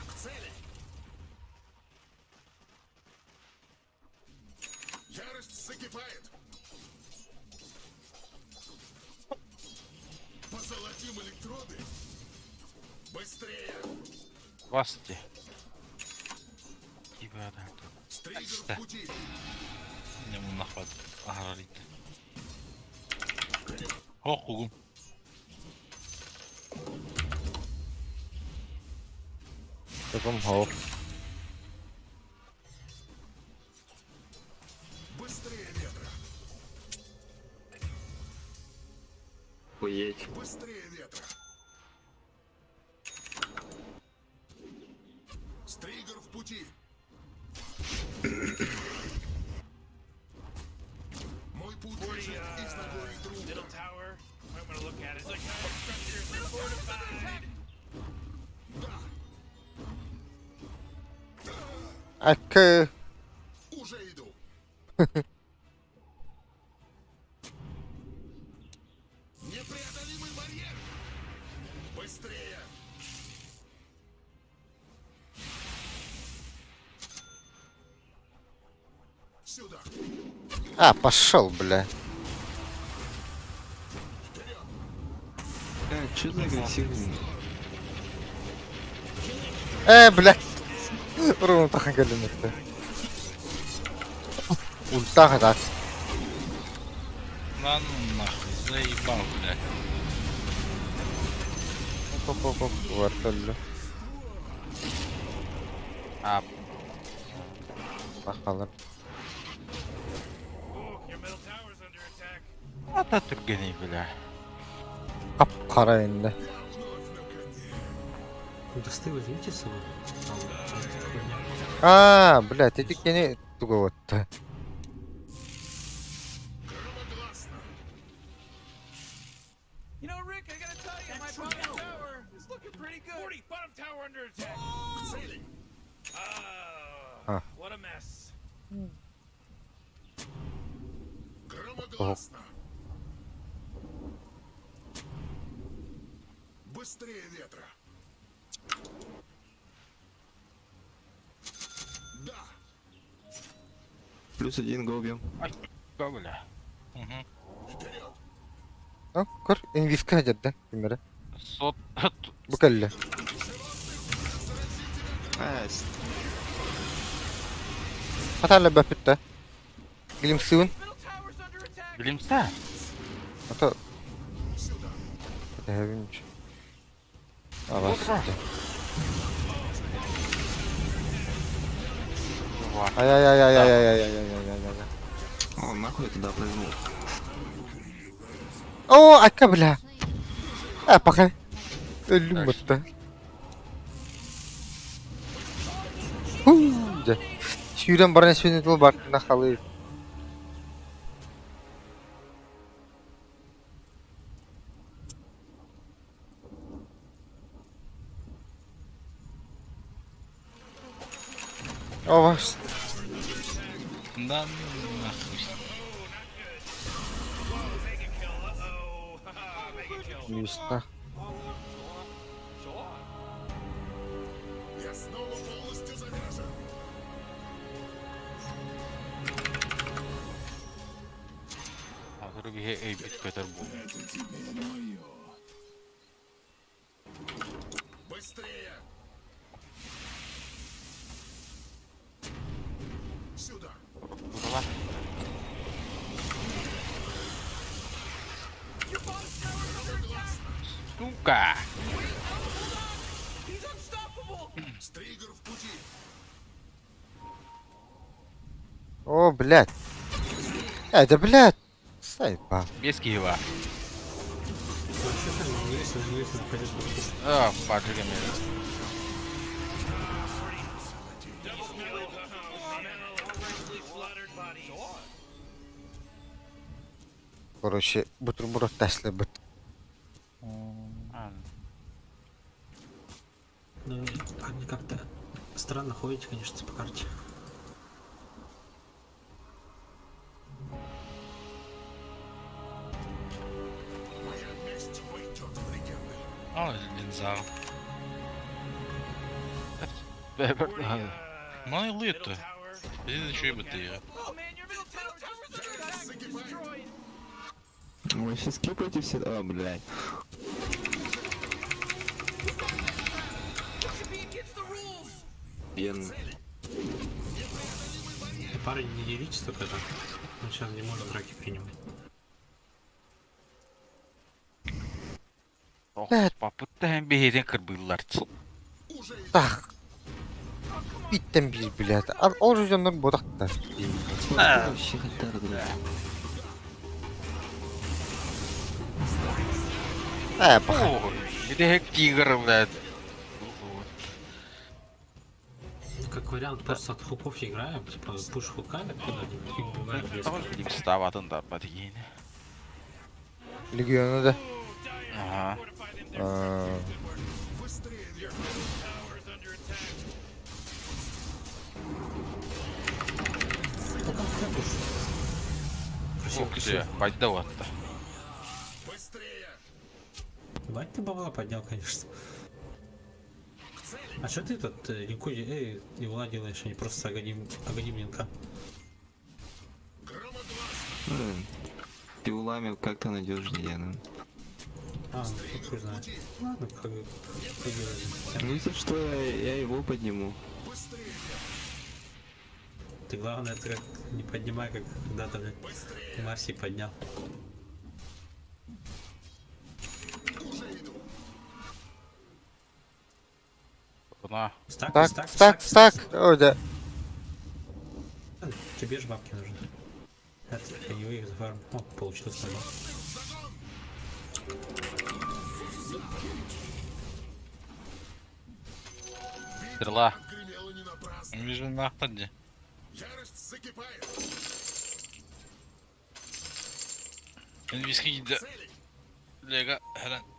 К цели! Ярость закипает! Позолотим электроды! Быстрее! Васти. Ибо да. Стригер в пути! Не му нахват. Аграрите. Охугу. Таком хоп. Быстрее ветра! Хуеть. Быстрее ветра! Стригер в пути! Мой путь лежит из ногой друга. Middle tower. I'm gonna look at it. It's like how structures are fortified. Ак. Уже иду. Непреодолимый барьер. Быстрее. Сюда. А, пошел, бля. Чё за агрессивный? Блядь. Ровно так галимый-то. Ультах так. Да ну нахуй, заебал, блядь. Оп-оп-оп, вертолю. А, Бахалар. Oh, your middle tower's under attack. ата түргені, бля. Кап кара инде. Досты возьмите с собой. А, блядь, эти кени туговатты. You know, Rick, I gotta tell you, my bottom tower is looking pretty good. 40, bottom tower under attack. К цели. А. What a mess. Громогласно. Быстрее ветра. Да. +1 го убьем. Ай, ка, бля. Угу. Вперед. А, кор, инвиска жадда, кимере. Сот. Букалле. Хаталла бапитта. Глимсун. Middle tower's under attack. Білімса? Ата. Хевинч. А, басты. Ай-яй-яй-яй-яй-яй-яй-яй-яй-яй. О, нахуй я туда прыгнул. О, ака, бля. Пока. Люмата. Сүйрен барына сүйрен тұл бартына қалы. О, ваш. Да ну нахуй. Mega kill. Uh-oh. Haha, mega kill. Миста. Я снова полностью заряжен. А, другі ей, біть Петербург. Быстрее. Сюда. Курва. Сука! He's unstoppable. Стригер в пути. О, блядь. Да, блядь. Сайпа. Без Киева. Вообще там не весело пойдет. А, поджигай меня. Короче, бутерброд ташлабыт. Ну, они как-то странно ходите, конечно, по карте. Моя месть войдет в легенды. О, линза. Мало лыто. Иди что бы ты. Oh man, your middle tower's under attack and destroyed. Вы сейчас скипаете все. А, блядь. It should be against the rules. Ен. И парень не делитесь только это. Он сейчас не может драки принимать. Попытаем бейден кырбыйлар. Так. Биттен бир билет. Ол жөндөр бодакта. Вообще хотят, блядь. Паха. Где тигр, блядь. Как вариант, просто от хуков играем, типа пуш хуками, куда-нибудь, и убиваем без. Bileyim stavatınlar badiyini. Легиону да. Ага. Ух ты, поддаваться. Бать ты бабла поднял, конечно. А что ты тут Линку и Вла делаешь, а не просто Аганим Линка? Ты улами как-то надежнее, ну. А, ну хуй знает. Ладно, как бы делаем. Ну за что я его подниму? Ты главное, это как не поднимай, как когда-то Марси поднял. На. Так. О, да. Тебе же бабки нужны. Это его их зафарм. О, получилось сама. Стрела. Вижу на ходе. Ярость закипает. Виски gitti. Lega herhalde.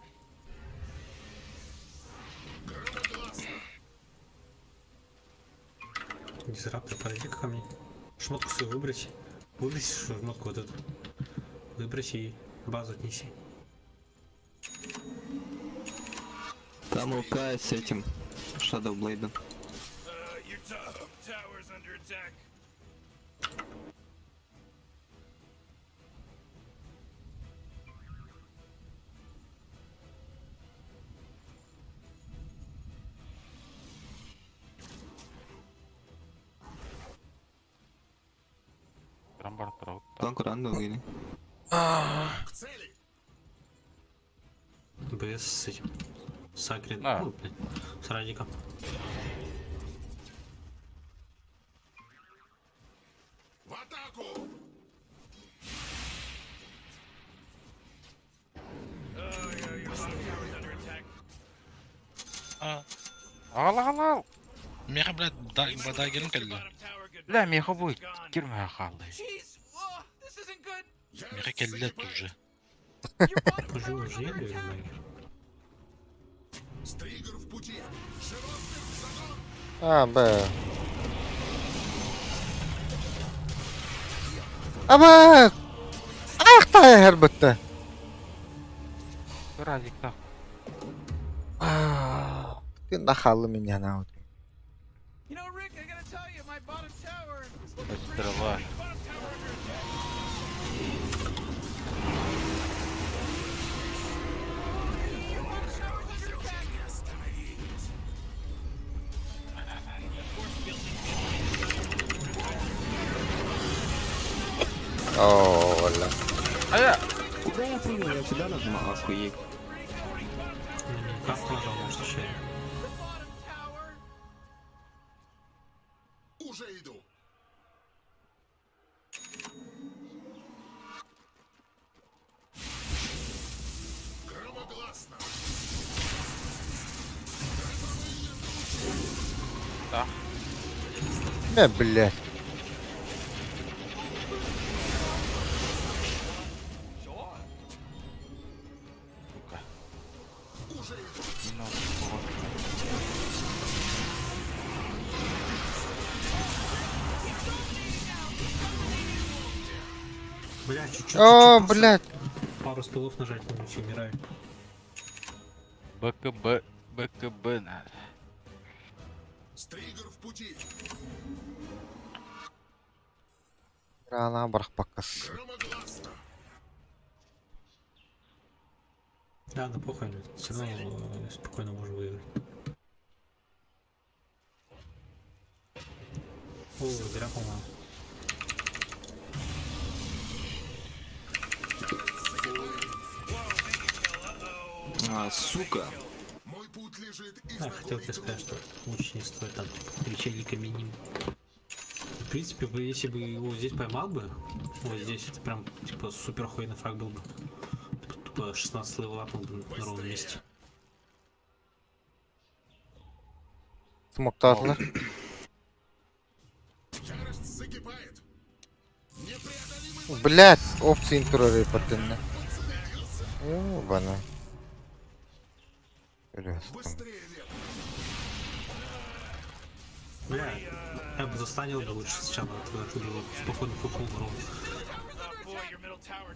Дизраптор, подойди ко мне. Шмотку свою выбрось. Выброси шмотку вот эту. Выброси и базу отнеси. Там ЛК с этим Shadowblade. Your tower's under attack. Рамбар трауд. Там Куран или? БС с этим. Сакрин. А. Ну, блин, с Радиком. В атаку! Your bottom tower's under attack. Ал. Меха, блядь, бадагерин келди. Ля, меха будет. Кирме халды. Jeez, oh, this isn't good. Меха келди уже. Your bottom Уже tower's уже under еду, attack. или Стригер в пути. Широкий загон. Б. Ама! Ах та herbitte. Радик так. Ты нахал меня на. You know, Rick, I gotta tell you, my bottom tower is looking pretty Стрела. Bottom tower under attack. Your bottom tower's under attack. О, ла. Куда я понял? Я всегда нажимал охуеть. как нажал, может, еще. The bottom tower. Уже иду. Да. Блядь. Сука. Уже иду. Минус вот. Бля, чуть-чуть. О, просто блядь. Пару спилов нажать, но ничего, умираю. БКБ надо. Стригер в пути. Рано брах показ. Громогласно. Да, да похуй, все равно спокойно можно выиграть. О, зря, по-моему. А, сука. Мой путь лежит из Да, хотел тебе сказать, что лучше не стоит там лечебника миним. В принципе, если бы его здесь поймал бы, вот здесь это прям типа супер хуйный фраг был бы. Тупо 16 левел апнул бы на ровном месте. Смоктатлар. Ярость закипает. Непреодолимый Блядь, опции интуры патенны. Ёбана. быстрее ветра. Бля, я бы застанил бы лучше сначала, оттуда спокойно фукнул на ровно.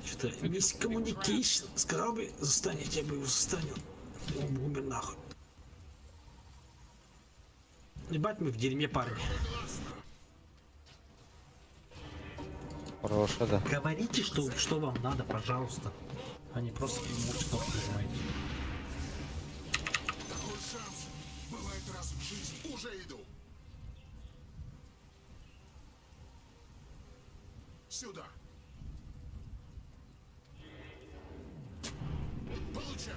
Что-то есть коммуникейшн. Сказал бы застанить, я бы его застанил. Он бы умер нахуй. Ебать, мы в дерьме, парни. Хорошо, да. Говорите, что вам надо, пожалуйста. А не просто кнопку нажимаете. Такой шанс бывает раз в жизни. Уже иду. Сюда. Получай.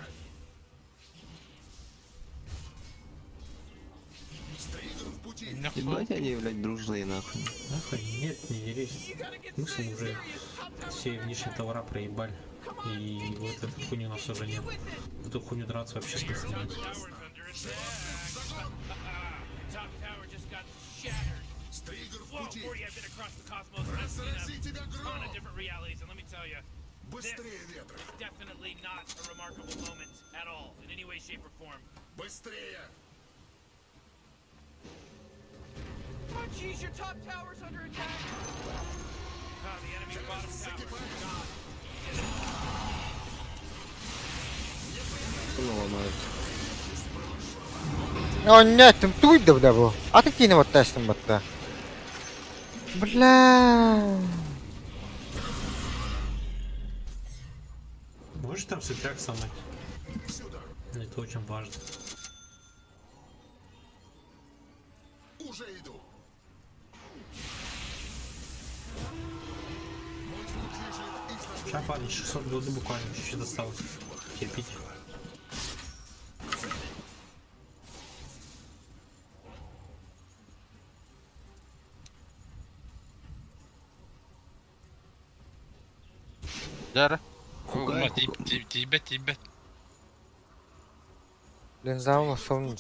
Стригер в пути. Ебать они, блядь, дружные нахуй. Нахуй, нет, не дерись. Мы с ним уже все внешние товара проебали. И вот эту хуйню у нас уже нет. В эту хуйню драться вообще смысла нет. Top tower just got shattered. Стригер в Well, пути. 40, I've been across the cosmos and I've Разрази seen тебя a ton гром. of different realities, and let me tell you, Быстрее ветра. definitely not a remarkable moment at all, in any way, shape, or form. Быстрее. Oh, jeez, your top tower's under attack. The enemy's bottom tower is gone. Ну, ломают. О, нет, там туй да был. А ты кинь вот тестом вот да. Бля. Можешь там сытряк сломать? Это очень важно. Уже иду. Сейчас, парни, 600 голды буквально чуть-чуть осталось. Терпите. Дара. Ума, тебя. Блин, зал сон.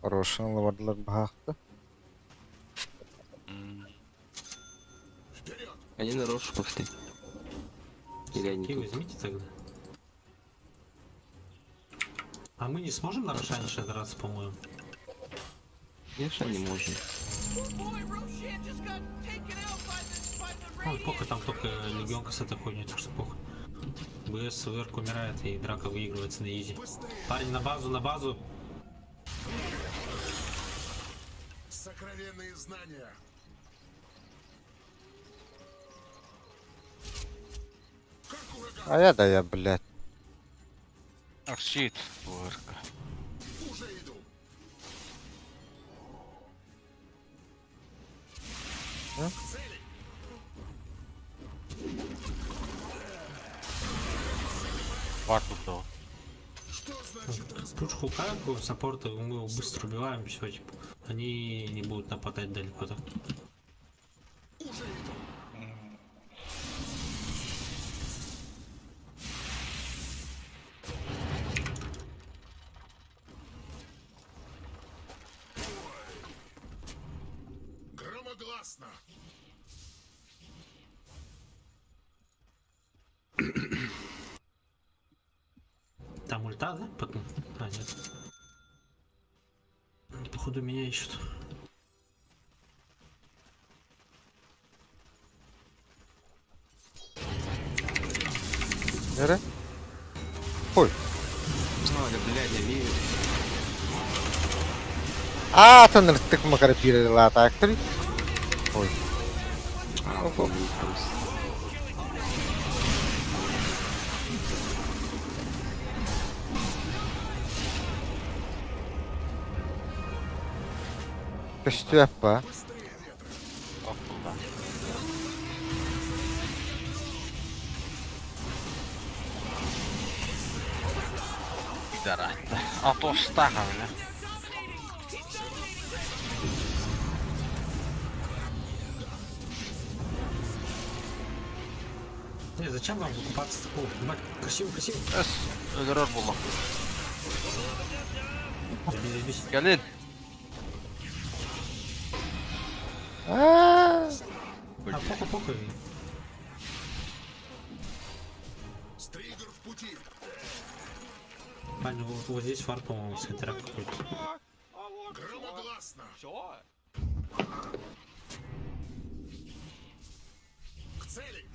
Хороший лавадлар бахта. Они на рошу пошли. Или они Какие тут? возьмите тогда. А мы не сможем на Рошане драться, по-моему? Конечно, не можем. Boy, Roshan just got taken out by the Ну, похуй, там только легионка с этой хуйней, так что похуй. БС ВРК умирает и драка выигрывается на изи. Парень, на базу, на базу. Сокровенные знания. Как ураган. А я да я, блядь. Ах, щит. Порка. Уже иду. А? Цели. Вакуто. Что значит Пуш хуканку, саппорта, мы его быстро убиваем, все, типа. Они не будут нападать далеко так. Уже иду. Там ульта, да? Потом. А, нет. Походу меня ищут. Нere? Ой. Ой, блядь, я вижу. Tanırttık mı karı pireli ataktır? Ой. Просто. Köstü yapma. Okulda. Gider attı. Atos'ta öyle. Не, зачем вам выкупаться? О, ебать, красиво, красиво. Ös. Öldürür buldum. Забей, забей. Gelin. Aa, А, похуй, похуй. Стригер в пути. Пань, вот здесь фарт, по-моему, сентерак какой-то. Громогласно. К цели.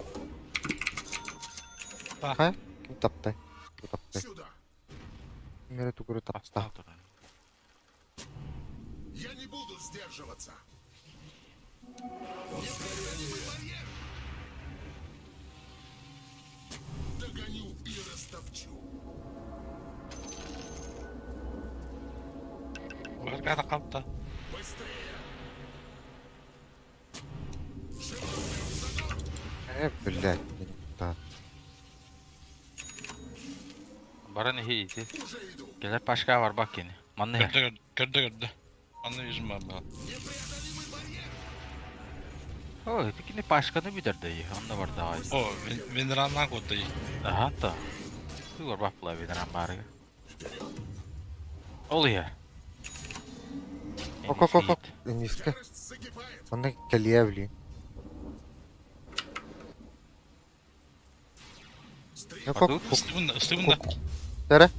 ha? Kim taptı? Bu taptı. Сюда. Nere tukuru taptı? Aslan dur. Я не буду сдерживаться. Догоню и растопчу. Arkada kapta. Быстрее. Блядь. Да. Baran iyi iyiydi. Уже иду. Gelir başka var bak yine. Manlı ya. Gördü. Anlayışım abi. Непреодолимый барьер. Oy, pikini başkanı bilir de iyi. Onda var daha iyi. O, Vinran'dan kodayı. Aha da. Bir var bak bula bilen bari. Oluyor. Ок. Низко. Ярость закипает. Он на колье. Ну как? Падут? Üstümünde. Nere?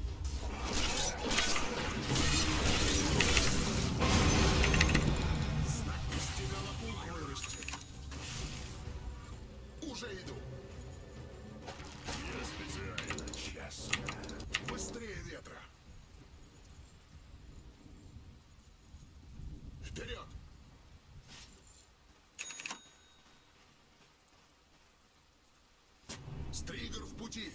Уже иду. Я специально честно. Быстрее ветра. Вперед. Стригер в пути.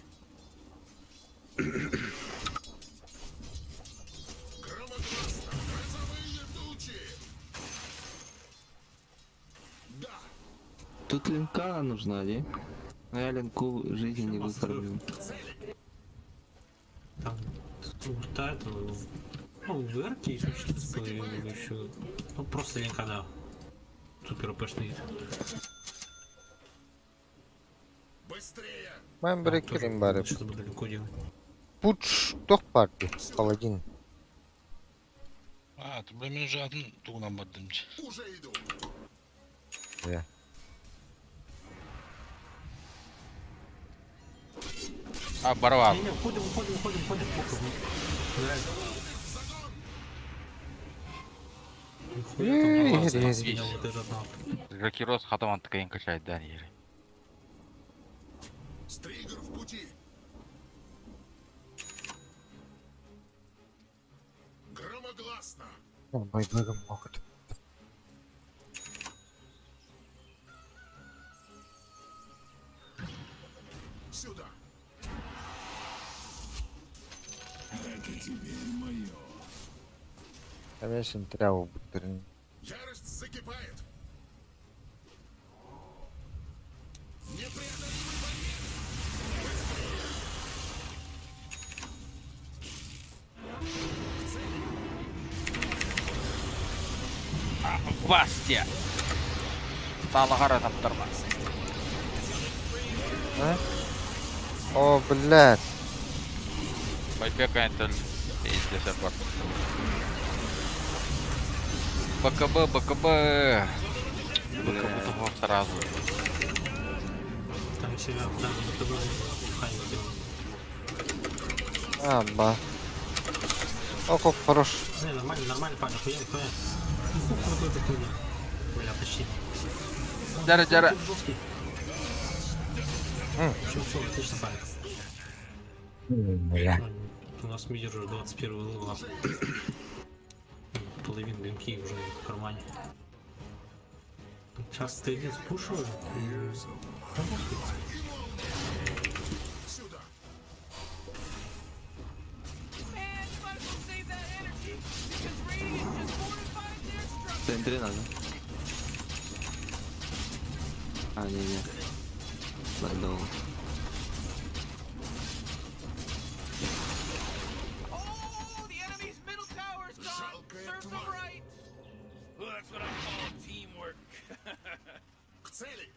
Громогласно. Грозовые тучи. Да. Тут линка нужна, не? Но я линку жизни не выставлю. Там ульта этого. Ну, в эрке еще что-то еще. Ну, просто никогда. Супер ОПшный. Быстрее. Ben bırakırım bari. Что-то бы далеко делать. Puç tok parti. Paladin. Ha, ben уже atın tuğundan baktım. Уже иду. Ya. Abi bara var. Не, уходим. Похуй. Нравится. Эй, Нихуя там резь. меня вот этот нахуй. Ракирос хатаман ткайын качает дан yeri. Стригер в пути. Громогласно. Мой богом могут. Сюда. Это теперь мое. Конечно, тряу бутерин. Ярость закипает. Непреодолимый барьер. Бастия! Sağlık arataptırma. А? О, блядь. Байпека интель. Пиздец, бар. БКБ. БКБ того сразу. Там себя там БКБ хай сделал. Ба. Ого, хорош. Не, нормально, нормально, парень, хуя, хуя. Ну, какой-то хуйня. Бля, почти. Жара, жара. Жесткий. Все, отлично, парень. Бля. У нас мидер уже 21 левел. Половина гемки уже в кармане. Сейчас ты один спушиваешь. Man, you might as well save that energy because Radiant just fortified their structure. В центре надо. А, не. Лайдоу. Oh, the enemy's middle tower is gone. Serves them right. Well, that's what I call teamwork. К цели!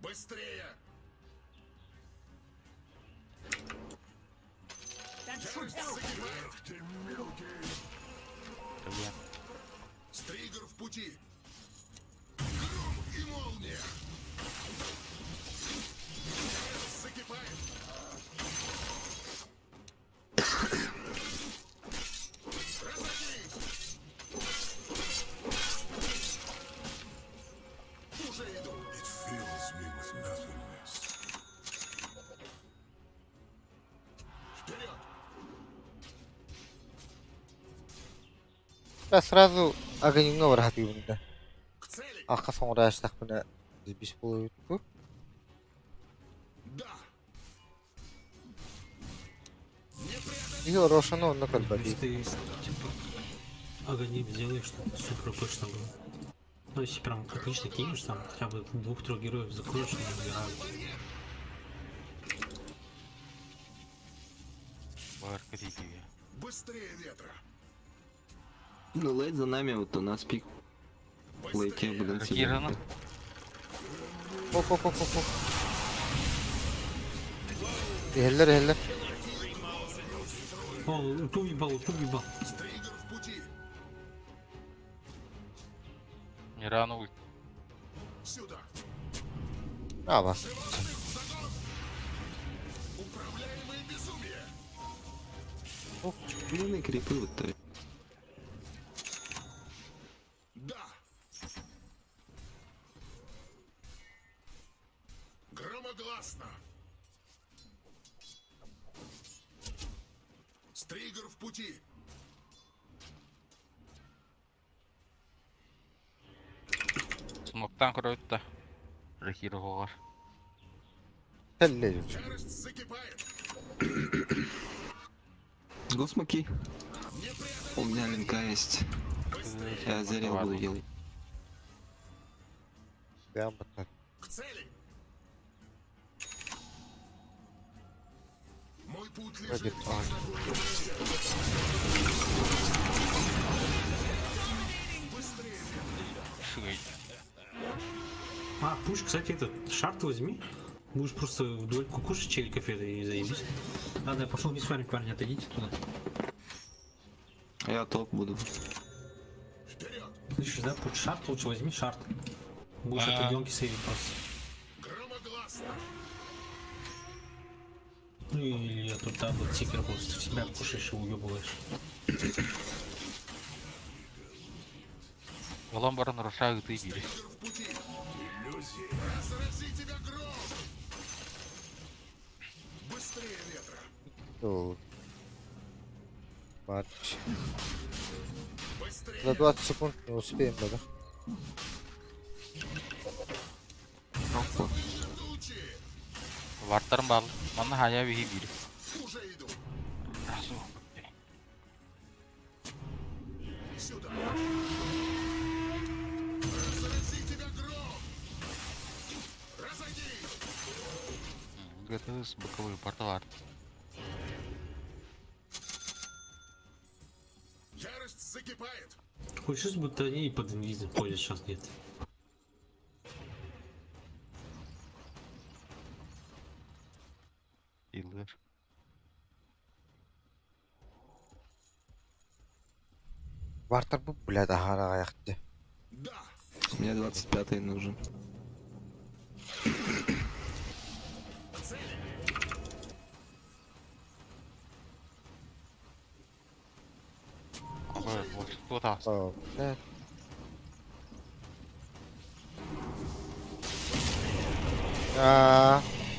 Быстрее! Ярость загибает! Ты мелкий! Стригер в пути! Гром и молния! Ярость закипает! Разойдись! Уже иду! Вперед! Да сразу огоньно варахат юнда. К цели! Аққа соңыра аштақ бұны бес болу өтті. Да! И Рошану он на Если кальбади. ты, типа, огонь сделаешь, чтобы супер точно было. Ну, если прям отлично кинешь, там хотя бы 2-3 героев закроешь, не набирают. Барка тебе. Быстрее ветра! Ну, лейт за нами, вот у нас пик. Лейте, блин, Кирана. Оп. Елдер. О, ту ебал. Стригер в пути! Не рано ульт. Сюда! Ава. Управляемое безумие! Блин, крипы вот так. Да! Громогласно! Стригер в пути! Смоктан көрөтті. Рахир оғар. Тәлле жүр. Ярость закипает! Госмоки. У меня линка есть. Я зря буду делать. Гамбатна. К цели! Мой путь Вроде лежит ага. Шуй. А, пуш, кстати, этот шарт возьми. Будешь просто вдоль кукушек челиков это и заебись. Ладно, я пошел вниз с вами, парни, отойдите туда. Я топ буду. вперед! Слышишь, да? Пуш, шарт лучше возьми, шарт. Будешь от ребенки сейвить просто. Громогласно! Ну или я тут там вот тикер просто в себя кушаешь и уебываешь. Олан баран Роша ыты бири. Стригер в пути! Разрази тебя гром! Быстрее ветра! О. Матч. Быстрее! За 20 секунд не успеем, да? Опа. Тучи! Вартарым бал. Манна хая бихи бири. Уже иду! Расу. Сюда! Разрази тебя гром! Разойдись! Гатыс боковые порталар. Ярость закипает! Хочешь, будто они и под инвизом ходят, сейчас нет. Илдер. Вартар бұл, блядь, ағара аяқты. Да! Мне 25-й нужен. утас. О, блядь.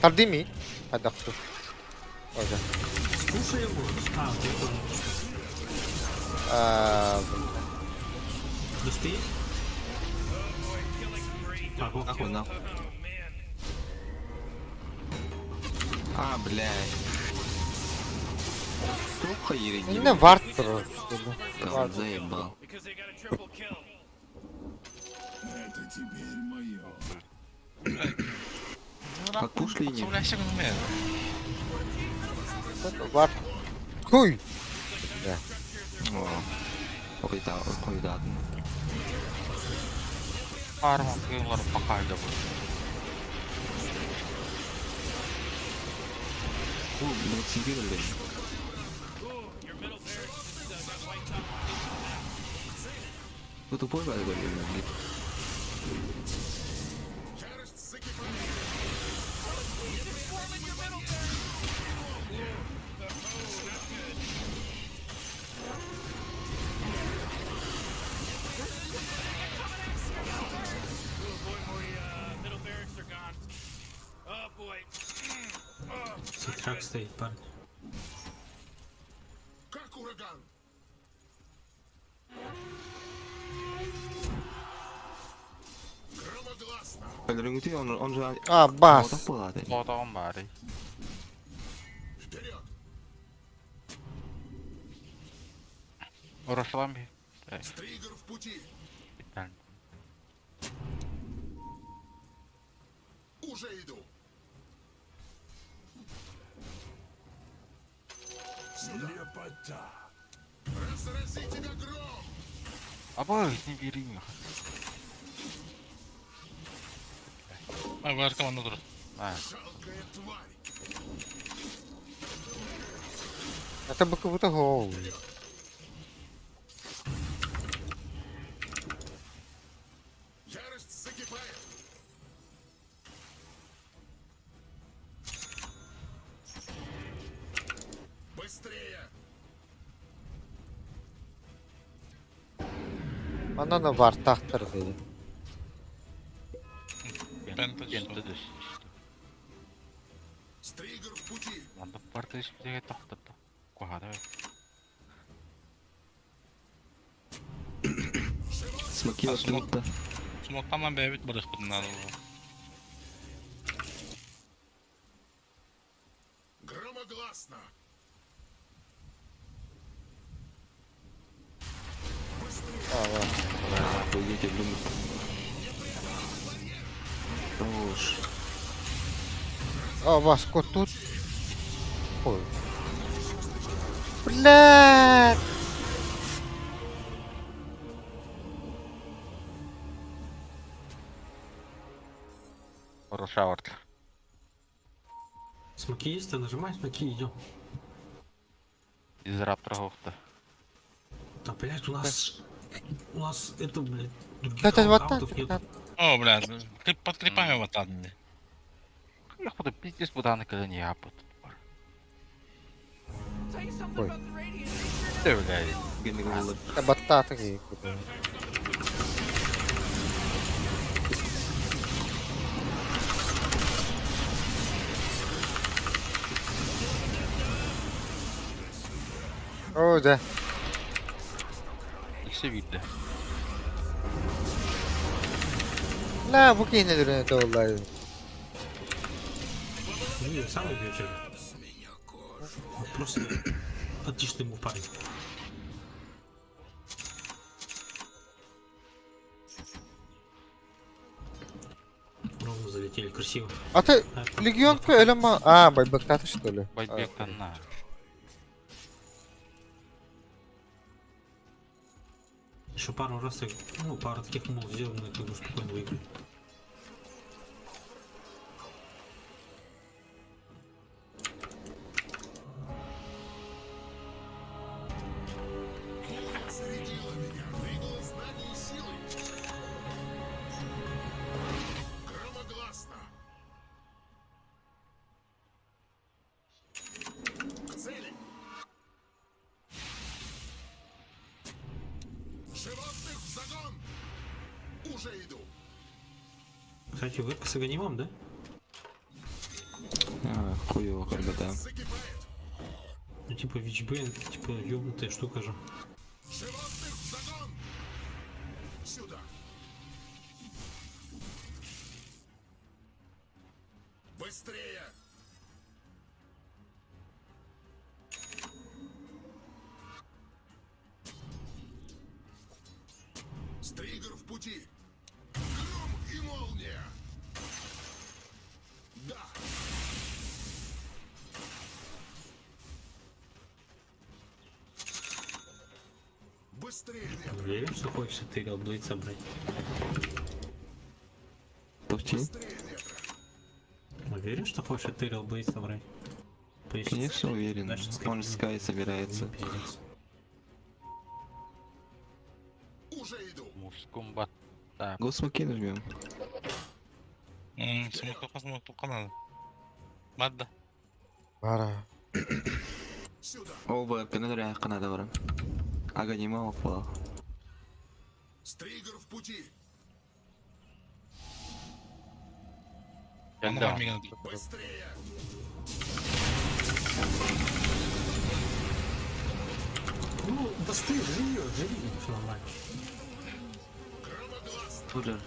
Тардими? Адакту. Оже. Слушай его. А, ты понял. Быстрее? А, вот. Нахуй, нахуй. А, блядь. Стопка или не? Не вард просто. Да, он заебал. Because they got a triple kill. Это теперь мое. Отпуш линию. Вард. Хуй! О, cuidado. Арман кыйлар пакайда бу. О, мы активировали. Вы тупой говорили? Middle barracks are gone. Oh boy. Ситрак стоит, парень. Как ураган. Громогласно. Рынгути, он же... Бас. Вот палаты. Отаган бары. Вперед. Урашлам би. Стригер в пути. Уже иду. Сюда. Лепота. Разрази тебя гром. Абай, не бери меня. Ай, var команда dur. Жалкая тварь. Это бы как будто гол. Ярость закипает. Быстрее. Она на вартах торгует. Енді де. Стригер в пути. Анда парты испитеге тоқтырды. Куғады. Смоки от лута. Смоктаман бәбіт бұрыс бұдынады. Громогласно. Пойдите в люму. Уж. Васко тут. Ой. Блядь! Рушавард. Смоки есть, ты нажимай, смоки, идем. Из рапторов-то. Да, блядь, у нас это, блядь, других Это вот аутов так. нет. О, бля, под крипами вот так. Я ходу пиздец буданы когда не апут. Tell you something Ой. about the radiant. Ты, блядь. Генерал. Табата такие. О, да. И все видно. La bu yine de vallahi. Не, сам убьешь. Просто отличный ему парень. Ровно залетели, красиво. А ты легионку элема... байбектата что ли? Байбектан на. Еще пару раз, ну, пару таких мол сделано, как бы спокойно выиграть. Зарядила меня. Двигала знанием силой. Громогласно. К цели. Уже иду. Кстати, вебка с аганимом, да? Хуёво, как бы, да. Закипает. Ну типа вичбен, типа ёбнутая штука же. Животных в загон. Сюда. Быстрее. Стригер в пути. Гром и молния. Да. Быстрее, ветра. Уверен, что хочешь Этериал Блейд собрать? Пусти. Быстрее, ветра. Уверен, что хочешь Этериал Блейд собрать? Поищи. Конечно, уверен. Дальше Он же Скай собирается. Пиздец. Уже иду. Мужском бат. Так. Госмоки нажмем. Смока надо. Бадда. Бара. Сюда. Оба пенадоря канада вара. Аганима опа. Стригер в пути. Да. Быстрее. Ну, досты, живи, все нормально. Громогласно. Удар.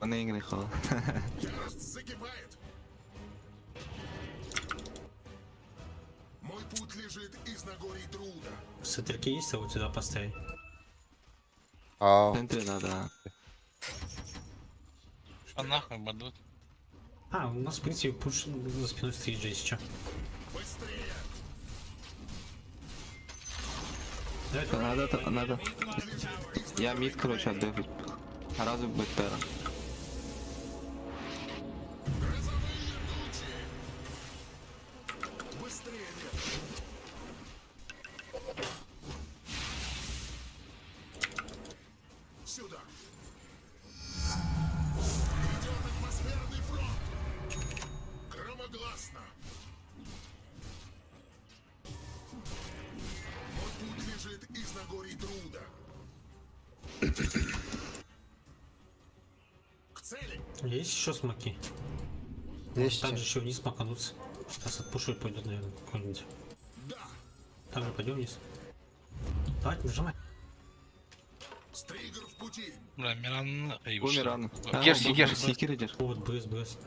Она играла. Ярость закипает. Мой путь лежит из Нагорий Труда. Сетерки есть, а вот сюда поставить. А, В центре надо. А нахуй бадут. А, у нас, в принципе, пуш за спиной стоит же, если чё. Быстрее. Давай, Надо. Я мид, короче, отдаю. Сразу беттера. Грозовые тучи. Быстрее, ветра. Сюда. Идет атмосферный фронт. Громогласно. Мой путь лежит из Нагорий Труда. К цели. есть еще смоки? есть. Также еще вниз смокануться. Сейчас отпушивать пойдет, наверное, какой-нибудь. Да. Также пойдем вниз. Давайте, нажимай. Стригер в пути. Бля, Миран... Умиран. Держи. Секир идешь. Вот, БС. Ярость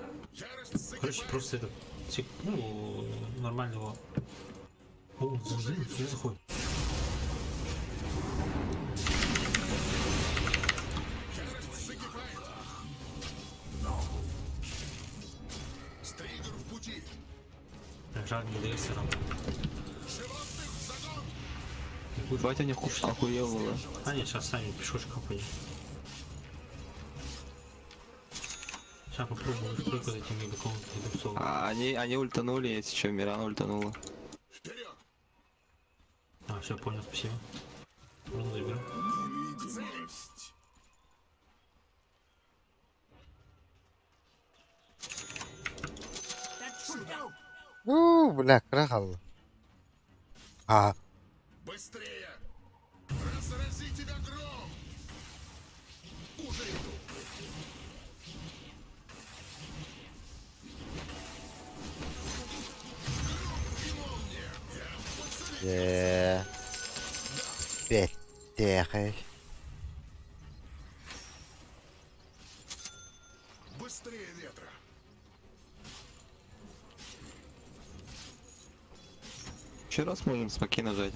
Короче, закипает. просто это... Ну, нормального... О, сюда заходит. Ярость закипает. Стригер в пути. Жаль, не ДС равно. Животных в загон. Батя не охуел было. А нет, сейчас сами пешочком пойдем. Сейчас попробуем стройку за этим игроком дубцов. Они ультанули, если что, Миран ультанула. Вперед. А, все, понял, спасибо. Можно заберем. К цели. Бля, крахал. А, Быстрее. Разрази тебя гром. Уже иду. Гром и молния. Я Петехай. быстрее ветра. Еще раз можем смоки нажать.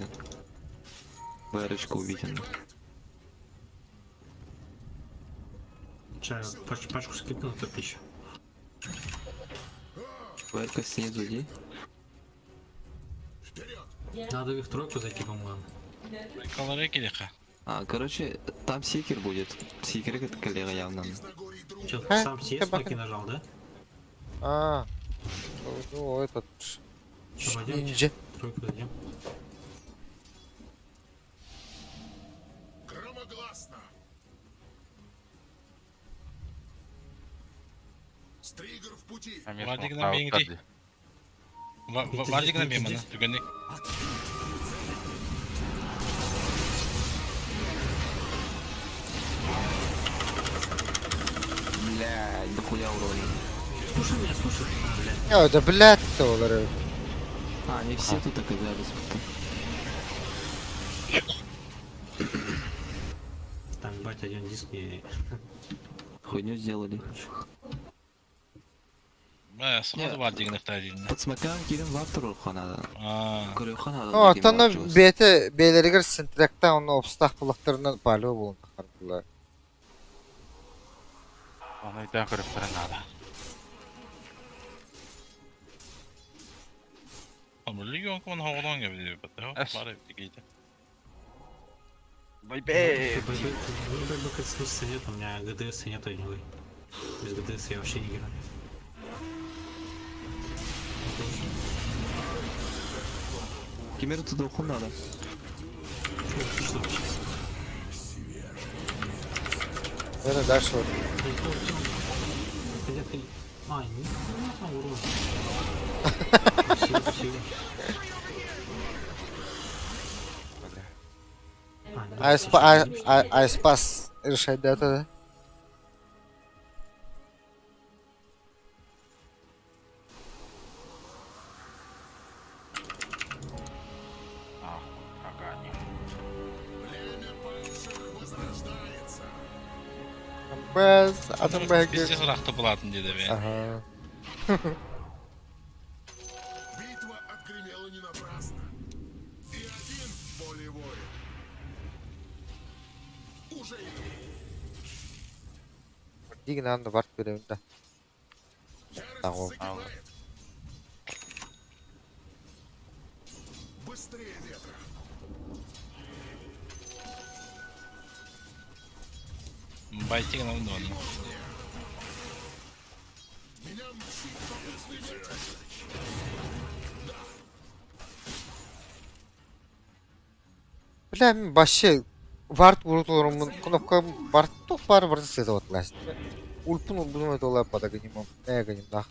ВРочку увидим. Сейчас пачку скипнул, то пищу. ВРка снизу иди. Вперед. Надо в их тройку зайти, по-моему. Колореки лиха. Короче, там Сикер будет. Сикер это коллега явно. Из Нагорий Труда. Че, А, сам все собака. смоки нажал, да? А, ну этот... Что, пойдемте? Ниндзя. Тройку зайдем. Громогласно. Стригер в пути. Вадик на мингти. Вадик на мимо, да? Тюгани. дохуя уровня. Слушай меня, слушай. Блядь. Ya da bilet de olur. А, они все тут оказались. Там, бать, один диск мне... Хуйню сделали. Sıkıntı var diğerine değil. Под смокам келем var tur xanada. Ko'rxonada. O tana bete beleri girsin trekta onu obstak bulaklarından palo bulun. Harbiler. Onu bir daha kırıp fırınladı. Ama Legion kan havadan gibi diyor. Es. Var hep giydi. Bay Ну, bay. КС нет, у меня ГДС нет одной. Без ГДС я вообще не играю. Кемеру туда уху надо. Что вообще? Böyle ders var. Хотят ходить. А, не там урон. Сила. Айспас решает это, да? Ага, не. Племя павших возрождается. Без adam belki. Biz de sıraktı buladın dedi be. Aha. Битва отгремела не напрасно. И один поле воин. Уже иду. Digin anda Bart görevinde. Ярость Того. закипает. Быстрее ветра. Baytigen alındı onu. Меня мчит попутный ветер. Bilmem başı Bart vurduğumun knopka Bart çok var var size otlas. Ulpun ulpun da olay pada ganimam. Ne ganim dah.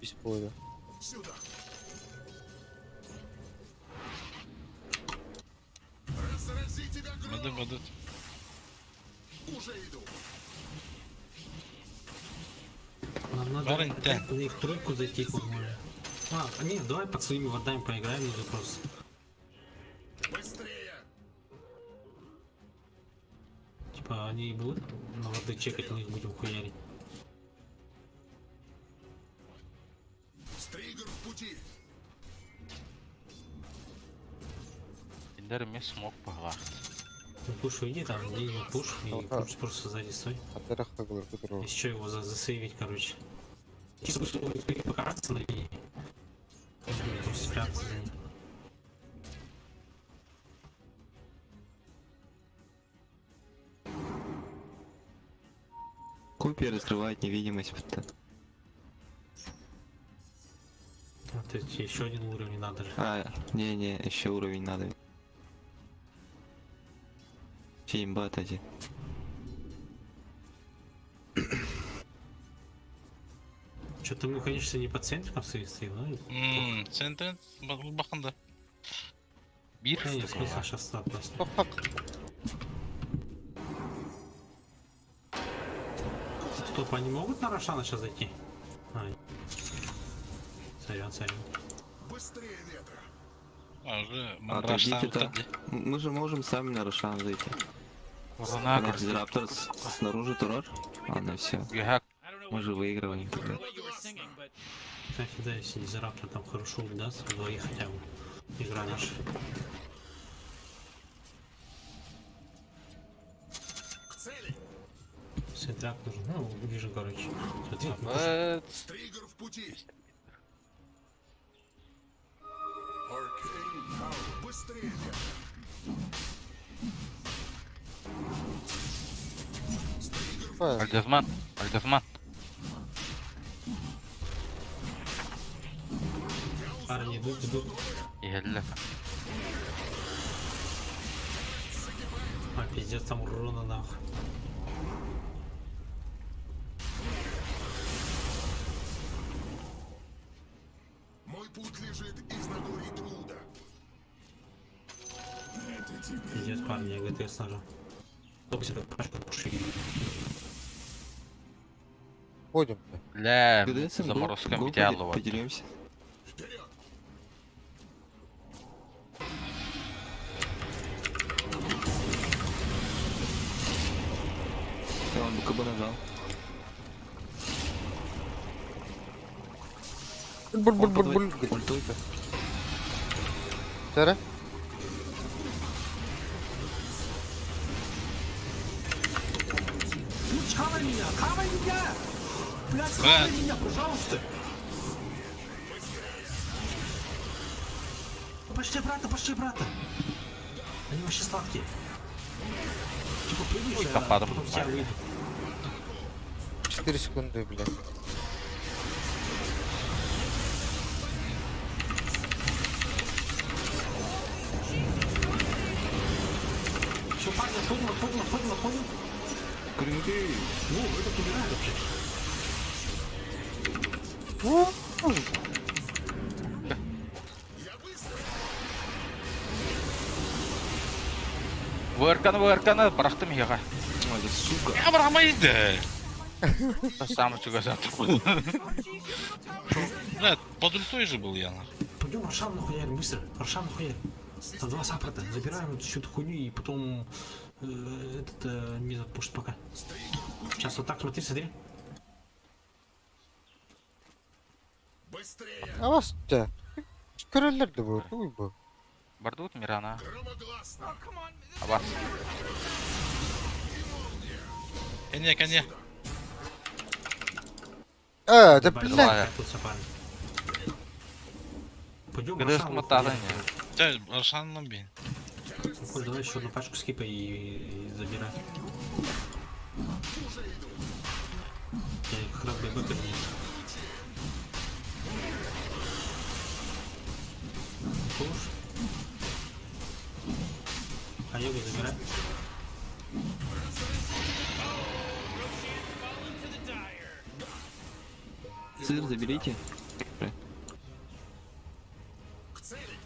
Biz boyu. Сюда. Разрази тебя Bıdı гром. bıdı. Уже иду. Нам надо Барин, да. в них тройку зайти, по-моему. А, нет, давай под своими водами поиграем уже просто. Быстрее. Типа они будут на воды чекать, мы их будем хуярить. Стригер в пути. İndirim smok bağlar. Ну, пуш уйди, там иди пуш, и Ага. просто сзади стой. Hatta kalır kuduru. Если что, его засейвить, короче. Чисто чтобы он успел покараться на линии. Просто спрятаться за ним. Купи раскрывает невидимость. Вот эти еще один уровень надо же. А, не, еще уровень надо. Че имбат один. Что-то мы, конечно, не по центрам стоим, но... Center bakındı. Bir Да, нет смысла сейчас стать просто. Toprak. Стоп, они могут на Рошана сейчас зайти? А, сорян. Быстрее ветра. Отойдите то. Мы же можем сами на Рошан зайти. Vuruna kırdı. Дизраптор снаружи тураж. Ладно, все. Gühak. I don't know Мы же выигрываем тогда. what you were singing, but Кстати, да, если Дизраптор там хорошо удаст, вдвоих хотя бы. Игра наша. К цели. Сентрак нужен. Ну, вижу, короче. Смотри, Evet. Стригер в пути. Быстрее ветра. Альгазман. Альгазман. парни идут. Geldi. А, пиздец, там урона нахуй. Мой путь лежит из Нагорий труда. Это тебе. Пиздец, парни, я ГТС нажал. Только себе пашку пуши. Пойдем-то. Бля, ГДС, заморозка го, метеалова. поделимся. Я он БКБ нажал. Буль-буль-буль-буль. Ультуй-ка. Тара? Хавай меня! Хавай меня! Блядь, Бля. хавай меня, пожалуйста! Почти брата! Они вообще сладкие. Типа прыгаешь, Ой, а копадом потом тебя нормально. выйдут. 4 секунды, блядь. Все, парни, отходим. Кринги. Ну, этот умирает вообще. Вырканы, бырақтым еға. Ой, да сука. Я барамайды. Самый чугазат. Бля, под ультой же был я, нахуй. Пойдем Рошан нахуярим, быстро. Рошан нахуярим. Там 2 саппорта. Забираем эту всю эту хуйню и потом метод пушит пока. Сейчас вот так смотри. Быстрее! А вас те. Körələr də var, uy bu. Бардут Мирана. Громогласно! Oh, come on. This Абас. Коне. Да, Давай, блядь. давай, тут саппорт. Пойдем ГДС Рошан мотала нахуярим. Да, Рошан на бей. Хоть давай еще одну пачку скипа и забирай. Я как раз ББ подниму. Пуш. А йогу забирай. Сыр заберите. К цели!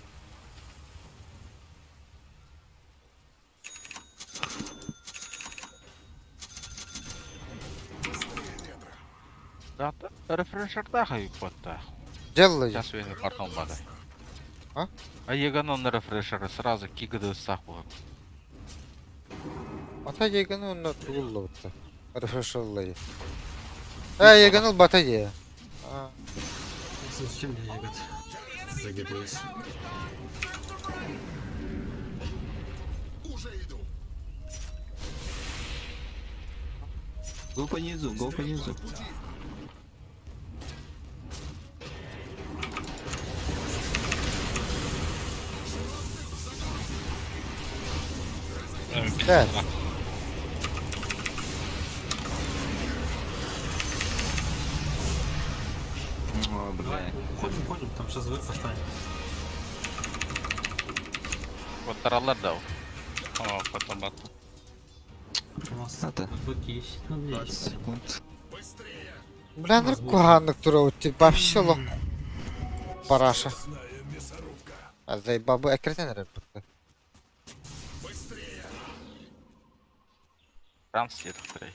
Да, рефрешерда хай потта. Делай. Сейчас вені портал бады. А? А егано на рефрешеры сразу кигады саху. Ата еганы онна тугулла бутта. Рефрешаллай. Еганы бата е. Зачем мне ягод? За ГДС. Уже иду! Го по низу. Да. О, бля. Уходим, там сейчас звук поставим. Вот таралар дау. О, потом бат. У нас Это. звук есть. Ну, 20 есть. секунд. Быстрее! Бля, нар куганlık duruyor. Вообще лох. Параша. А заебал бы экретен ред бутта. Быстрее! Прям свет второй.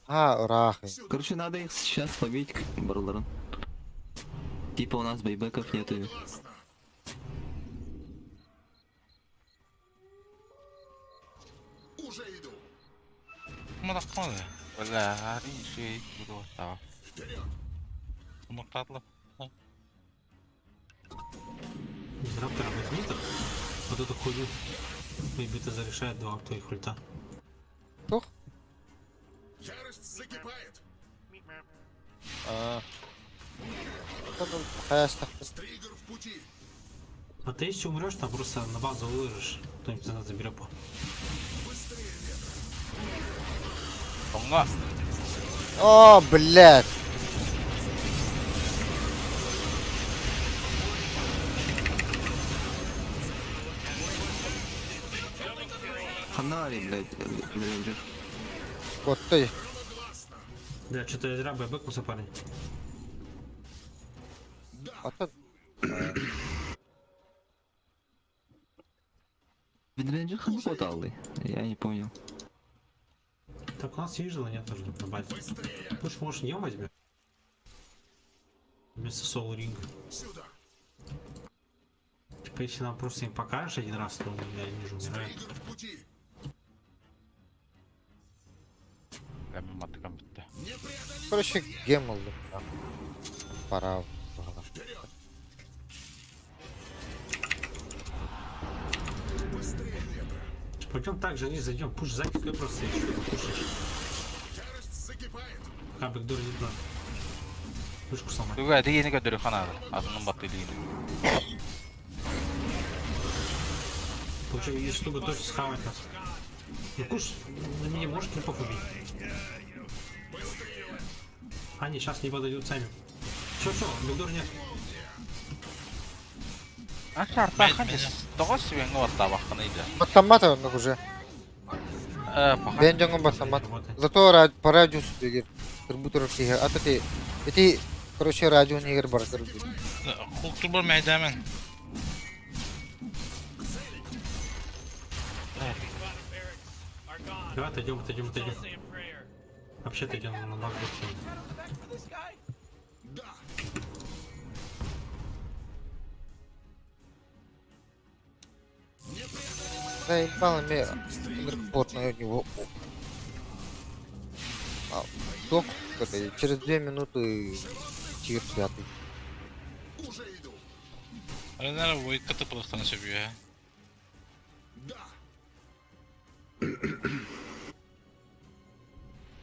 Рахи. Короче, надо их сейчас ловить, Барлоран. Типа у нас байбеков нету. Громогласно! Уже иду! Мудакмады. Бля, ариши буду тау. Мутатлы. Раптора возьми так. Вот эту хуйню. Бейбита зарешает 2 твоих ульта. Ярость закипает! Стригер в пути! А ты если умрешь, там просто на базу выложишь. Кто-нибудь за нас заберет по. Тонга. О, блядь. Ханари, блядь, рейнджер. Вот ты. Да, что-то я зря бэкнулся, парень. Ата. Рейнджер ханкот алый. Я не понял. Так у нас вижу, нет тоже на базе. Пусть, может, я возьмем. Вместо Soul Ring. Сюда. Типа, если нам просто им покажешь один раз, то я не вижу, умирает. Триггер в пути. Матыкам бітті. Короче, гем aldım ben. Para falan. Вперед. Быстрее ветра. Пойдем так же, не зайдем. Пуш сзади, ты просто еще пушишь. Ярость закипает. Пока бэкдор не надо. Пушку сломать. Бүгә дегені көдірі қанады. Атының баты дейін. Получается, чтобы точно схавать нас. Ну куш, на меня может не убить. Они сейчас не подойдут сами. Все, бэкдор нет. Артахан тоғыз себенгі ватта баққаны еді. Батламат onu уже. Ben jangan батламат. Зато по радиусу егер тербутер тиhe ата ти эти короче радио егер баркар. Құлтыр бар мәйдәмен. Are gone. Давай отойдем. Still saying prayer. Вообще-то идем на нас. Back for this guy? Да. Заебало мне энергопорт на него. Док, через 2 минуты тир 5. Уже иду. Ренара войт катапылықтан сөбүйе. Да.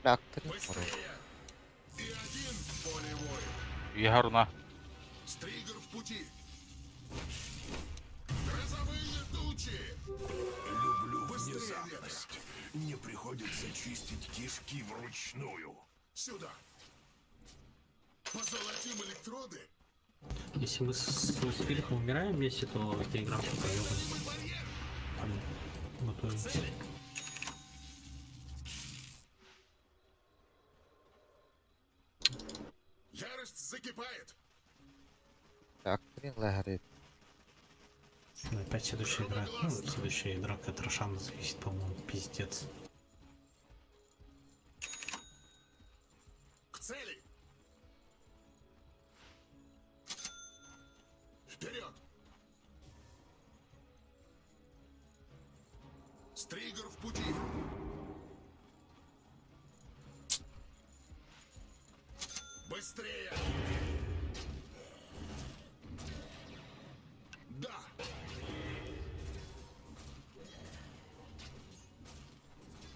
Так, Быстрее. И один полевой. Егоруна. Стригер в пути. Грозовые тучи. Люблю внезапность. Не приходится чистить кишки вручную. Сюда. Позолотим электроды. Если мы с спиритом умираем вместе, то эта игра все поёбана. Готовимся. Ярость закипает. Так, хрен лагерит. Ну, опять следующая игра. Ну, следующая игра, как Рошана зависит, по-моему, пиздец. К цели. Вперед. Стригер в пути. Быстрее. Да.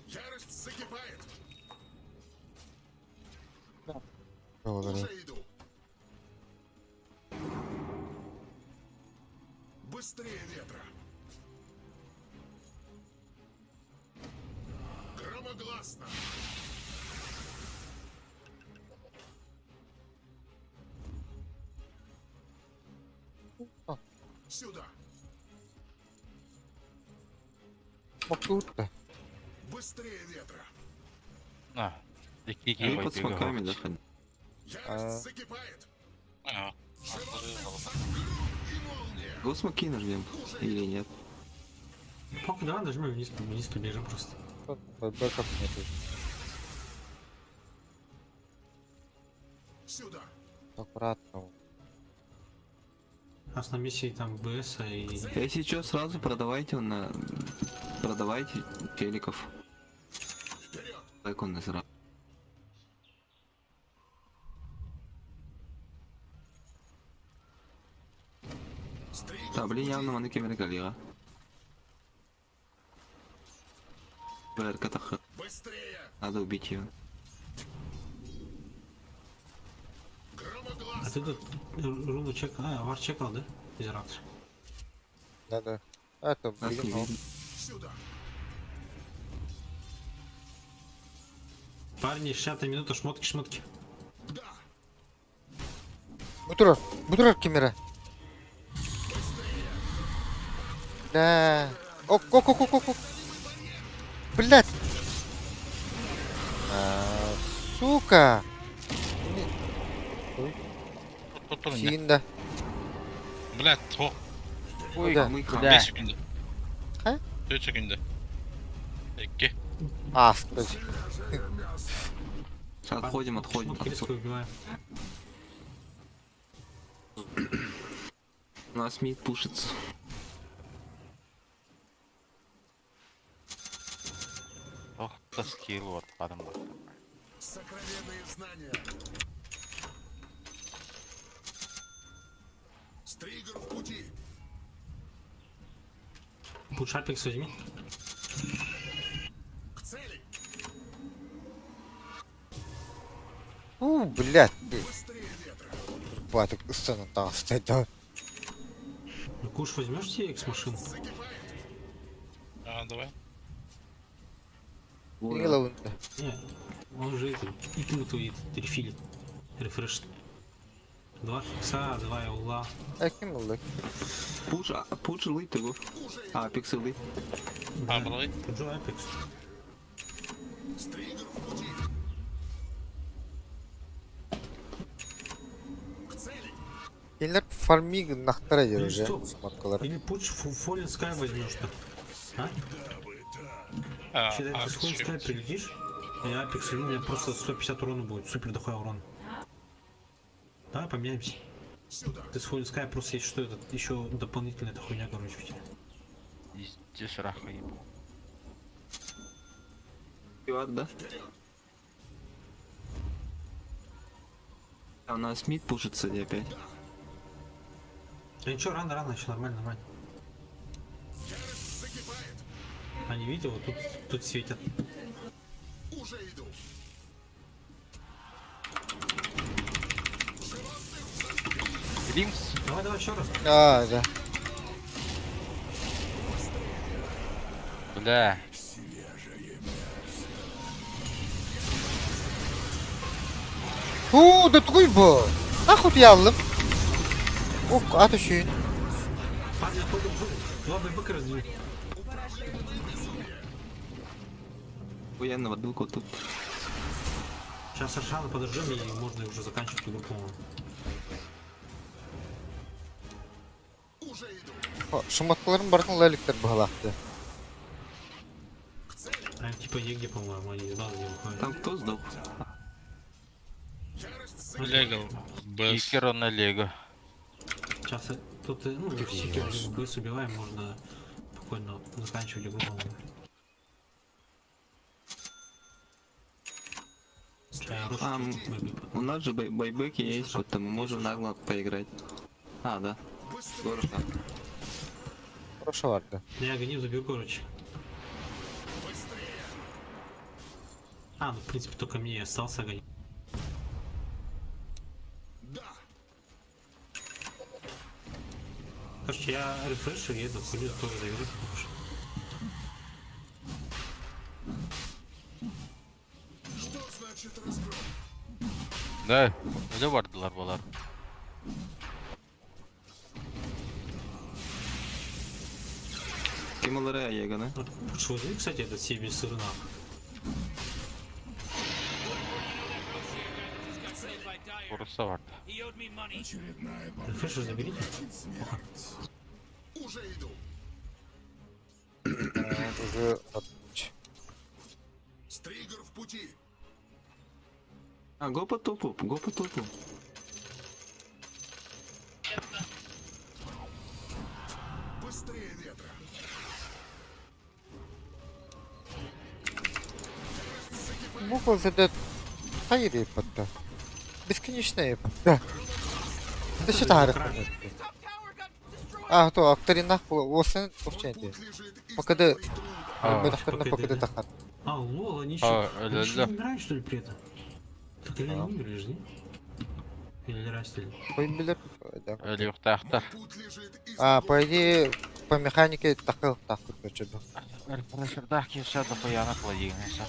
Ярость закипает. Благодарю. Уже иду. Быстрее ветра. Громогласно. Сюда. Вот тут-то. Быстрее ветра. На. Екі И войт под смоками, да, ходить. Ярость закипает. Го смоки нажмем или нет? Пока давай нажмем вниз побежим просто. Бэкап нету. Сюда. Аккуратно. У нас на миссии там БС и... Если что, сразу продавайте челиков. Вперед. Так он сразу. Стригер Блин, явно маны кемер галера. Катах. быстрее. Надо убить ее. А ты тут руну чекал, вар чекал, да? Физиратор. Надо. Это, Нас не блин, видно. Сюда. Парни, 60 минута, шмотки. Да. Бутурар кемера. Да. Ок. Блять. Сука. Синда. Блядь, тоқ. Ой, да. 5 секунды. Ha? 4 секунды. 2. Аста. Отходим. Шмотки убиваем. У нас мид пушится. Ох, скилл вот, падам. Сокровенные знания. Стригер в пути. Пуш Апекс возьми. К цели. Блядь, ты. Быстрее ветра. Батик, сцена там стоит, да. Ну, Куш возьмешь себе X-машину? А, давай. Не ловунда. Не, он же это, и путает, рефилит. Рефреш. 2 икса, 2 угла. Каким лык? Пуш лыт его. Апекс лыт. А, давай. Джо Апекс. Стригер в пути. К цели. Келер фармиг нахтарайдер Или уже. что? Сматкалар. Или Пуш Фоллен Скай возьмешь-то. А? А, Считай, ты с Фоллен чё? Скай прилетишь, и Апекс, у меня просто 150 урона будет, супер дохуя урона. Давай поменяемся. Ты с Фоллен Скай просто есть что это, еще дополнительная эта хуйня, короче, у тебя. Здесь раха ебу. Пиват, да? А у нас мид пушится и опять. Да ничего, рано, еще нормально. А не видел, вот тут светят. Уже иду. Гримс. Давай еще раз. Да. Бля. Да такой был. Нахуй я алdım. Ох, атышын. Падай, ходим. Два байбека раздели. Военного дылку тут. Сейчас Аршана подождем, и можно уже заканчивать игру, по-моему. Уже иду. Шуматкаларым бартын лайликтер бағалақты. А типа Еге, по-моему, они из базы не выходят. Там кто сдох? Легал. Без. Икер на лего. Сейчас тут, ну, сикер быс убиваем, можно спокойно заканчивать игру, по-моему. У нас же байбеки есть, поэтому можем нагло поиграть. А, да. Здорово. Хорошо, Арда. Я огонь забил, короче. А, ну в принципе только мне и остался огонь. Короче, я рефрешу и эту хуйню тоже заиграю. Что значит разгром? Да, öyle vardılar balar. Кималары Аегана. Что возьми, кстати, этот себе сырна. Burası vardı. He owed me money. Рефрешу заберите. Уже иду. Уже отпуч. Стригер в пути. А, го по топу. Быстрее ветра. Буква задает. Hayır yapıttı. Бесконечно yapıttı. Да что так? А, то акторина лосын овченди. Покады. Бедахтарна покады тахат. А, лол, они А, еще... да, Они еще да. не умирают, что ли, при этом? Так или они умерли же, не? Или растили? Ой, билер. Да. Öyle yok tahtar. Путь лежит из... А, по идее, по механике такıl takıl kaçırdı. Arkadaşlar kimse de bayanakla yiyinese.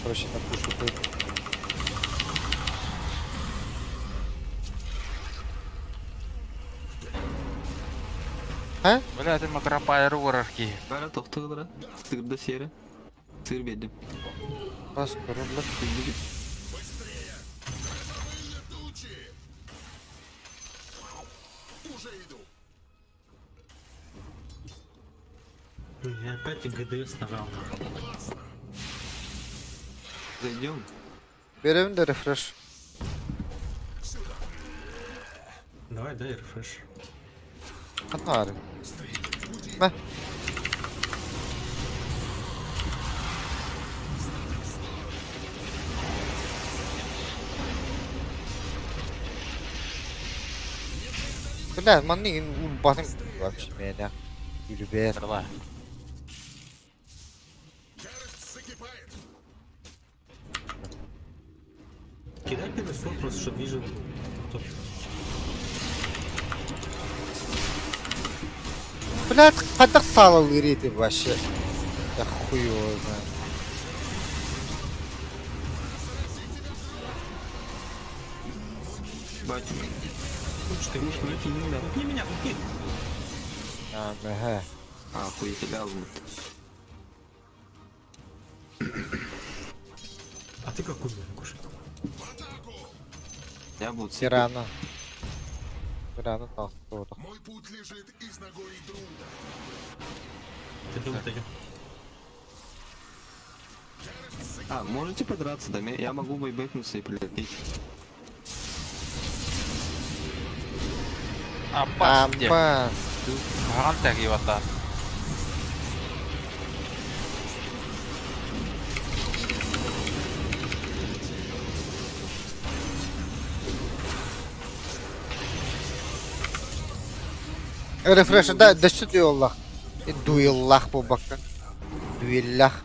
Короче, на пушу ты. А? Бля, ты макропайры вырарки. Бәрі тоқтығылыра. Сырды сері. Сыр бедім. Бас курулuk. Опять и ГДС нажал. Зайдем. Берем да рефреш. Давай, дай рефреш. Атары. На. Бля, манны басым вообще меня. Любит. Давай. Кидай первый слот просто, чтобы вижу. Блядь, кадак сало вырите вообще. Я хуй его знаю. Батя. Что ты не меня, купи. Ага. А, хуй тебя умер. А ты какой кушай? Я буду Тирана. Тирана толстого. Мой путь лежит из Нагорий Друда. Ты думай, отойдем. А, можете подраться, да? Я могу байбекнуться и прилететь. Апас где? Ампас. Гантер его там. Рефреш, да что дуэллах? Дуэллах по бака. Дуэллах.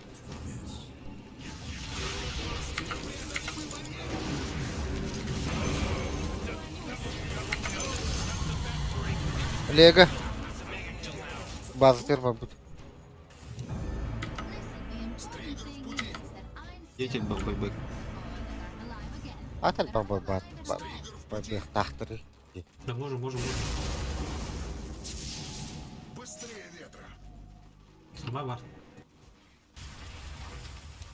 Лего. База терма будет. Едем байбек. Аталь баба бат. Бабех тахтары. Да можем. Быстрее ветра. Снимай вард.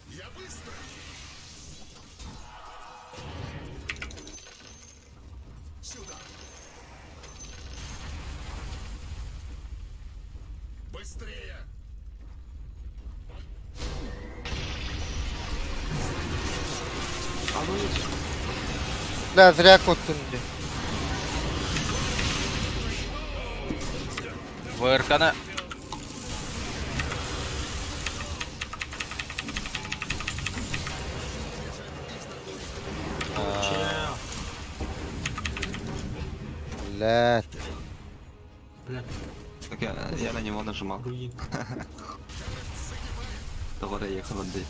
Я быстро. Сюда. Быстрее. Да, зря коттунди. ВРК-на. Блядь. Блядь, Так я на него нажимал. руин. Товара ехал отдать.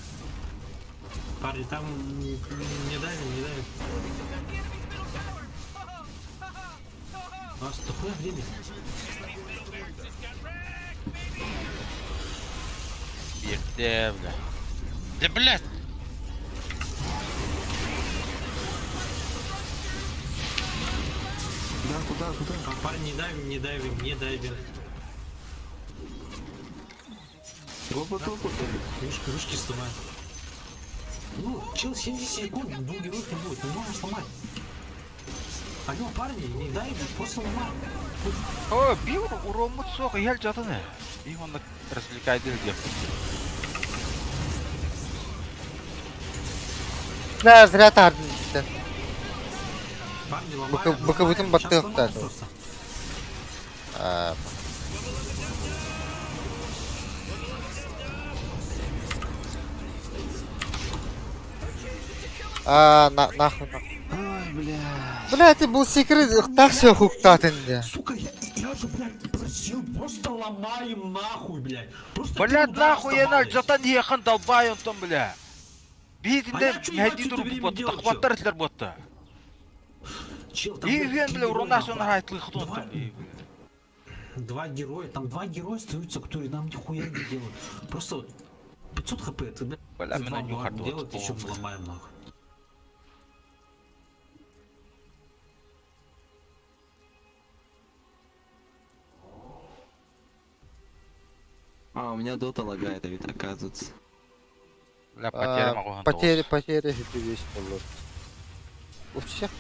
Парни, там не давим. У нас такое время. Где, бля? Да, блядь! Да, куда? А, парни, не давим. Вот. Вышки сломаем. Ну, чел 70 секунд, двух героев не будет, не можем сломать. Алло, парни, не дай, просто ломай. О, бил урон мутсока, ел жатыны. И он развлекает людей. Да, зря тардын. Парни, ломаем. Боковытым Сейчас баттых ломаем даже. просто. Нахуй. Ай, бля. Бля, ты был секрет, так все хуктатынды. Сука, я же, блядь, просил, просто ломаем нахуй, блядь. Просто Блядь, ты удар нахуй я сломаешь. жatan ехан долбай он там, бля. Битinde А я чё, ебать, найди что ты туруп время бот, делал, тахваттар силер ботта. Чел, там, И блядь, ген, три бля, героя, уронасын нахуй. хайтлы хтон там. Два героя, там два героя остаются, которые нам нихуя не делают. Просто 500 хп, ты, блядь, Бля, два меня нюхать вот делать, еще полный. ломаем нахуй. А, у меня дота лагает, а ведь оказывается. Бля, потеря могу Потери, это вещь было. У всех?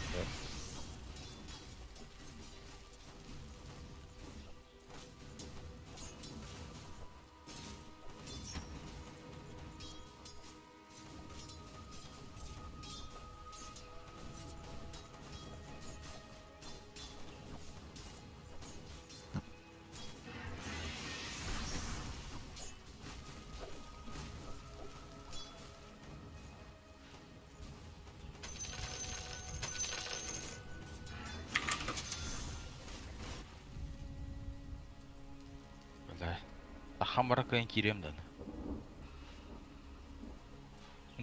Хамара кайын кирем да.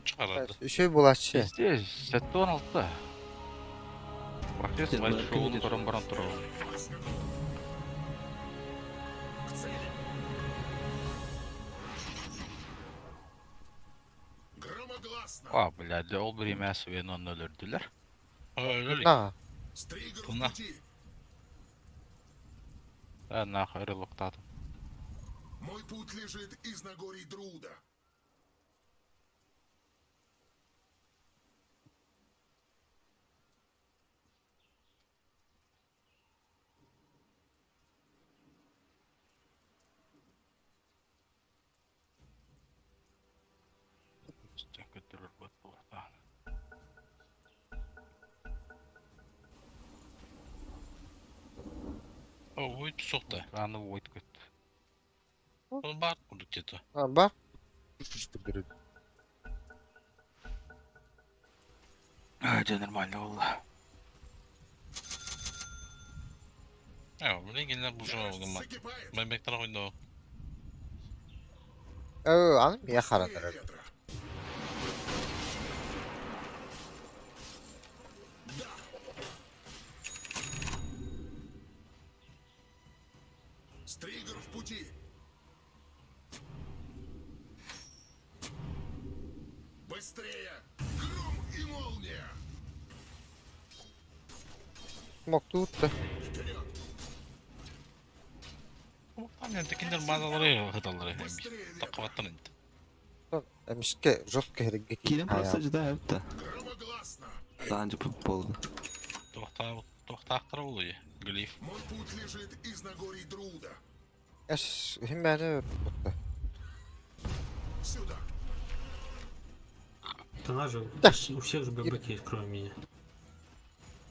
Çıkarardı. Şey bulaşçı. Здесь, сәтті 16-та. Вообще, слайд шоуын баран тұрау. К цели. Громогласно. А, блядь, ол бір емесі бен оны өлірділер. Öyle. Ha. Стригер в Пуна. пути. Нахуй релоктатым. Мой путь лежит из Нагорий Друуда. Көттерер бөт болақта. O uydu soğukta. Аны ойт көт. Onu bak burada где-то. Ha bak. İşte biri. Өте нормально болды. Ya bu renginden bu şu Ярость oldu bak. закипает. Ben bekler oyunda o. Anım ya Быстрее karanlar. ветра. Да. Стригер в пути. Быстрее! Гром и молния! Mok tuttu. Вперед! Tam yani tekinler mağazaları hıdaları. Быстрее Tak ветра! kavattan indi. Мишке жестко herege Килим просто ожидают, да. Громогласно! Данжи по поводу. Tohtaqtara oluyor. Glif. Мой путь лежит из Нагорий Друуда. Eş hem beni tuttu. Сюда! Она же, Да. у всех же ББК есть, кроме меня.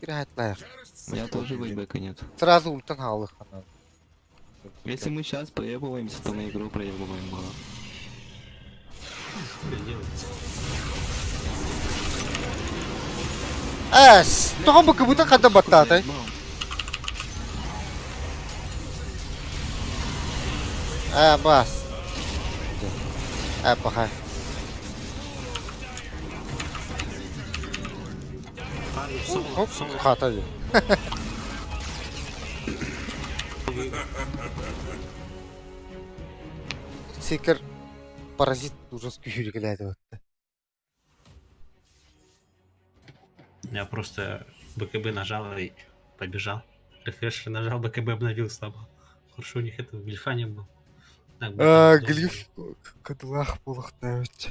Bir hayatlar. Ярость У меня тоже закипает. вейбека нет. Сразу ультан алых ana. Если мы сейчас проебываемся, то мы игру проебываем было. Что я делаю? Es, toho bu kebutan kada batata. Bas. Пахай. Парни, соло, Хоп, соло. хатали. Секер паразит ужас kühürgeledi öttü. Я просто БКБ нажал и побежал. Рефрешер нажал, БКБ обновил слабо. Хорошо, у них этого глифа не было. Так, БКБ Глиф кадылах булықты өтті.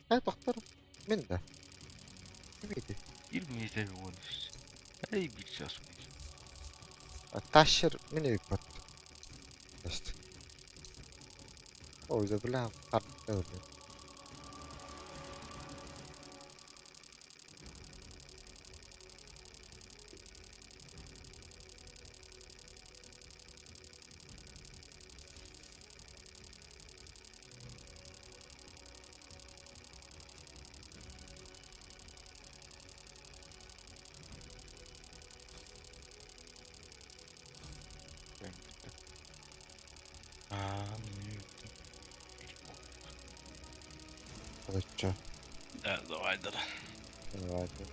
Доктор, мен де. Кемейді. 20 ойныз. Эй, бір час ойныз. Ташыр мен өйіп баттı. İşte. O yüzden bilmem. Kartı öyle. Aa, Короче. Evet, o aydır. Давайте.